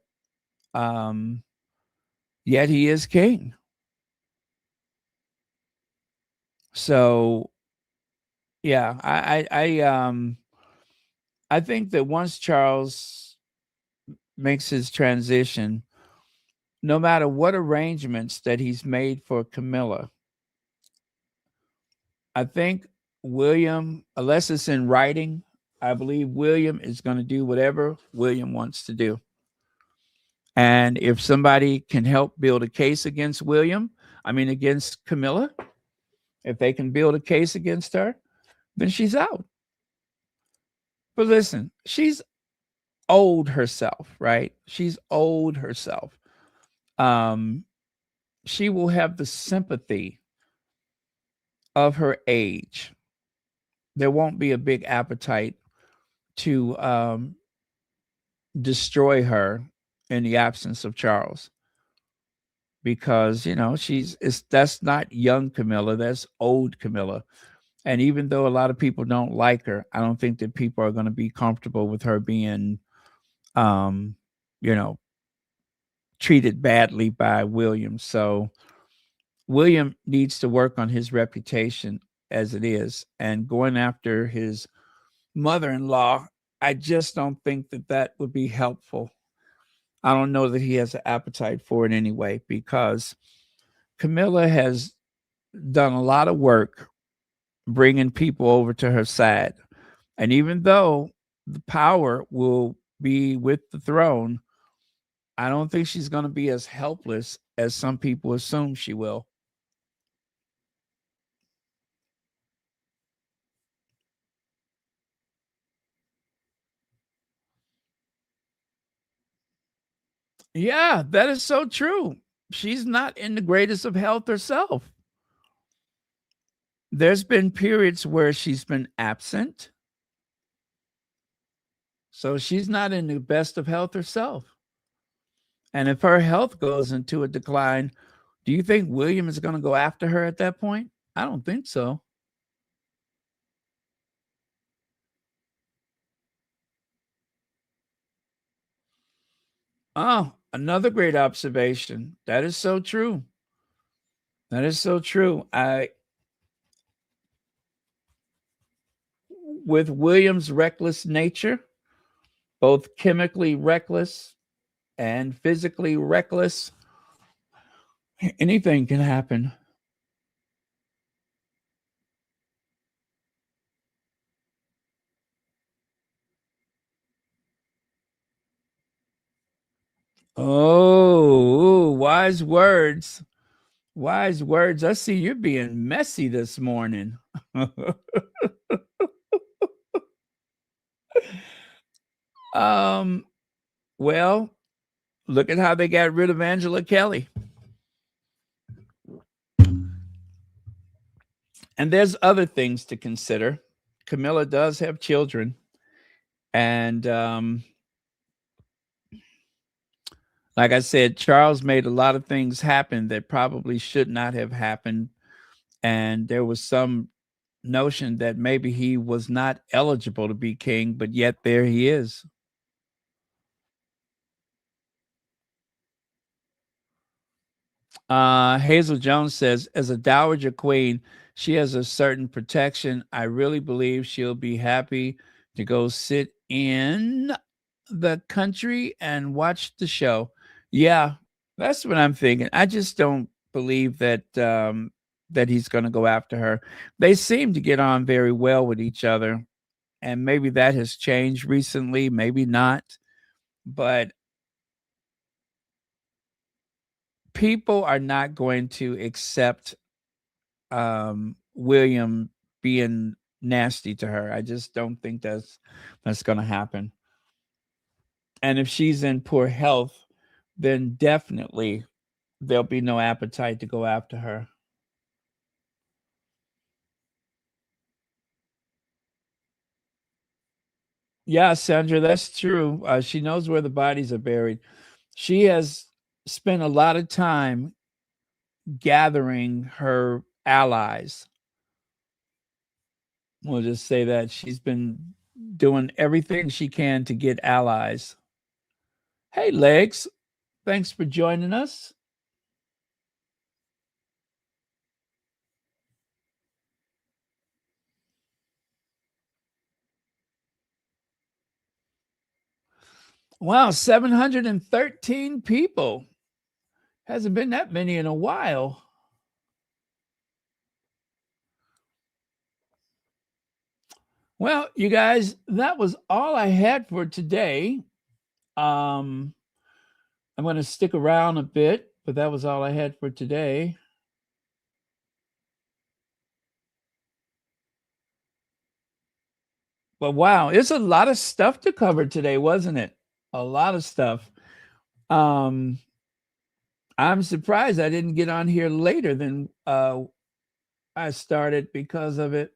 yet he is king. So yeah, I think that once Charles makes his transition, no matter what arrangements that he's made for Camilla, I think William, unless it's in writing, I believe William is going to do whatever William wants to do. And if somebody can help build a case against against Camilla, if they can build a case against her, then she's out. But listen, she's old herself, right? She's old herself. She will have the sympathy of her age. There won't be a big appetite to destroy her in the absence of Charles, because that's not young Camilla, that's old Camilla. And even though a lot of people don't like her, I don't think that people are going to be comfortable with her being you know treated badly by William. So William needs to work on his reputation as it is, and going after his mother-in-law, I just don't think that that would be helpful. I don't know that he has an appetite for it anyway, because Camilla has done a lot of work bringing people over to her side. And even though the power will be with the throne, I don't think she's going to be as helpless as some people assume she will. Yeah, that is so true. She's not in the greatest of health herself. There's been periods where she's been absent. So she's not in the best of health herself. And if her health goes into a decline, do you think William is going to go after her at that point? I don't think so. Oh, another great observation. That is so true. That is so true. With William's reckless nature, both chemically reckless and physically reckless, anything can happen. Oh, wise words. Wise words. I see you're being messy this morning. Well, look at how they got rid of Angela Kelly. And there's other things to consider. Camilla does have children. And like I said, Charles made a lot of things happen that probably should not have happened. And there was some notion that maybe he was not eligible to be king, but yet there he is. Hazel Jones says, as a dowager queen, she has a certain protection. I really believe she'll be happy to go sit in the country and watch the show. Yeah, that's what I'm thinking. I just don't believe that that he's going to go after her. They seem to get on very well with each other, and maybe that has changed recently, maybe not. But people are not going to accept William being nasty to her. I just don't think that's going to happen. And if she's in poor health, then definitely there'll be no appetite to go after her. Yeah, Sandra, that's true. She knows where the bodies are buried. She has spent a lot of time gathering her allies. We'll just say that she's been doing everything she can to get allies. Hey, Legs, thanks for joining us. Wow, 713 people. Hasn't been that many in a while. Well, you guys, that was all I had for today. I'm going to stick around a bit, but that was all I had for today. But wow, it's a lot of stuff to cover today, wasn't it? A lot of stuff. I'm surprised I didn't get on here later than I started because of it.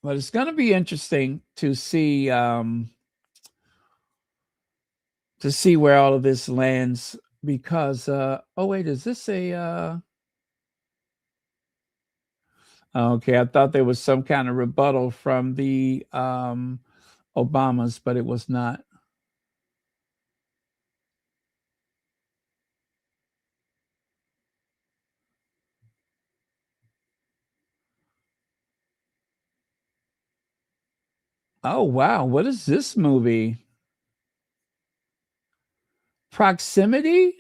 But it's going to be interesting to see where all of this lands because oh wait, is this a okay, I thought there was some kind of rebuttal from the Obamas, but it was not. Oh wow, what is this movie? Proximity?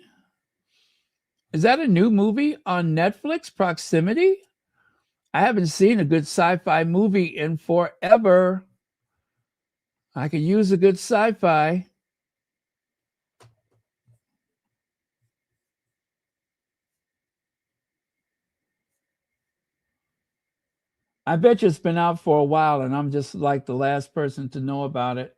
Is that a new movie on Netflix? Proximity? I haven't seen a good sci-fi movie in forever. I could use a good sci-fi. I bet you it's been out for a while and I'm just like the last person to know about it.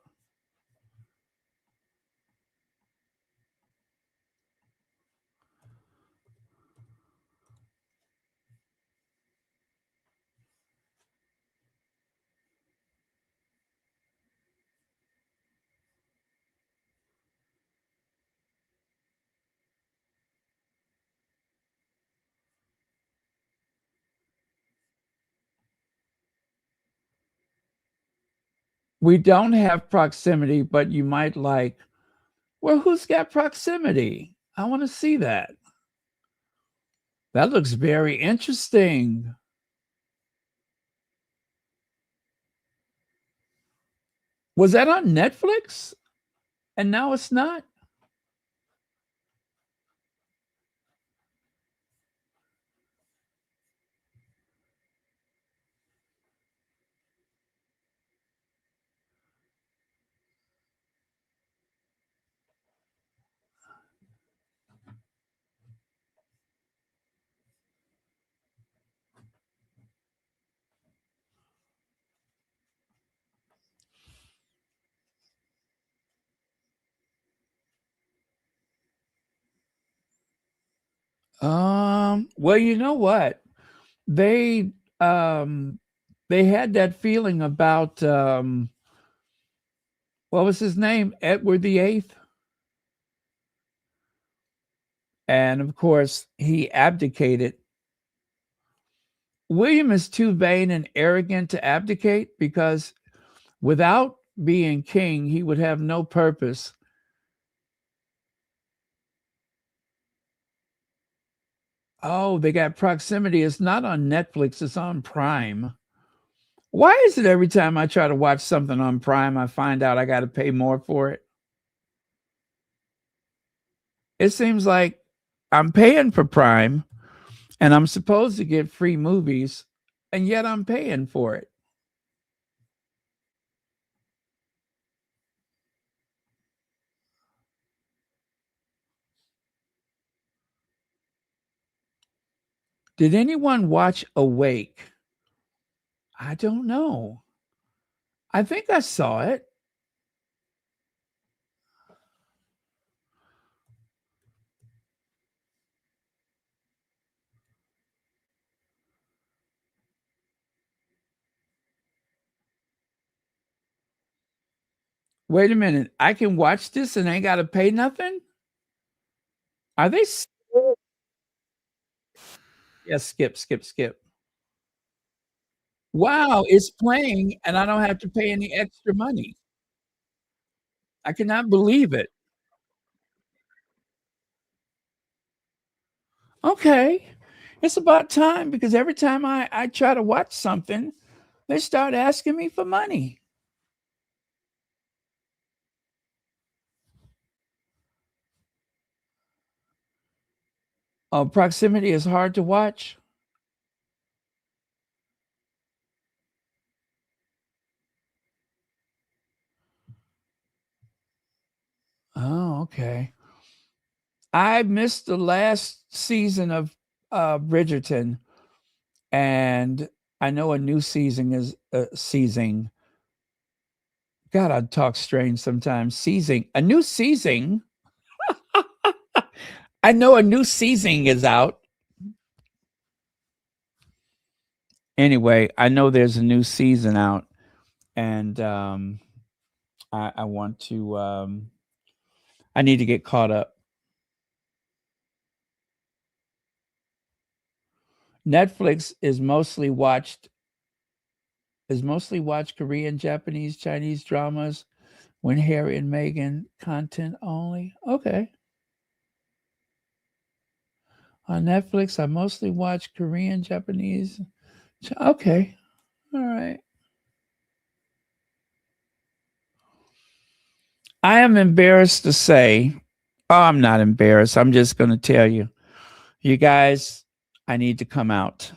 We don't have proximity, but you might like, well, who's got proximity? I want to see that. That looks very interesting. Was that on Netflix? And now it's not? Well, you know what? They had that feeling about what was his name? Edward the Eighth. And of course, he abdicated. William is too vain and arrogant to abdicate because without being king, he would have no purpose. Oh, they got proximity. It's not on Netflix, it's on Prime. Why is it every time I try to watch something on Prime, I find out I got to pay more for it? It seems like I'm paying for Prime and I'm supposed to get free movies, and yet I'm paying for it. Did anyone watch Awake? I don't know. I think I saw it. Wait a minute. I can watch this and ain't got to pay nothing? Are they? Yes, skip, skip, skip. Wow, it's playing and I don't have to pay any extra money. I cannot believe it. Okay. It's about time because every time I try to watch something, they start asking me for money. Oh, proximity is hard to watch. Okay. I missed the last season of Bridgerton, and I know a new season is seizing. God, I talk strange sometimes. Seizing. A new season. I know a new season is out. Anyway, I know there's a new season out, and I want to. I need to get caught up. Netflix is mostly watched Korean, Japanese, Chinese dramas. When Harry and Meghan content only. Okay. On Netflix, I mostly watch Korean, Japanese. Okay. All right. I am embarrassed to say, I'm not embarrassed. I'm just going to tell you, you guys, I need to come out.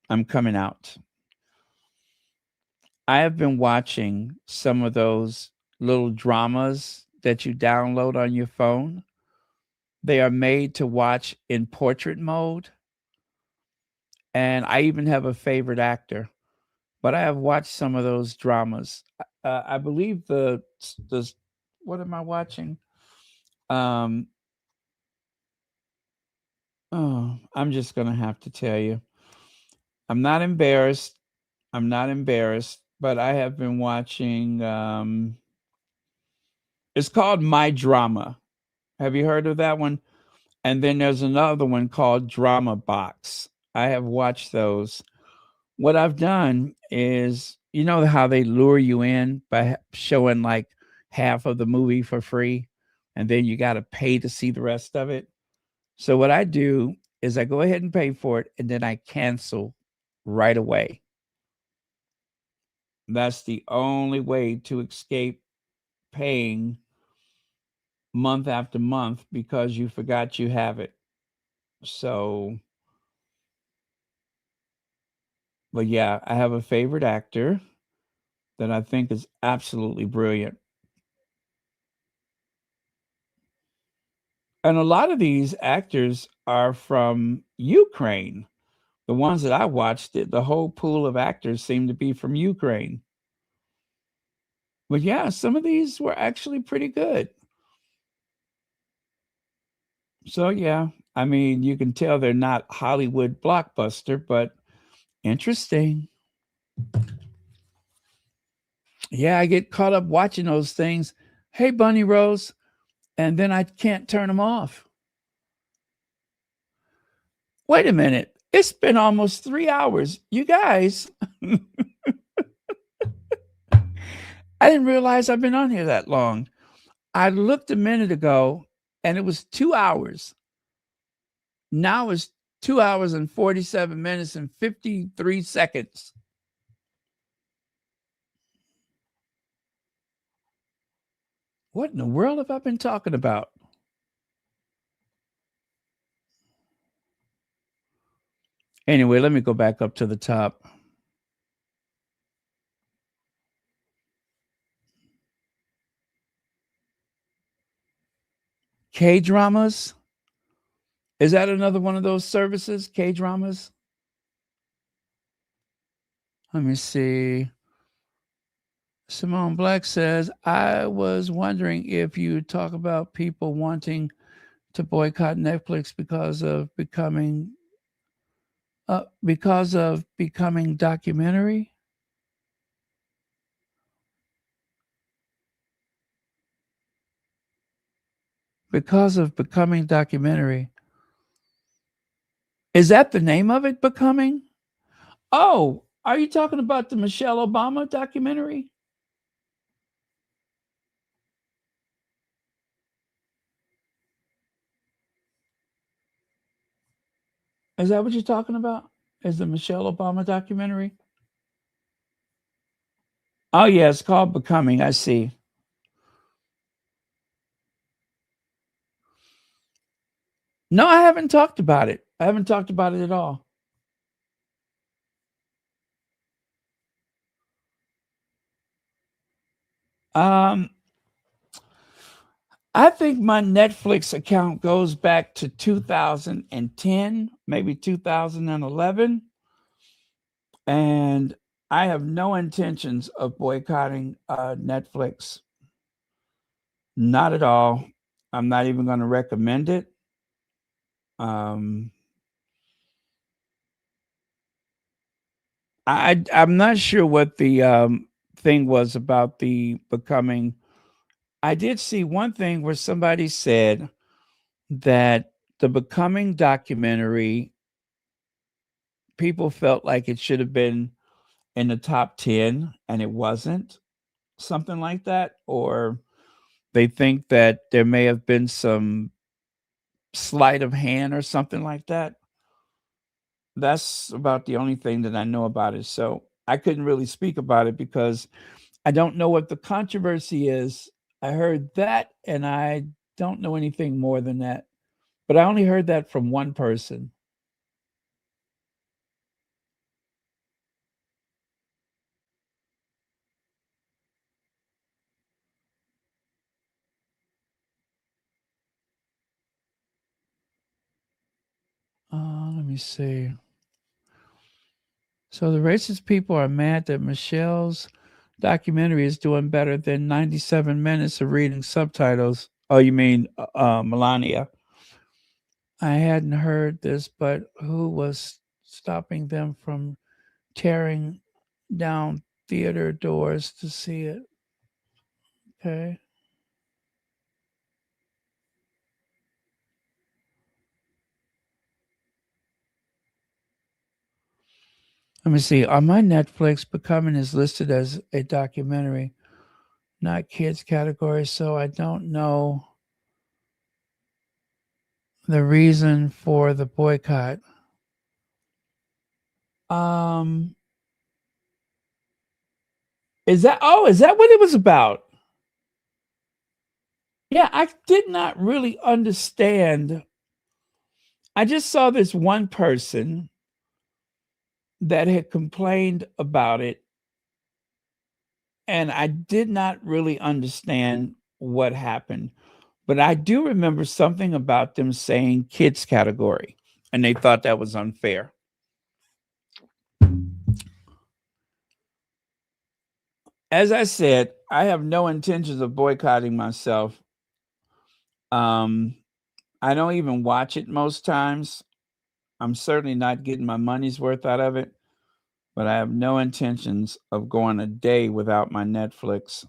I'm coming out. I have been watching some of those little dramas that you download on your phone. They are made to watch in portrait mode. And I even have a favorite actor, but I have watched some of those dramas. I believe the what am I watching? Oh, I'm just going to have to tell you. I'm not embarrassed. But I have been watching it's called My Drama. Have you heard of that one? And then there's another one called Drama Box. I have watched those. What I've done is, you know how they lure you in by showing like half of the movie for free, and then you got to pay to see the rest of it. So what I do is I go ahead and pay for it, and then I cancel right away. That's the only way to escape paying month after month because you forgot you have it. So, but yeah, I have a favorite actor that I think is absolutely brilliant. And a lot of these actors are from Ukraine. The ones that I watched, the whole pool of actors seemed to be from Ukraine. But yeah, some of these were actually pretty good. So yeah, I mean, you can tell they're not Hollywood blockbuster, but interesting. Yeah, I get caught up watching those things. Hey, Bunny Rose, and then I can't turn them off. Wait a minute. It's been almost 3 hours. You guys, I didn't realize I've been on here that long. I looked a minute ago and it was 2 hours. Now it's 2 hours and 47 minutes and 53 seconds. What in the world have I been talking about? Anyway, let me go back up to the top. K-dramas? Is that another one of those services? K-dramas? Let me see. Simone Black says, I was wondering if you talk about people wanting to boycott Netflix because of becoming documentary. Because of becoming documentary. Is that the name of it, Becoming? Oh, are you talking about the Michelle Obama documentary? Is that what you're talking about? Is the Michelle Obama documentary? Oh, yeah, it's called Becoming. I see. No, I haven't talked about it. I haven't talked about it at all. Um, I think my Netflix account goes back to 2010, maybe 2011. And I have no intentions of boycotting Netflix. Not at all. I'm not even going to recommend it. I'm not sure what the thing was about the becoming. I did see one thing where somebody said that the Becoming documentary, people felt like it should have been in the top 10 and it wasn't, something like that. Or they think that there may have been some sleight of hand or something like that. That's about the only thing that I know about it. So I couldn't really speak about it because I don't know what the controversy is. I heard that and I don't know anything more than that. But I only heard that from one person. Let me see. So the racist people are mad that Michelle's documentary is doing better than 97 minutes of reading subtitles. Oh, you mean Melania? I hadn't heard this, but who was stopping them from tearing down theater doors to see it? Okay. Let me see. On my Netflix, Becoming is listed as a documentary, not kids category, so I don't know the reason for the boycott. Is that what it was about? Yeah, I did not really understand. I just saw this one person that had complained about it, and I did not really understand what happened. But I do remember something about them saying kids category, and they thought that was unfair. As I said, I have no intentions of boycotting myself. I don't even watch it most times. I'm certainly not getting my money's worth out of it, but I have no intentions of going a day without my Netflix.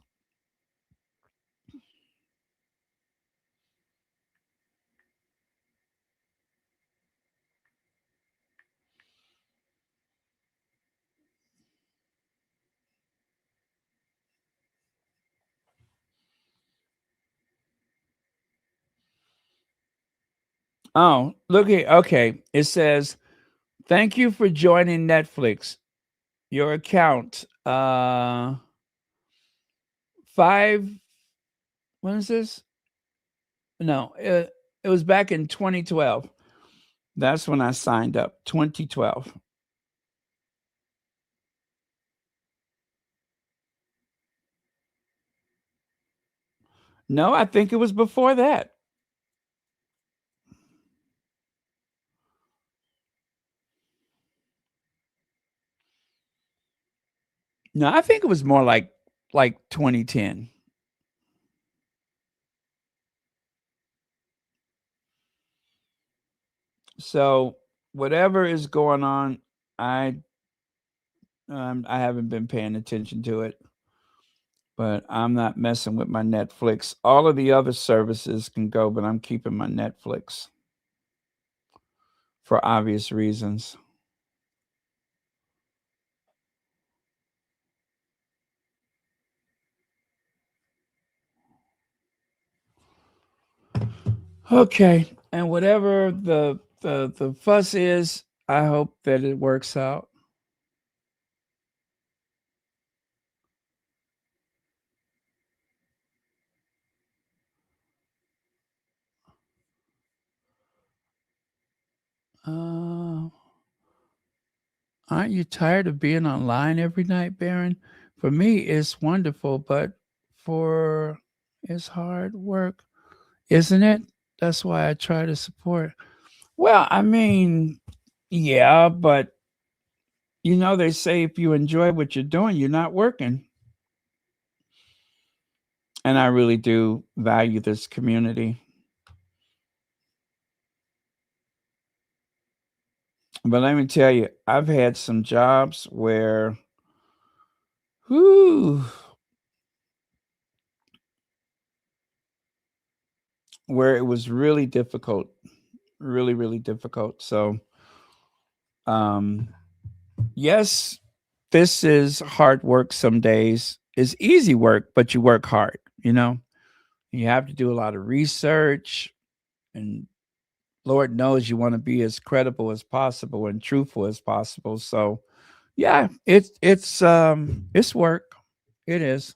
Oh, look here. Okay. It says, thank you for joining Netflix. Your account, when is this? No, it was back in 2012. That's when I signed up, 2012. No, I think it was before that. No, I think it was more like 2010. So whatever is going on, I haven't been paying attention to it, but I'm not messing with my Netflix. All of the other services can go, but I'm keeping my Netflix for obvious reasons. Okay, and whatever the fuss is, I hope that it works out. Aren't you tired of being online every night, Baron? For me, it's wonderful, but for it's hard work. isn't it? That's why I try to support. Well, I mean, yeah, but they say if you enjoy what you're doing, you're not working. And I really do value this community. But let me tell you, I've had some jobs where, whew, where it was really difficult, really, really difficult. So, yes, this is hard work some days. It's easy work, but you work hard, You have to do a lot of research, and Lord knows you want to be as credible as possible and truthful as possible. So, yeah, it's work. It is.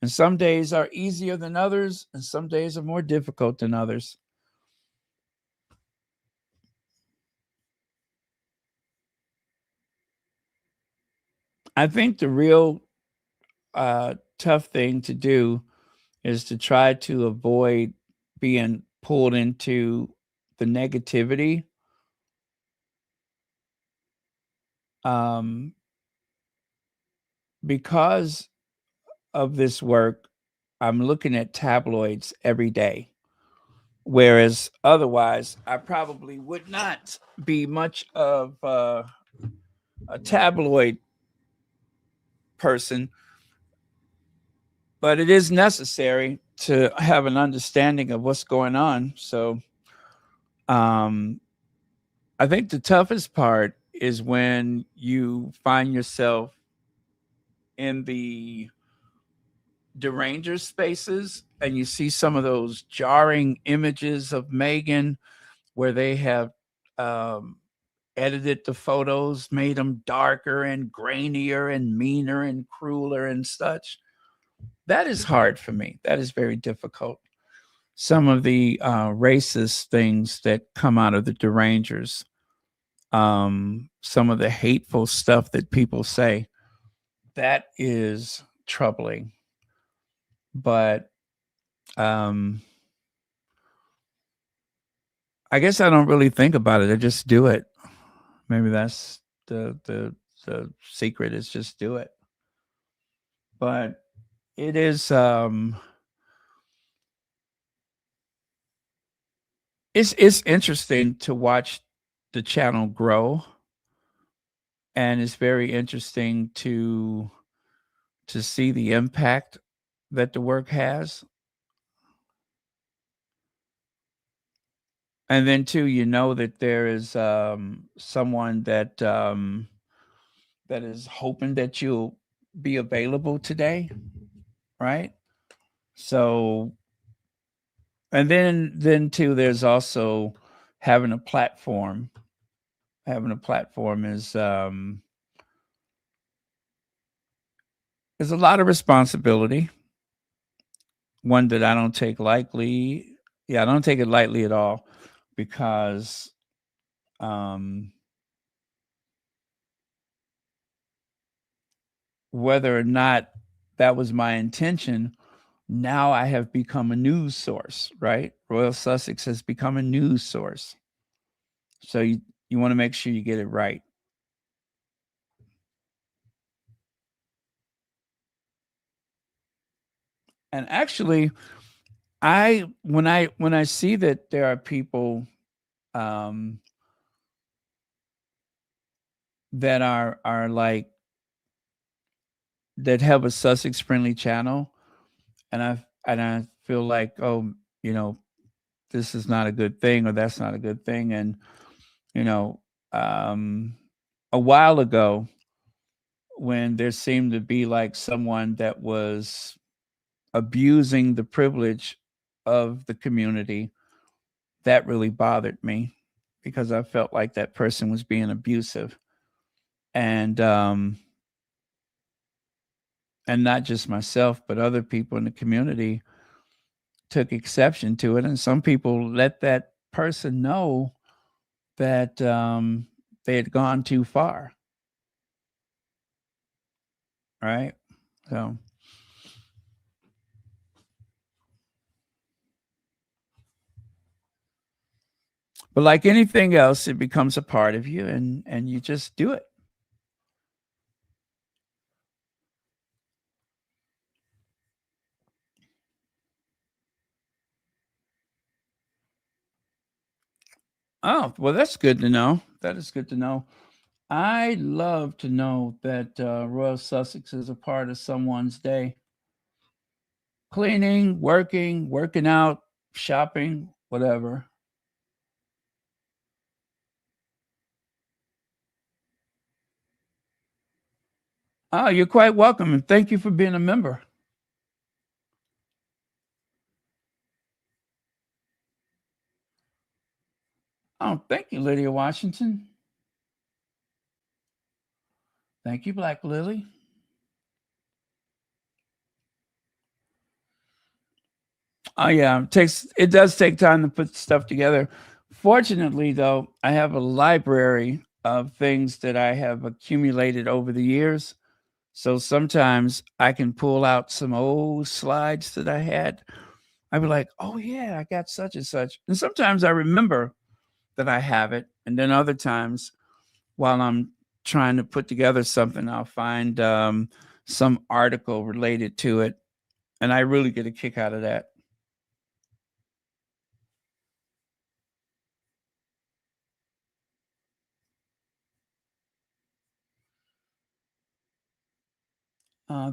And some days are easier than others, and some days are more difficult than others. I think the real tough thing to do is to try to avoid being pulled into the negativity. Um, because of this work, I'm looking at tabloids every day. Whereas otherwise, I probably would not be much of a tabloid person, but it is necessary to have an understanding of what's going on. So, um, I think the toughest part is when you find yourself in the deranger spaces and you see some of those jarring images of Meghan where they have um, edited the photos, made them darker and grainier and meaner and crueler and such. That is hard for me. That is very difficult. Some of the racist things that come out of the derangers, some of the hateful stuff that people say, that is troubling. But I guess I don't really think about it. I just do it. Maybe that's the secret is just do it. But it is it's interesting to watch the channel grow, and it's very interesting to see the impact that the work has. And then too, that there is someone that is hoping that you'll be available today, right? So, and then too, there's also having a platform. Having a platform is a lot of responsibility. One that I don't take lightly. Yeah, I don't take it lightly at all because whether or not that was my intention, now I have become a news source, right? Royal Sussex has become a news source. So you want to make sure you get it right. And actually, when I see that there are people um, that are like that have a Sussex friendly channel, and I feel like, oh, this is not a good thing or that's not a good thing. And you know, a while ago, when there seemed to be like someone that was abusing the privilege of the community, that really bothered me because I felt like that person was being abusive. And and not just myself, but other people in the community took exception to it. And some people let that person know that they had gone too far. Right. So But like anything else, it becomes a part of you, and you just do it. Oh, well, that's good to know. That is good to know. I love to know that Royal Sussex is a part of someone's day. Cleaning, working out, shopping, whatever. Oh, you're quite welcome, and thank you for being a member. Oh, thank you, Lydia Washington. Thank you, Black Lily. Oh yeah, it does take time to put stuff together. Fortunately, though, I have a library of things that I have accumulated over the years. So sometimes I can pull out some old slides that I had. I'd be like, "Oh yeah, I got such and such." And sometimes I remember that I have it, and then other times while I'm trying to put together something, I'll find some article related to it, and I really get a kick out of that.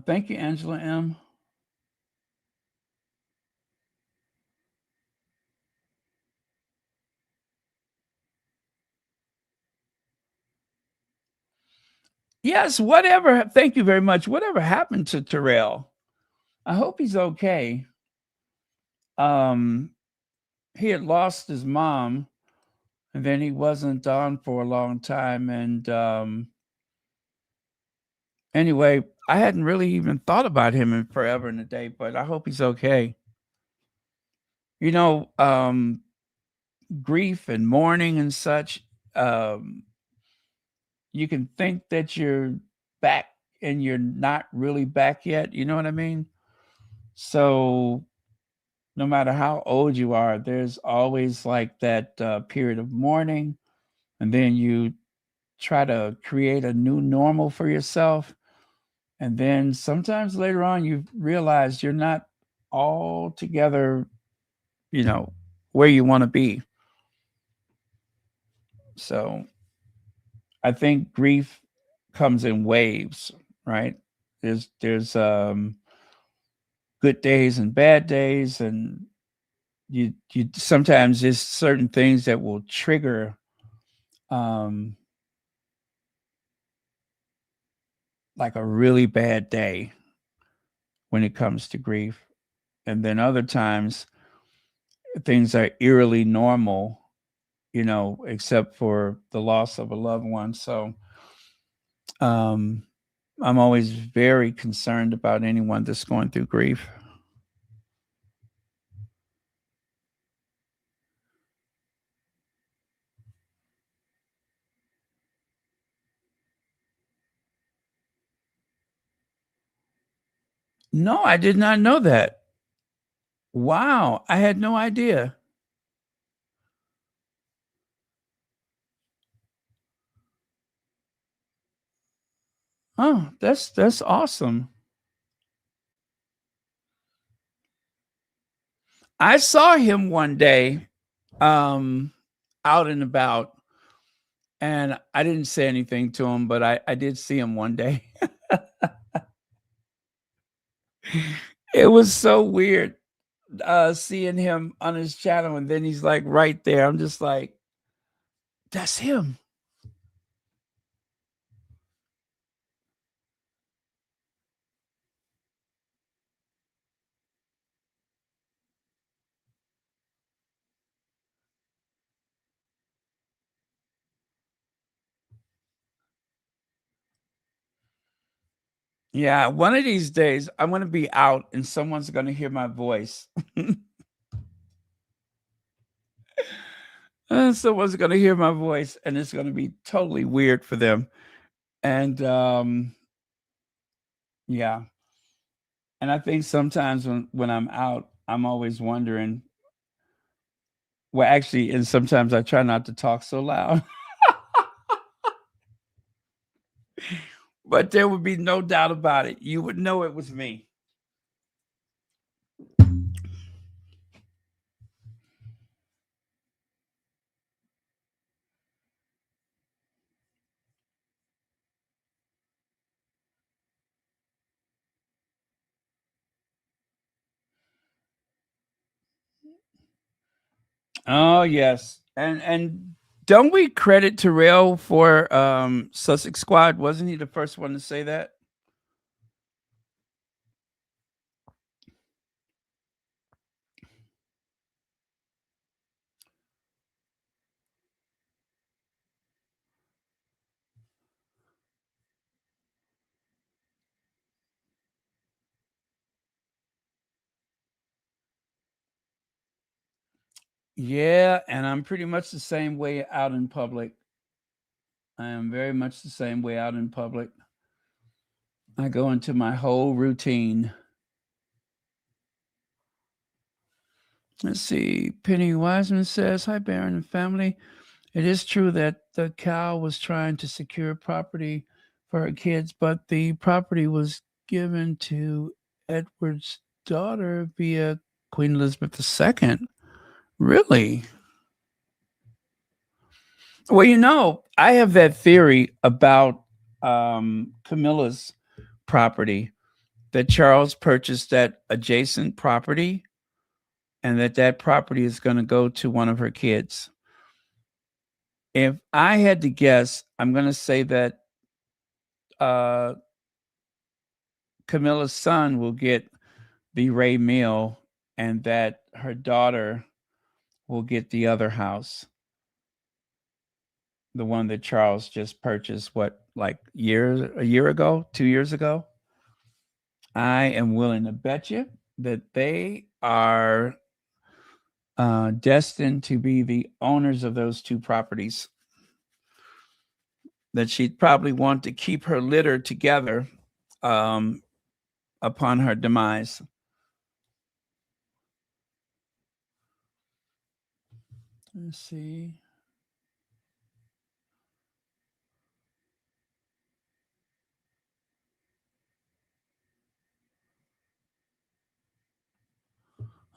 Thank you, Angela M. Yes, whatever. Thank you very much. Whatever happened to Terrell? I hope he's okay. He had lost his mom, and then he wasn't on for a long time. And anyway, I hadn't really even thought about him in forever and a day, but I hope he's okay. You know, grief and mourning and such, you can think that you're back and you're not really back yet. You know what I mean? So no matter how old you are, there's always like that period of mourning, and then you try to create a new normal for yourself. And then sometimes later on, you realize you're not all together, where you want to be. So I think grief comes in waves, right? There's good days and bad days, and you sometimes there's certain things that will trigger um like a really bad day when it comes to grief. And then other times things are eerily normal, except for the loss of a loved one. So um I'm always very concerned about anyone that's going through grief. No, I did not know that. Wow, I had no idea. Oh, that's awesome. I saw him one day out and about, and I didn't say anything to him, but I did see him one day. It was so weird seeing him on his channel, and then he's like right there. I'm just like, that's him. Yeah, one of these days I'm going to be out and someone's going to hear my voice. Someone's going to hear my voice, and it's going to be totally weird for them. And yeah. And I think sometimes when I'm out, I'm always wondering, Well, actually, and sometimes I try not to talk so loud. But there would be no doubt about it. You would know it was me. Oh yes, and don't we credit Terrell for Sussex Squad? Wasn't he the first one to say that? Yeah, and I'm pretty much the same way out in public. I am very much the same way out in public. I go into my whole routine. Let's see. Penny Wiseman says, "Hi, Baron and family. It is true that the cow was trying to secure property for her kids, but the property was given to Edward's daughter via Queen Elizabeth II." Really? Well, I have that theory about Camilla's property, that Charles purchased that adjacent property and that property is going to go to one of her kids. If I had to guess, I'm going to say that uh, Camilla's son will get the Ray Mill and that her daughter will get the other house, the one that Charles just purchased, like a year ago, 2 years ago. I am willing to bet you that they are destined to be the owners of those two properties. That she'd probably want to keep her litter together upon her demise. Let's see.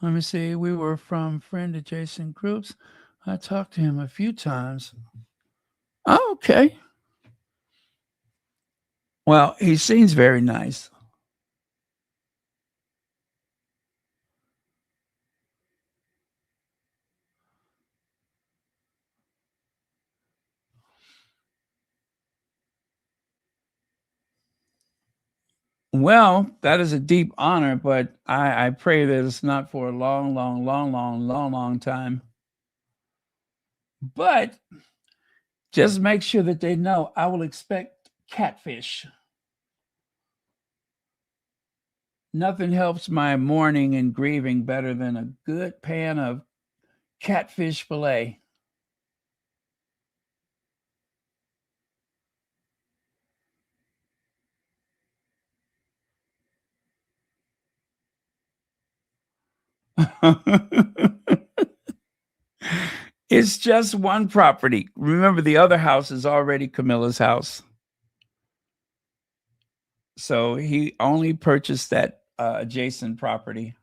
Let me see. We were from friend adjacent groups. I talked to him a few times. Oh, okay. Well, he seems very nice. Well, that is a deep honor, but I pray that it's not for a long, long, long, long, long, long time. But just make sure that they know I will expect catfish. Nothing helps my mourning and grieving better than a good pan of catfish fillet. It's just one property. Remember, the other house is already Camilla's house. So he only purchased that adjacent property.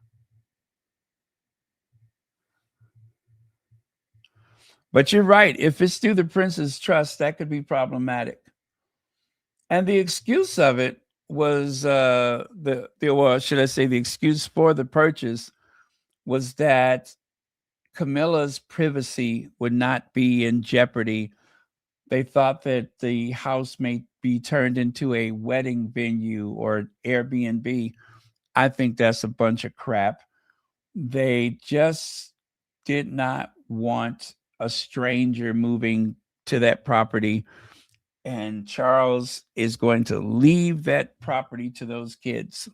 But you're right. If it's through the Prince's Trust, that could be problematic. And the excuse of it was well, should I say, the excuse for the purchase was that Camilla's privacy would not be in jeopardy. They thought that the house may be turned into a wedding venue or Airbnb. I think that's a bunch of crap. They just did not want a stranger moving to that property. And Charles is going to leave that property to those kids.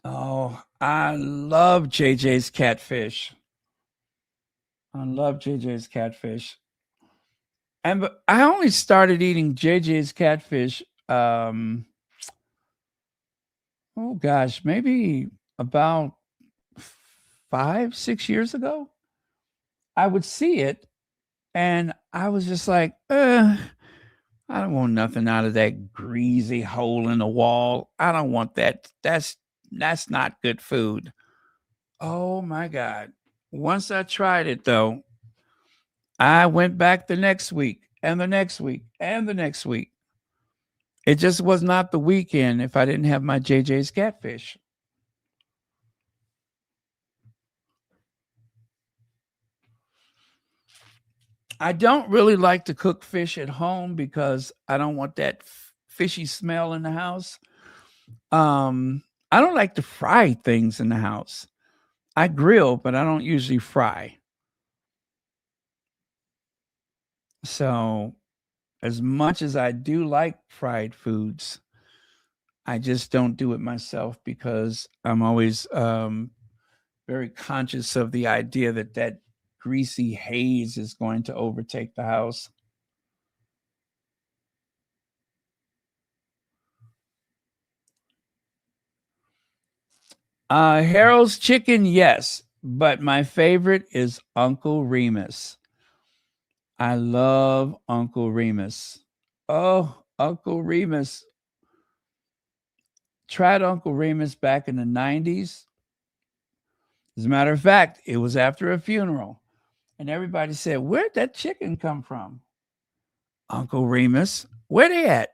Oh, I love JJ's catfish. I love JJ's catfish. And I only started eating JJ's catfish, oh gosh, maybe about 5, 6 years ago. I would see it and I was just like, I don't want nothing out of that greasy hole in the wall. I don't want that. That's not good food. Oh my God. Once I tried it though, I went back the next week and the next week and the next week. It just was not the weekend if I didn't have my JJ's catfish. I don't really like to cook fish at home because I don't want that fishy smell in the house. I don't like to fry things in the house. I grill, but I don't usually fry. So, as much as I do like fried foods, I just don't do it myself because I'm always very conscious of the idea that greasy haze is going to overtake the house. Harold's Chicken, yes, but my favorite is Uncle Remus. I love Uncle Remus. Oh, Uncle Remus. Tried Uncle Remus back in the 90s. As a matter of fact, it was after a funeral. And everybody said, where'd that chicken come from? Uncle Remus. Where they at?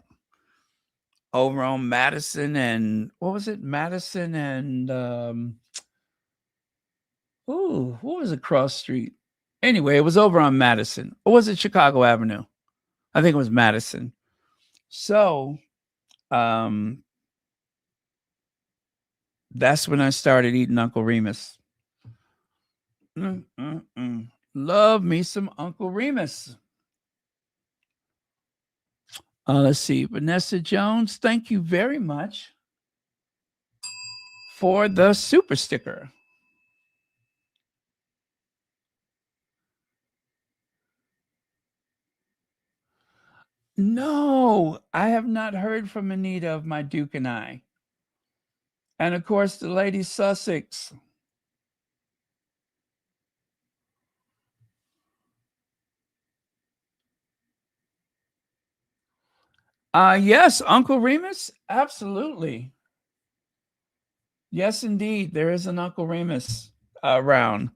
Over on Madison and what was it? Madison and what was it cross street? Anyway, it was over on Madison. Or was it Chicago Avenue? I think it was Madison. So that's when I started eating Uncle Remus. Love me some Uncle Remus. Let's see. Vanessa Jones, thank you very much for the super sticker. No, I have not heard from Anita of my Duke and I. And of course, the lady Sussex. Yes, Uncle Remus, absolutely. Yes, indeed, there is an Uncle Remus around.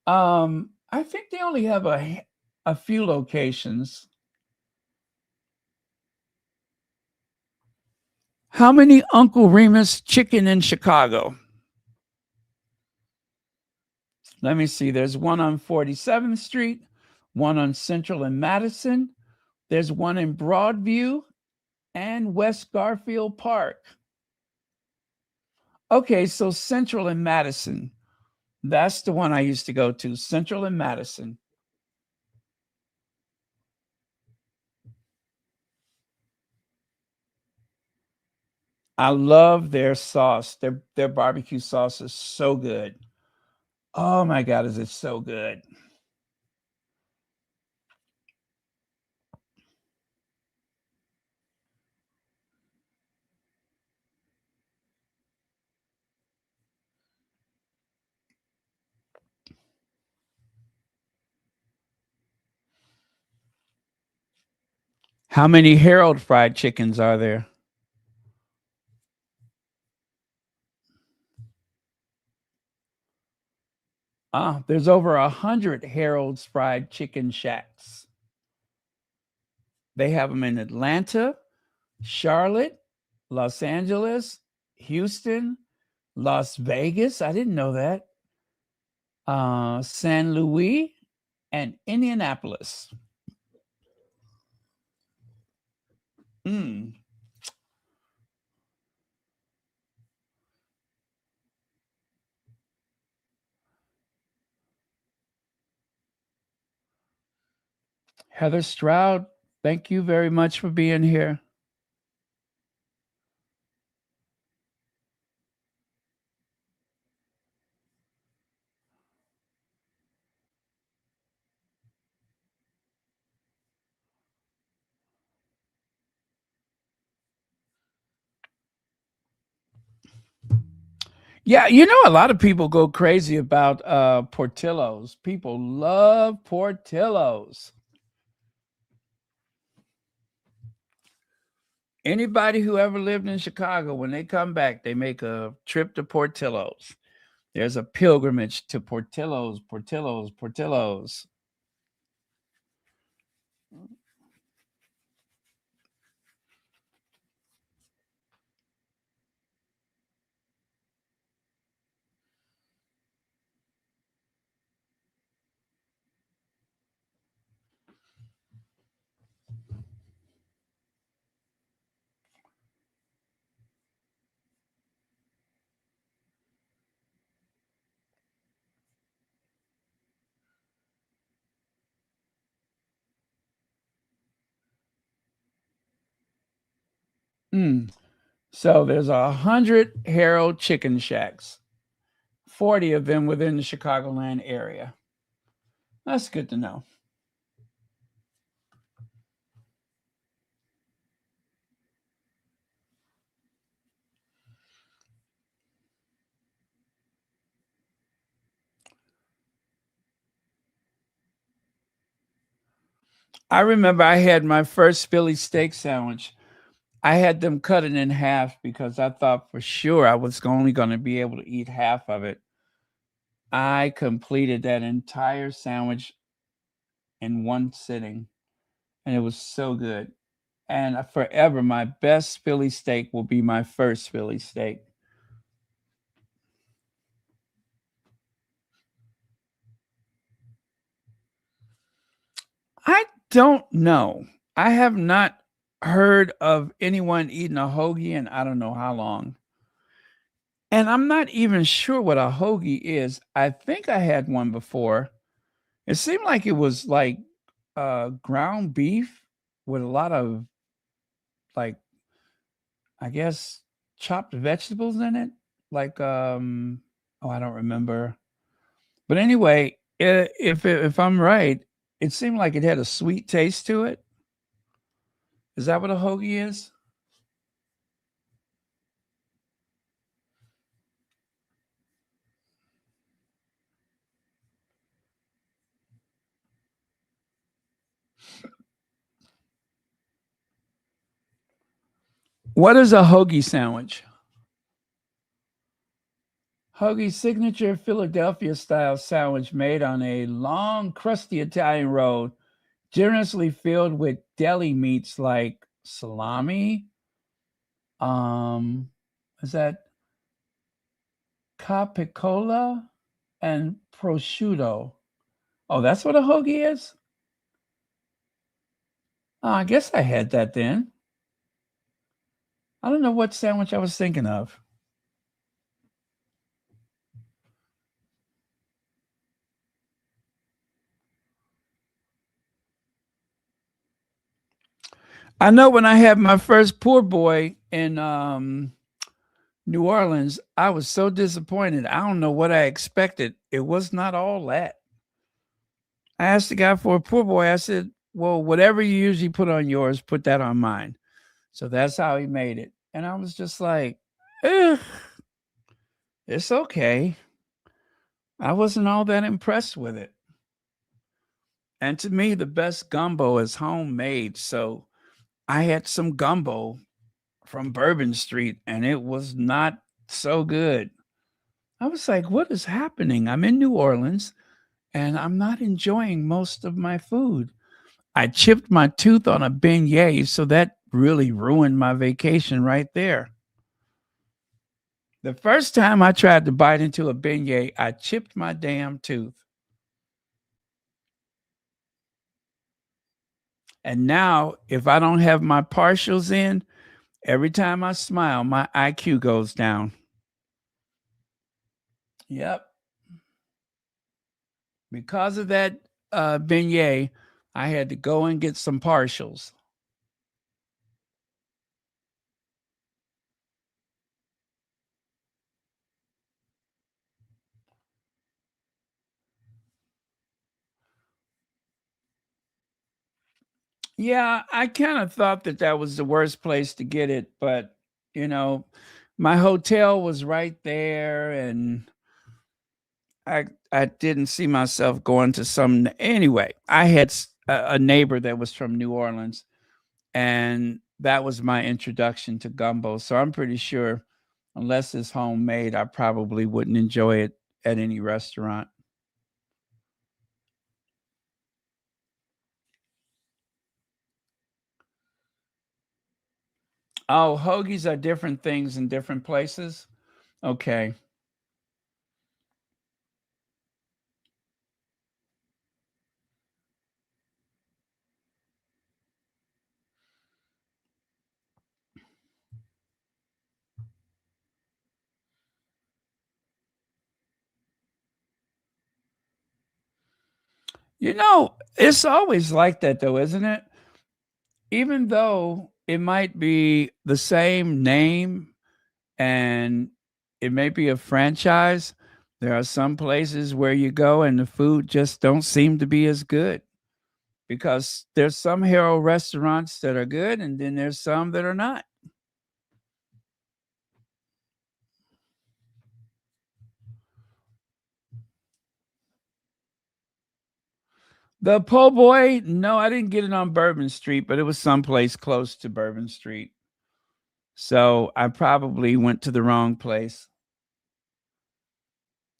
I think they only have a few locations. How many Uncle Remus chicken in Chicago? Let me see. There's one on 47th Street, one on Central and Madison. There's one in Broadview and West Garfield Park. Okay, so Central and Madison. That's the one I used to go to, Central and Madison. I love their sauce. Their barbecue sauce is so good. Oh my God, is it so good? How many Harold fried chickens are there? There's over 100 Harold's fried chicken shacks. They have them in Atlanta, Charlotte, Los Angeles, Houston, Las Vegas. I didn't know that. San Luis and Indianapolis. Heather Stroud, thank you very much for being here. Yeah, you know, a lot of people go crazy about Portillo's. People love Portillo's. Anybody who ever lived in Chicago, when they come back, they make a trip to Portillo's. There's a pilgrimage to Portillo's, Portillo's, Portillo's. So there's 100 Harold Chicken Shacks, 40 of them within the Chicagoland area. That's good to know. I remember I had my first Philly steak sandwich. I had them cut it in half because I thought for sure I was only going to be able to eat half of it. I completed that entire sandwich in one sitting, and it was so good. And forever, my best Philly steak will be my first Philly steak. I don't know. I have not heard of anyone eating a hoagie in I don't know how long. And I'm not even sure what a hoagie is. I think I had one before. It seemed like it was like ground beef with a lot of, like, I guess, chopped vegetables in it. Like, oh, I don't remember. But anyway, if I'm right, it seemed like it had a sweet taste to it. Is that what a hoagie is? What is a hoagie sandwich? Hoagie signature Philadelphia style sandwich made on a long, crusty Italian roll, generously filled with deli meats like salami. Is that capicola and prosciutto? Oh, that's what a hoagie is? Oh, I guess I had that then. I don't know what sandwich I was thinking of. I know when I had my first poor boy in New Orleans, I was so disappointed. I don't know what I expected. It was not all that. I asked the guy for a poor boy. I said, well, whatever you usually put on yours, put that on mine. So that's how he made it. And I was just like, it's okay. I wasn't all that impressed with it. And to me, the best gumbo is homemade. So I had some gumbo from Bourbon Street, and it was not so good. I was like, what is happening? I'm in New Orleans, and I'm not enjoying most of my food. I chipped my tooth on a beignet, so that really ruined my vacation right there. The first time I tried to bite into a beignet, I chipped my damn tooth. And now, if I don't have my partials in, every time I smile, my IQ goes down. Yep. Because of that beignet, I had to go and get some partials. Yeah, I kind of thought that was the worst place to get it, but you know, my hotel was right there, and I didn't see myself going to some. Anyway, I had a neighbor that was from New Orleans, and that was my introduction to gumbo. So I'm pretty sure, unless it's homemade, I probably wouldn't enjoy it at any restaurant. Oh, hoagies are different things in different places. Okay. You know, it's always like that though, isn't it? Even though it might be the same name and it may be a franchise, there are some places where you go and the food just don't seem to be as good, because there's some hero restaurants that are good and then there's some that are not. The po' boy, no, I didn't get it on Bourbon Street, but it was someplace close to Bourbon Street. So I probably went to the wrong place.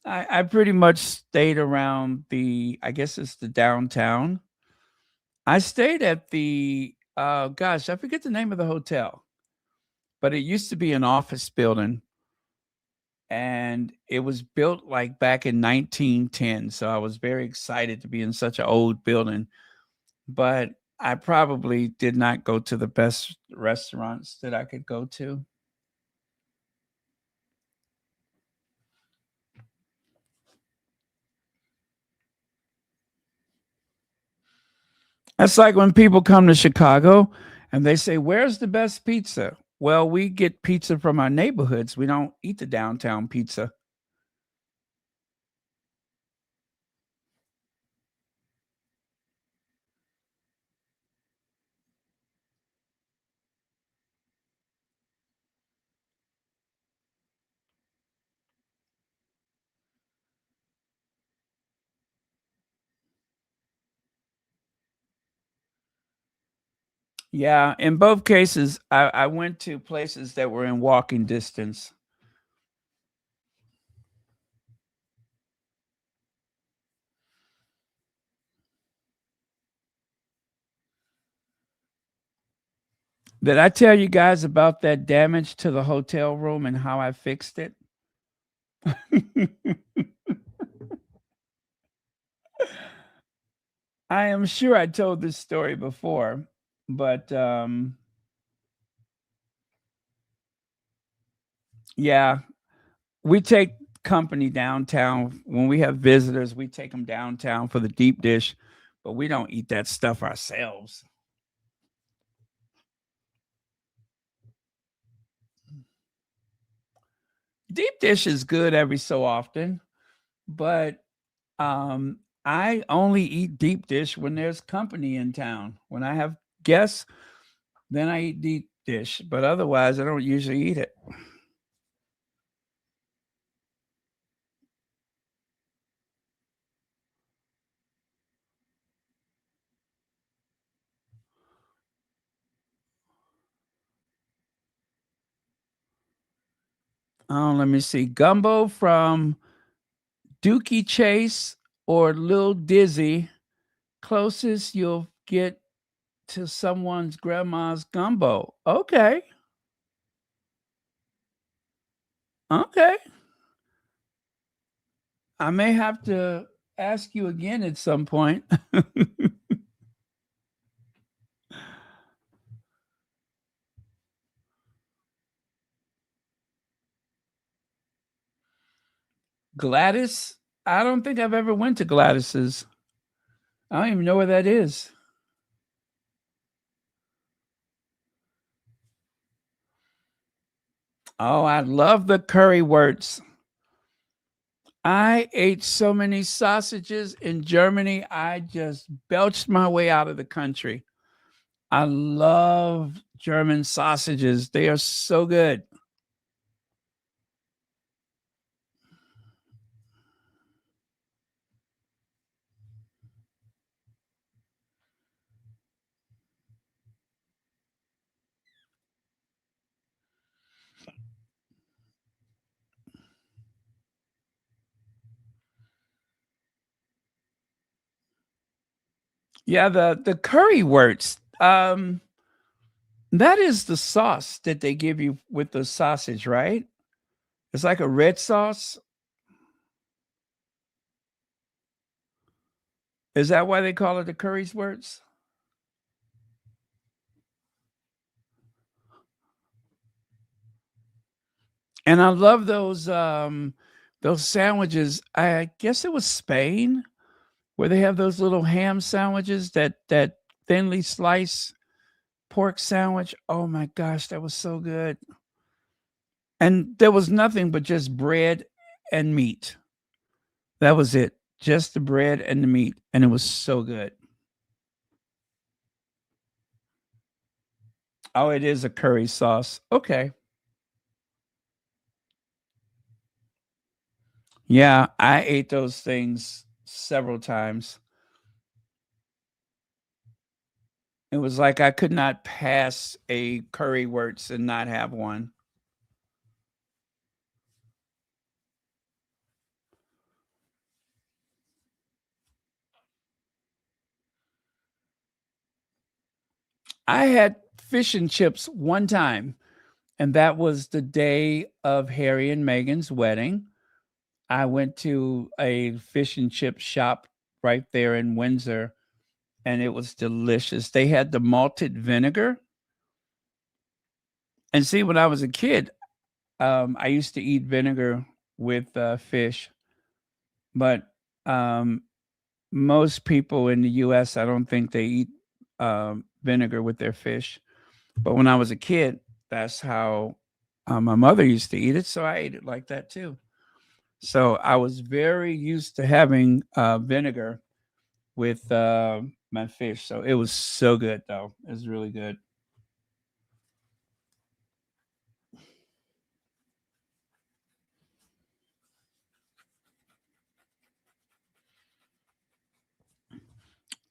I pretty much stayed around I guess it's the downtown. I stayed at gosh, I forget the name of the hotel, but it used to be an office building, and it was built like back in 1910. So I was very excited to be in such an old building, but I probably did not go to the best restaurants that I could go to. That's like when people come to Chicago and they say, "Where's the best pizza?" Well, we get pizza from our neighborhoods. We don't eat the downtown pizza. Yeah, in both cases, I went to places that were in walking distance. Did I tell you guys about that damage to the hotel room and how I fixed it? I am sure I told this story before, but yeah, we take company downtown. When we have visitors, we take them downtown for the deep dish, but we don't eat that stuff ourselves. Deep dish is good every so often, but I only eat deep dish when there's company in town. When I have guests, then I eat deep dish, but otherwise I don't usually eat it. Oh, let me see. Gumbo from Dookie Chase or Lil Dizzy. Closest you'll get to someone's grandma's gumbo. Okay. Okay. I may have to ask you again at some point. Gladys? I don't think I've ever went to Gladys's. I don't even know where that is. Oh, I love the currywursts. I ate so many sausages in Germany. I just belched my way out of the country. I love German sausages. They are so good. Yeah, the currywurst. That is the sauce that they give you with the sausage, right? It's like a red sauce. Is that why they call it the currywurst? And I love those sandwiches. I guess it was Spain where they have those little ham sandwiches, that thinly sliced pork sandwich. Oh my gosh, that was so good. And there was nothing but just bread and meat. That was it. Just the bread and the meat, and it was so good. Oh, it is a curry sauce. Okay. Yeah, I ate those things several times. It was like I could not pass a currywurst and not have one. I had fish and chips one time, and that was the day of Harry and Meghan's wedding. I went to a fish and chip shop right there in Windsor, and it was delicious. They had the malted vinegar. And see, when I was a kid, I used to eat vinegar with fish, but um, most people in the US, I don't think they eat vinegar with their fish. But when I was a kid, that's how my mother used to eat it. So I ate it like that too. So I was very used to having vinegar with my fish. So it was so good, though. It was really good.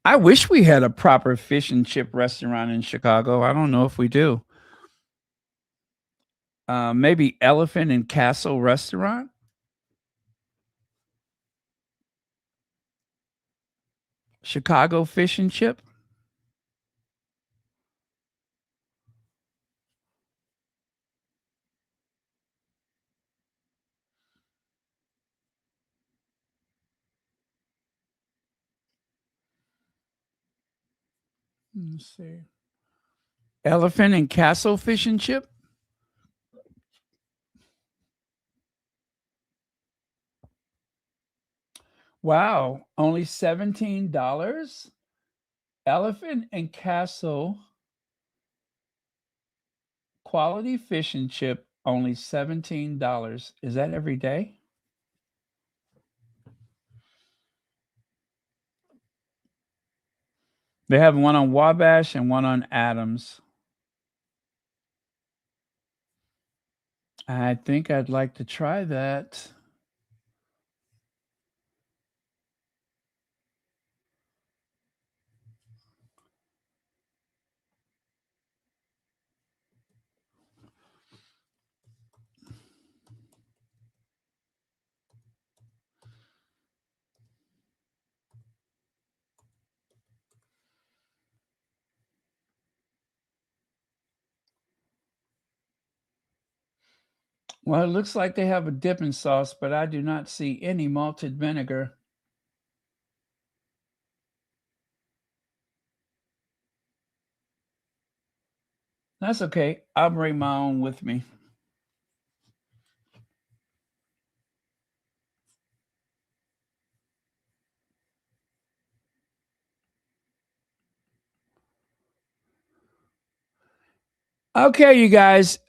I wish we had a proper fish and chip restaurant in Chicago. I don't know if we do. Maybe Elephant and Castle Restaurant. Chicago fish and chip. Let's see. Elephant and Castle fish and chip. Wow, only $17. Elephant and Castle quality fish and chip, only $17. Is that every day? They have one on Wabash and one on Adams. I think I'd like to try that. Well, it looks like they have a dipping sauce, but I do not see any malted vinegar. That's okay. I'll bring my own with me. Okay, you guys.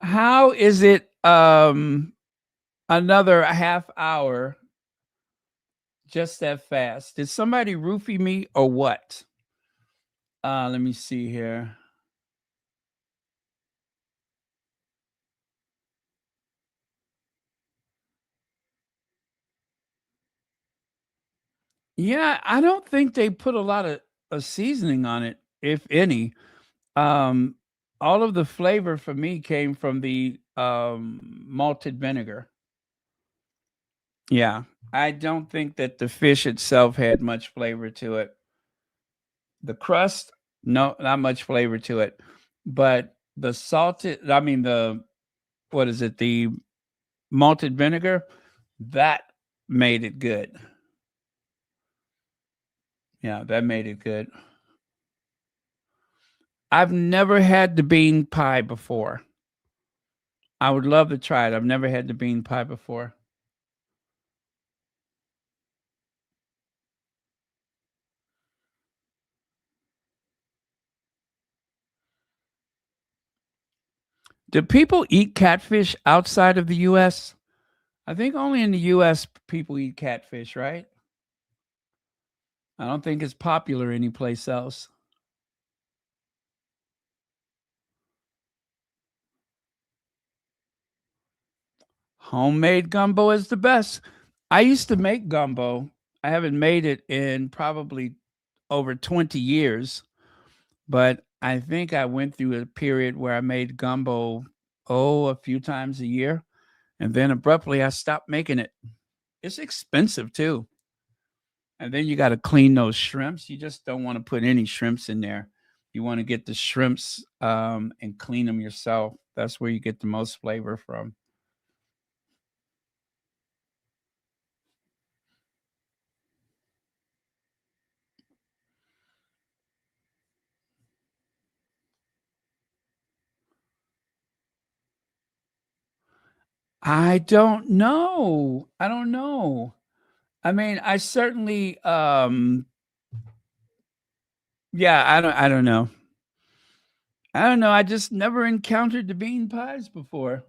How is it another half hour just that fast? Did somebody roofie me or what? Let me see here. Yeah, I don't think they put a lot of seasoning on it, if any. Um, all of the flavor for me came from the malted vinegar. Yeah. I don't think that the fish itself had much flavor to it. The crust, no, not much flavor to it. But the salted, I mean, what is it? The malted vinegar, that made it good. Yeah, that made it good. I've never had the bean pie before. I would love to try it. I've never had the bean pie before. Do people eat catfish outside of the US? I think only in the US people eat catfish, right? I don't think it's popular anyplace else. Homemade gumbo is the best. I used to make gumbo. I haven't made it in probably over 20 years, but I think I went through a period where I made gumbo, a few times a year. And then abruptly I stopped making it. It's expensive too. And then you got to clean those shrimps. You just don't want to put any shrimps in there. You want to get the shrimps and clean them yourself. That's where you get the most flavor from. I don't know. I don't know. I mean, I certainly yeah, I don't know. I don't know. I just never encountered the bean pies before.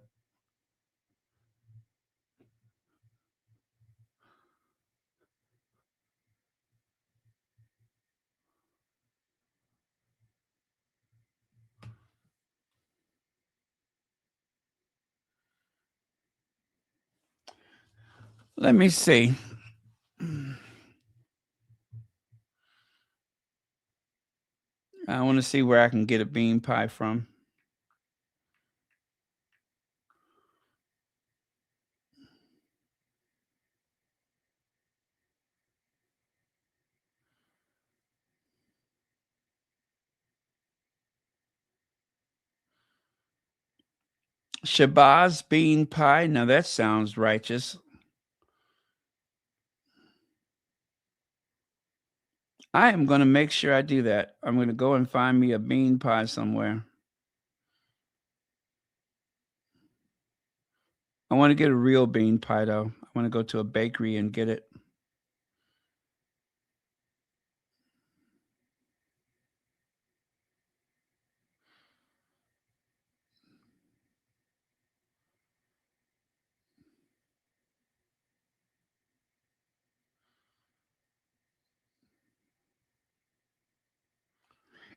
Let me see. I want to see where I can get a bean pie from. Shabazz bean pie. Now that sounds righteous. I am going to make sure I do that. I'm going to go and find me a bean pie somewhere. I want to get a real bean pie though. I want to go to a bakery and get it.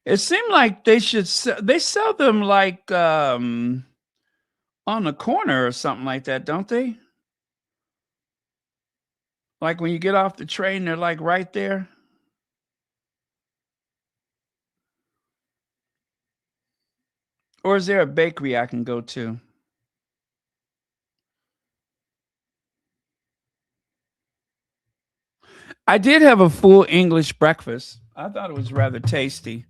It seemed like they sell them like on the corner or something like that, don't they? Like when you get off the train, they're like right there. Or is there a bakery I can go to? I did have a full English breakfast. I thought it was rather tasty.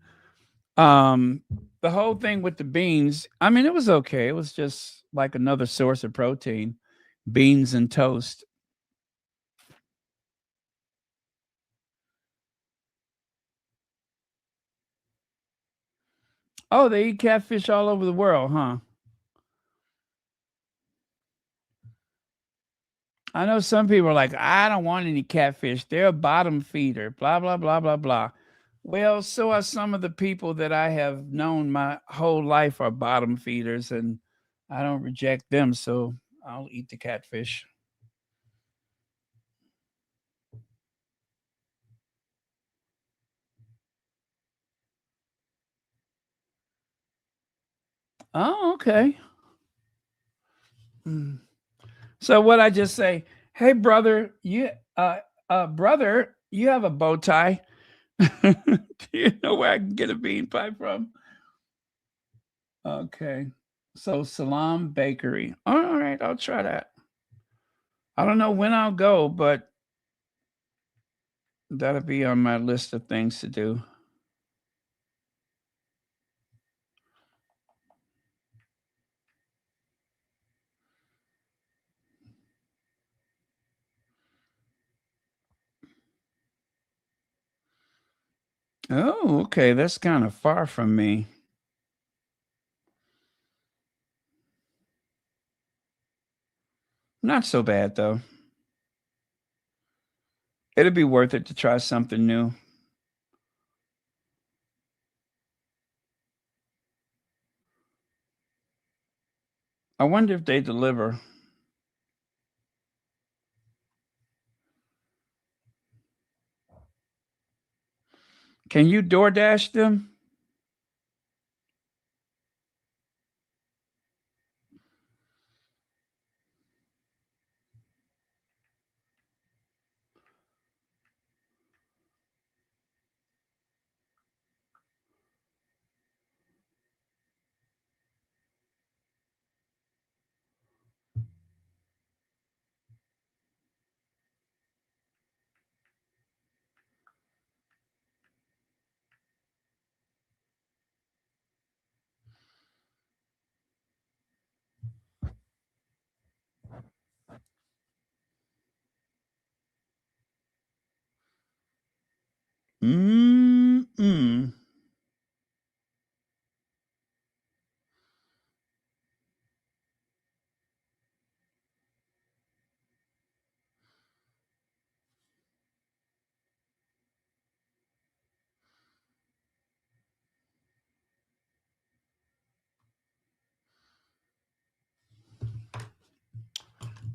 Um, the whole thing with the beans, I mean, it was okay. It was just like another source of protein, beans and toast. Oh, they eat catfish all over the world, huh? I know some people are like, I don't want any catfish. They're a bottom feeder, blah, blah, blah, blah, blah. Well, so are some of the people that I have known my whole life are bottom feeders, and I don't reject them, so I'll eat the catfish. Oh, okay. Mm. So what I just say, hey brother, brother, you have a bow tie. Do you know where I can get a bean pie from? Okay. So Salam Bakery. All right, I'll try that. I don't know when I'll go, but that'll be on my list of things to do. Oh, okay. That's kind of far from me. Not so bad, though. It'll be worth it to try something new. I wonder if they deliver. Can you DoorDash them? Mm-mm.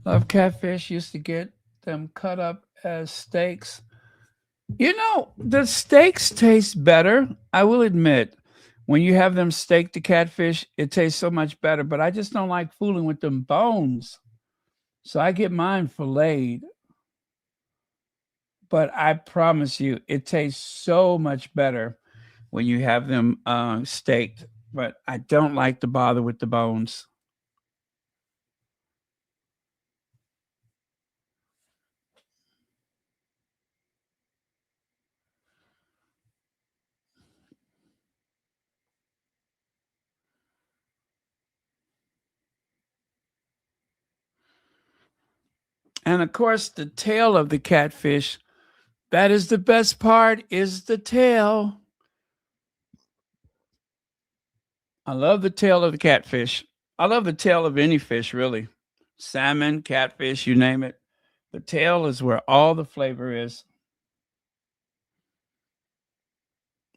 Love catfish. Used to get them cut up as steaks. You know, the steaks taste better. I will admit, when you have them steak the catfish, it tastes so much better. But I just don't like fooling with them bones. So I get mine filleted. But I promise you, it tastes so much better when you have them steaked. But I don't like to bother with the bones. And of course, the tail of the catfish, that is the best part, is the tail. I love the tail of the catfish. I love the tail of any fish, really. Salmon, catfish, you name it. The tail is where all the flavor is.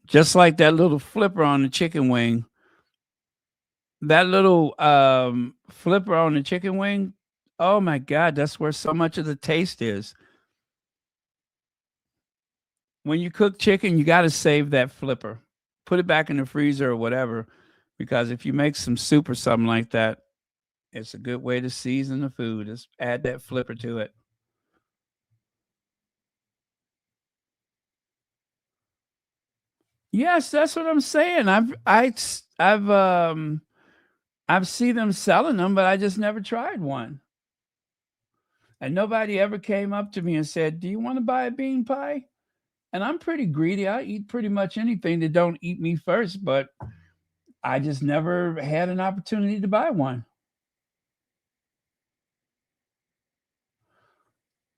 Just like that little flipper on the chicken wing. That little flipper on the chicken wing, oh my God, that's where so much of the taste is. When you cook chicken, you got to save that flipper. Put it back in the freezer or whatever, because if you make some soup or something like that, it's a good way to season the food. Just add that flipper to it. Yes, that's what I'm saying. I've seen them selling them, but I just never tried one. And nobody ever came up to me and said, "Do you want to buy a bean pie?" And I'm pretty greedy. I eat pretty much anything that don't eat me first, but I just never had an opportunity to buy one.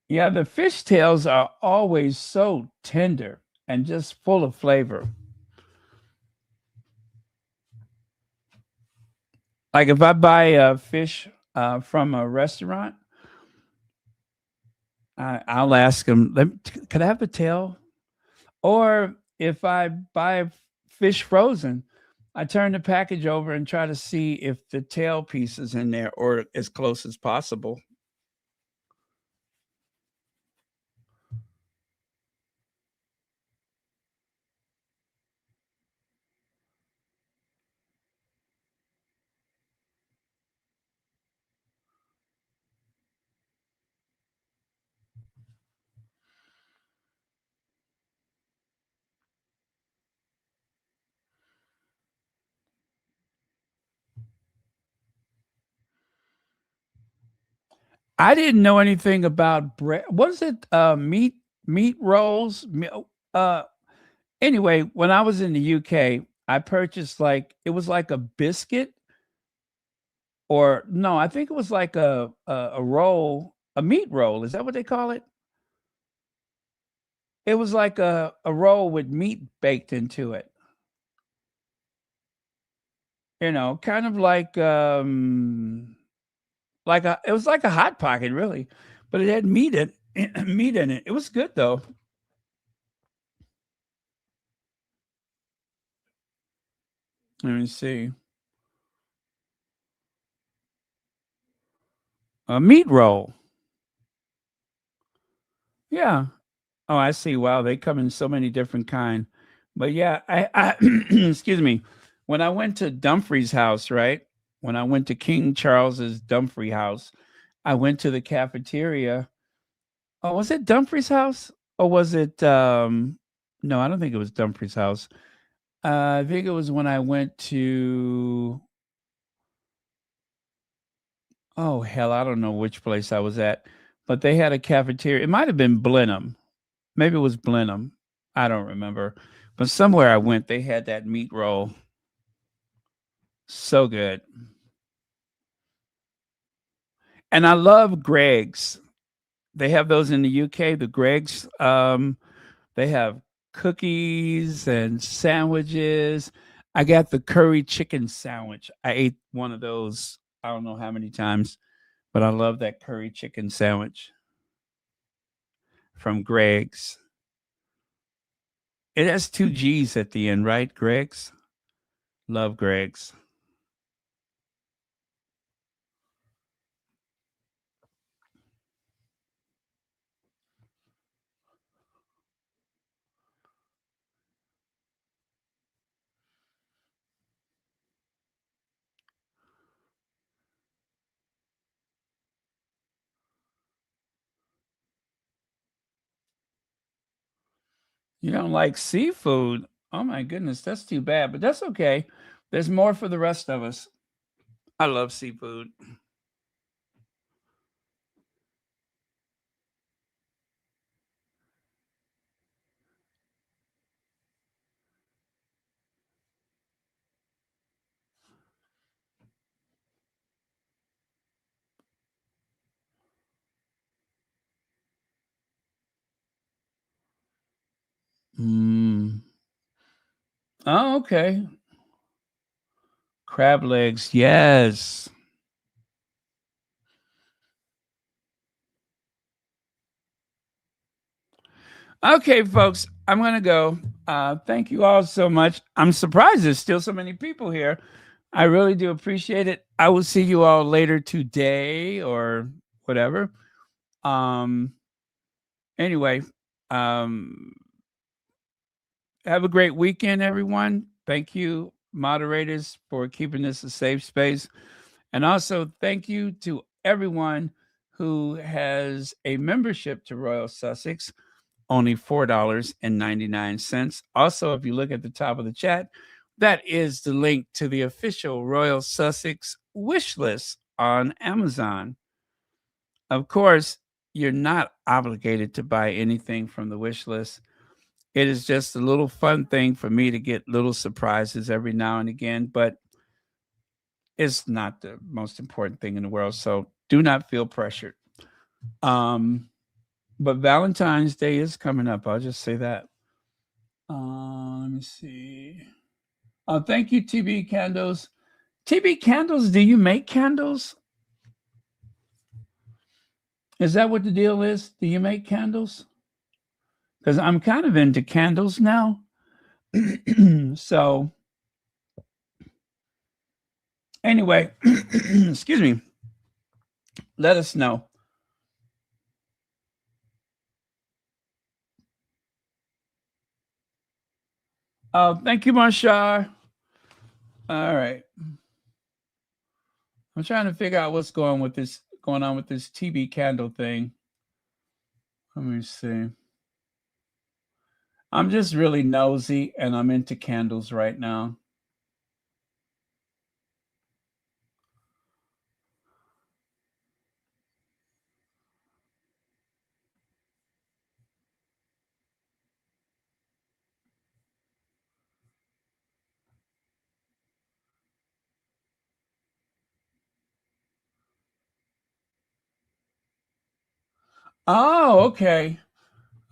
Yeah, the fish tails are always so tender and just full of flavor. Like if I buy a fish from a restaurant, I'll ask them, "Could I have the tail?" Or if I buy fish frozen, I turn the package over and try to see if the tail piece is in there or as close as possible. I didn't know anything about bread. What is it? Meat rolls. Anyway, when I was in the UK, I purchased it was like a biscuit, or no, I think it was like a roll, a meat roll. Is that what they call it? It was like a roll with meat baked into it. Kind of it was like a hot pocket, really, but it had meat in meat in it. It was good though. Let me see. A meat roll. Yeah. Oh, I see. Wow, they come in so many different kind. But yeah, I excuse me. When I went to Dumfries house, right? When I went to King Charles's Dumfries house, I went to the cafeteria. Oh, was it Dumfries house? Or was it no, I don't think it was Dumfries house. I think it was when I went to oh hell, I don't know which place I was at, but they had a cafeteria. It might have been Blenheim. Maybe it was Blenheim. I don't remember. But somewhere I went, they had that meat roll. So good. And I love Greg's. They have those in the UK, the Greg's. They have cookies and sandwiches. I got the curry chicken sandwich. I ate one of those, I don't know how many times, but I love that curry chicken sandwich from Greg's. It has 2 G's at the end, right? Greg's. Love Greg's. You don't like seafood? Oh my goodness, that's too bad, but that's okay. There's more for the rest of us. I love seafood. Mm. Oh, okay. Crab legs, yes. Okay, folks, I'm gonna go. Thank you all so much. I'm surprised there's still so many people here. I really do appreciate it. I will see you all later today or whatever. Um, anyway, um, have a great weekend, everyone. Thank you, moderators, for keeping this a safe space. And also, thank you to everyone who has a membership to Royal Sussex, only $4.99. Also, if you look at the top of the chat, that is the link to the official Royal Sussex wish list on Amazon. Of course, you're not obligated to buy anything from the wish list. It is just a little fun thing for me to get little surprises every now and again, but it's not the most important thing in the world. So do not feel pressured. But Valentine's Day is coming up. I'll just say that. Let me see. Thank you, TB Candles. TB Candles, do you make candles? Is that what the deal is? Do you make candles? Because I'm kind of into candles now. So, anyway, excuse me. Let us know. Thank you, Marshar. All right. I'm trying to figure out what's going on with this TB candle thing. Let me see. I'm just really nosy and I'm into candles right now. Oh, okay.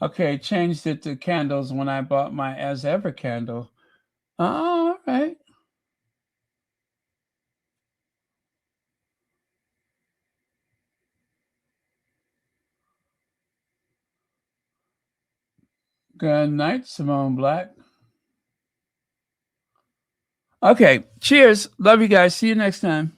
Okay, changed it to candles when I bought my As Ever candle. Oh, all right. Good night, Simone Black. Okay, cheers. Love you guys. See you next time.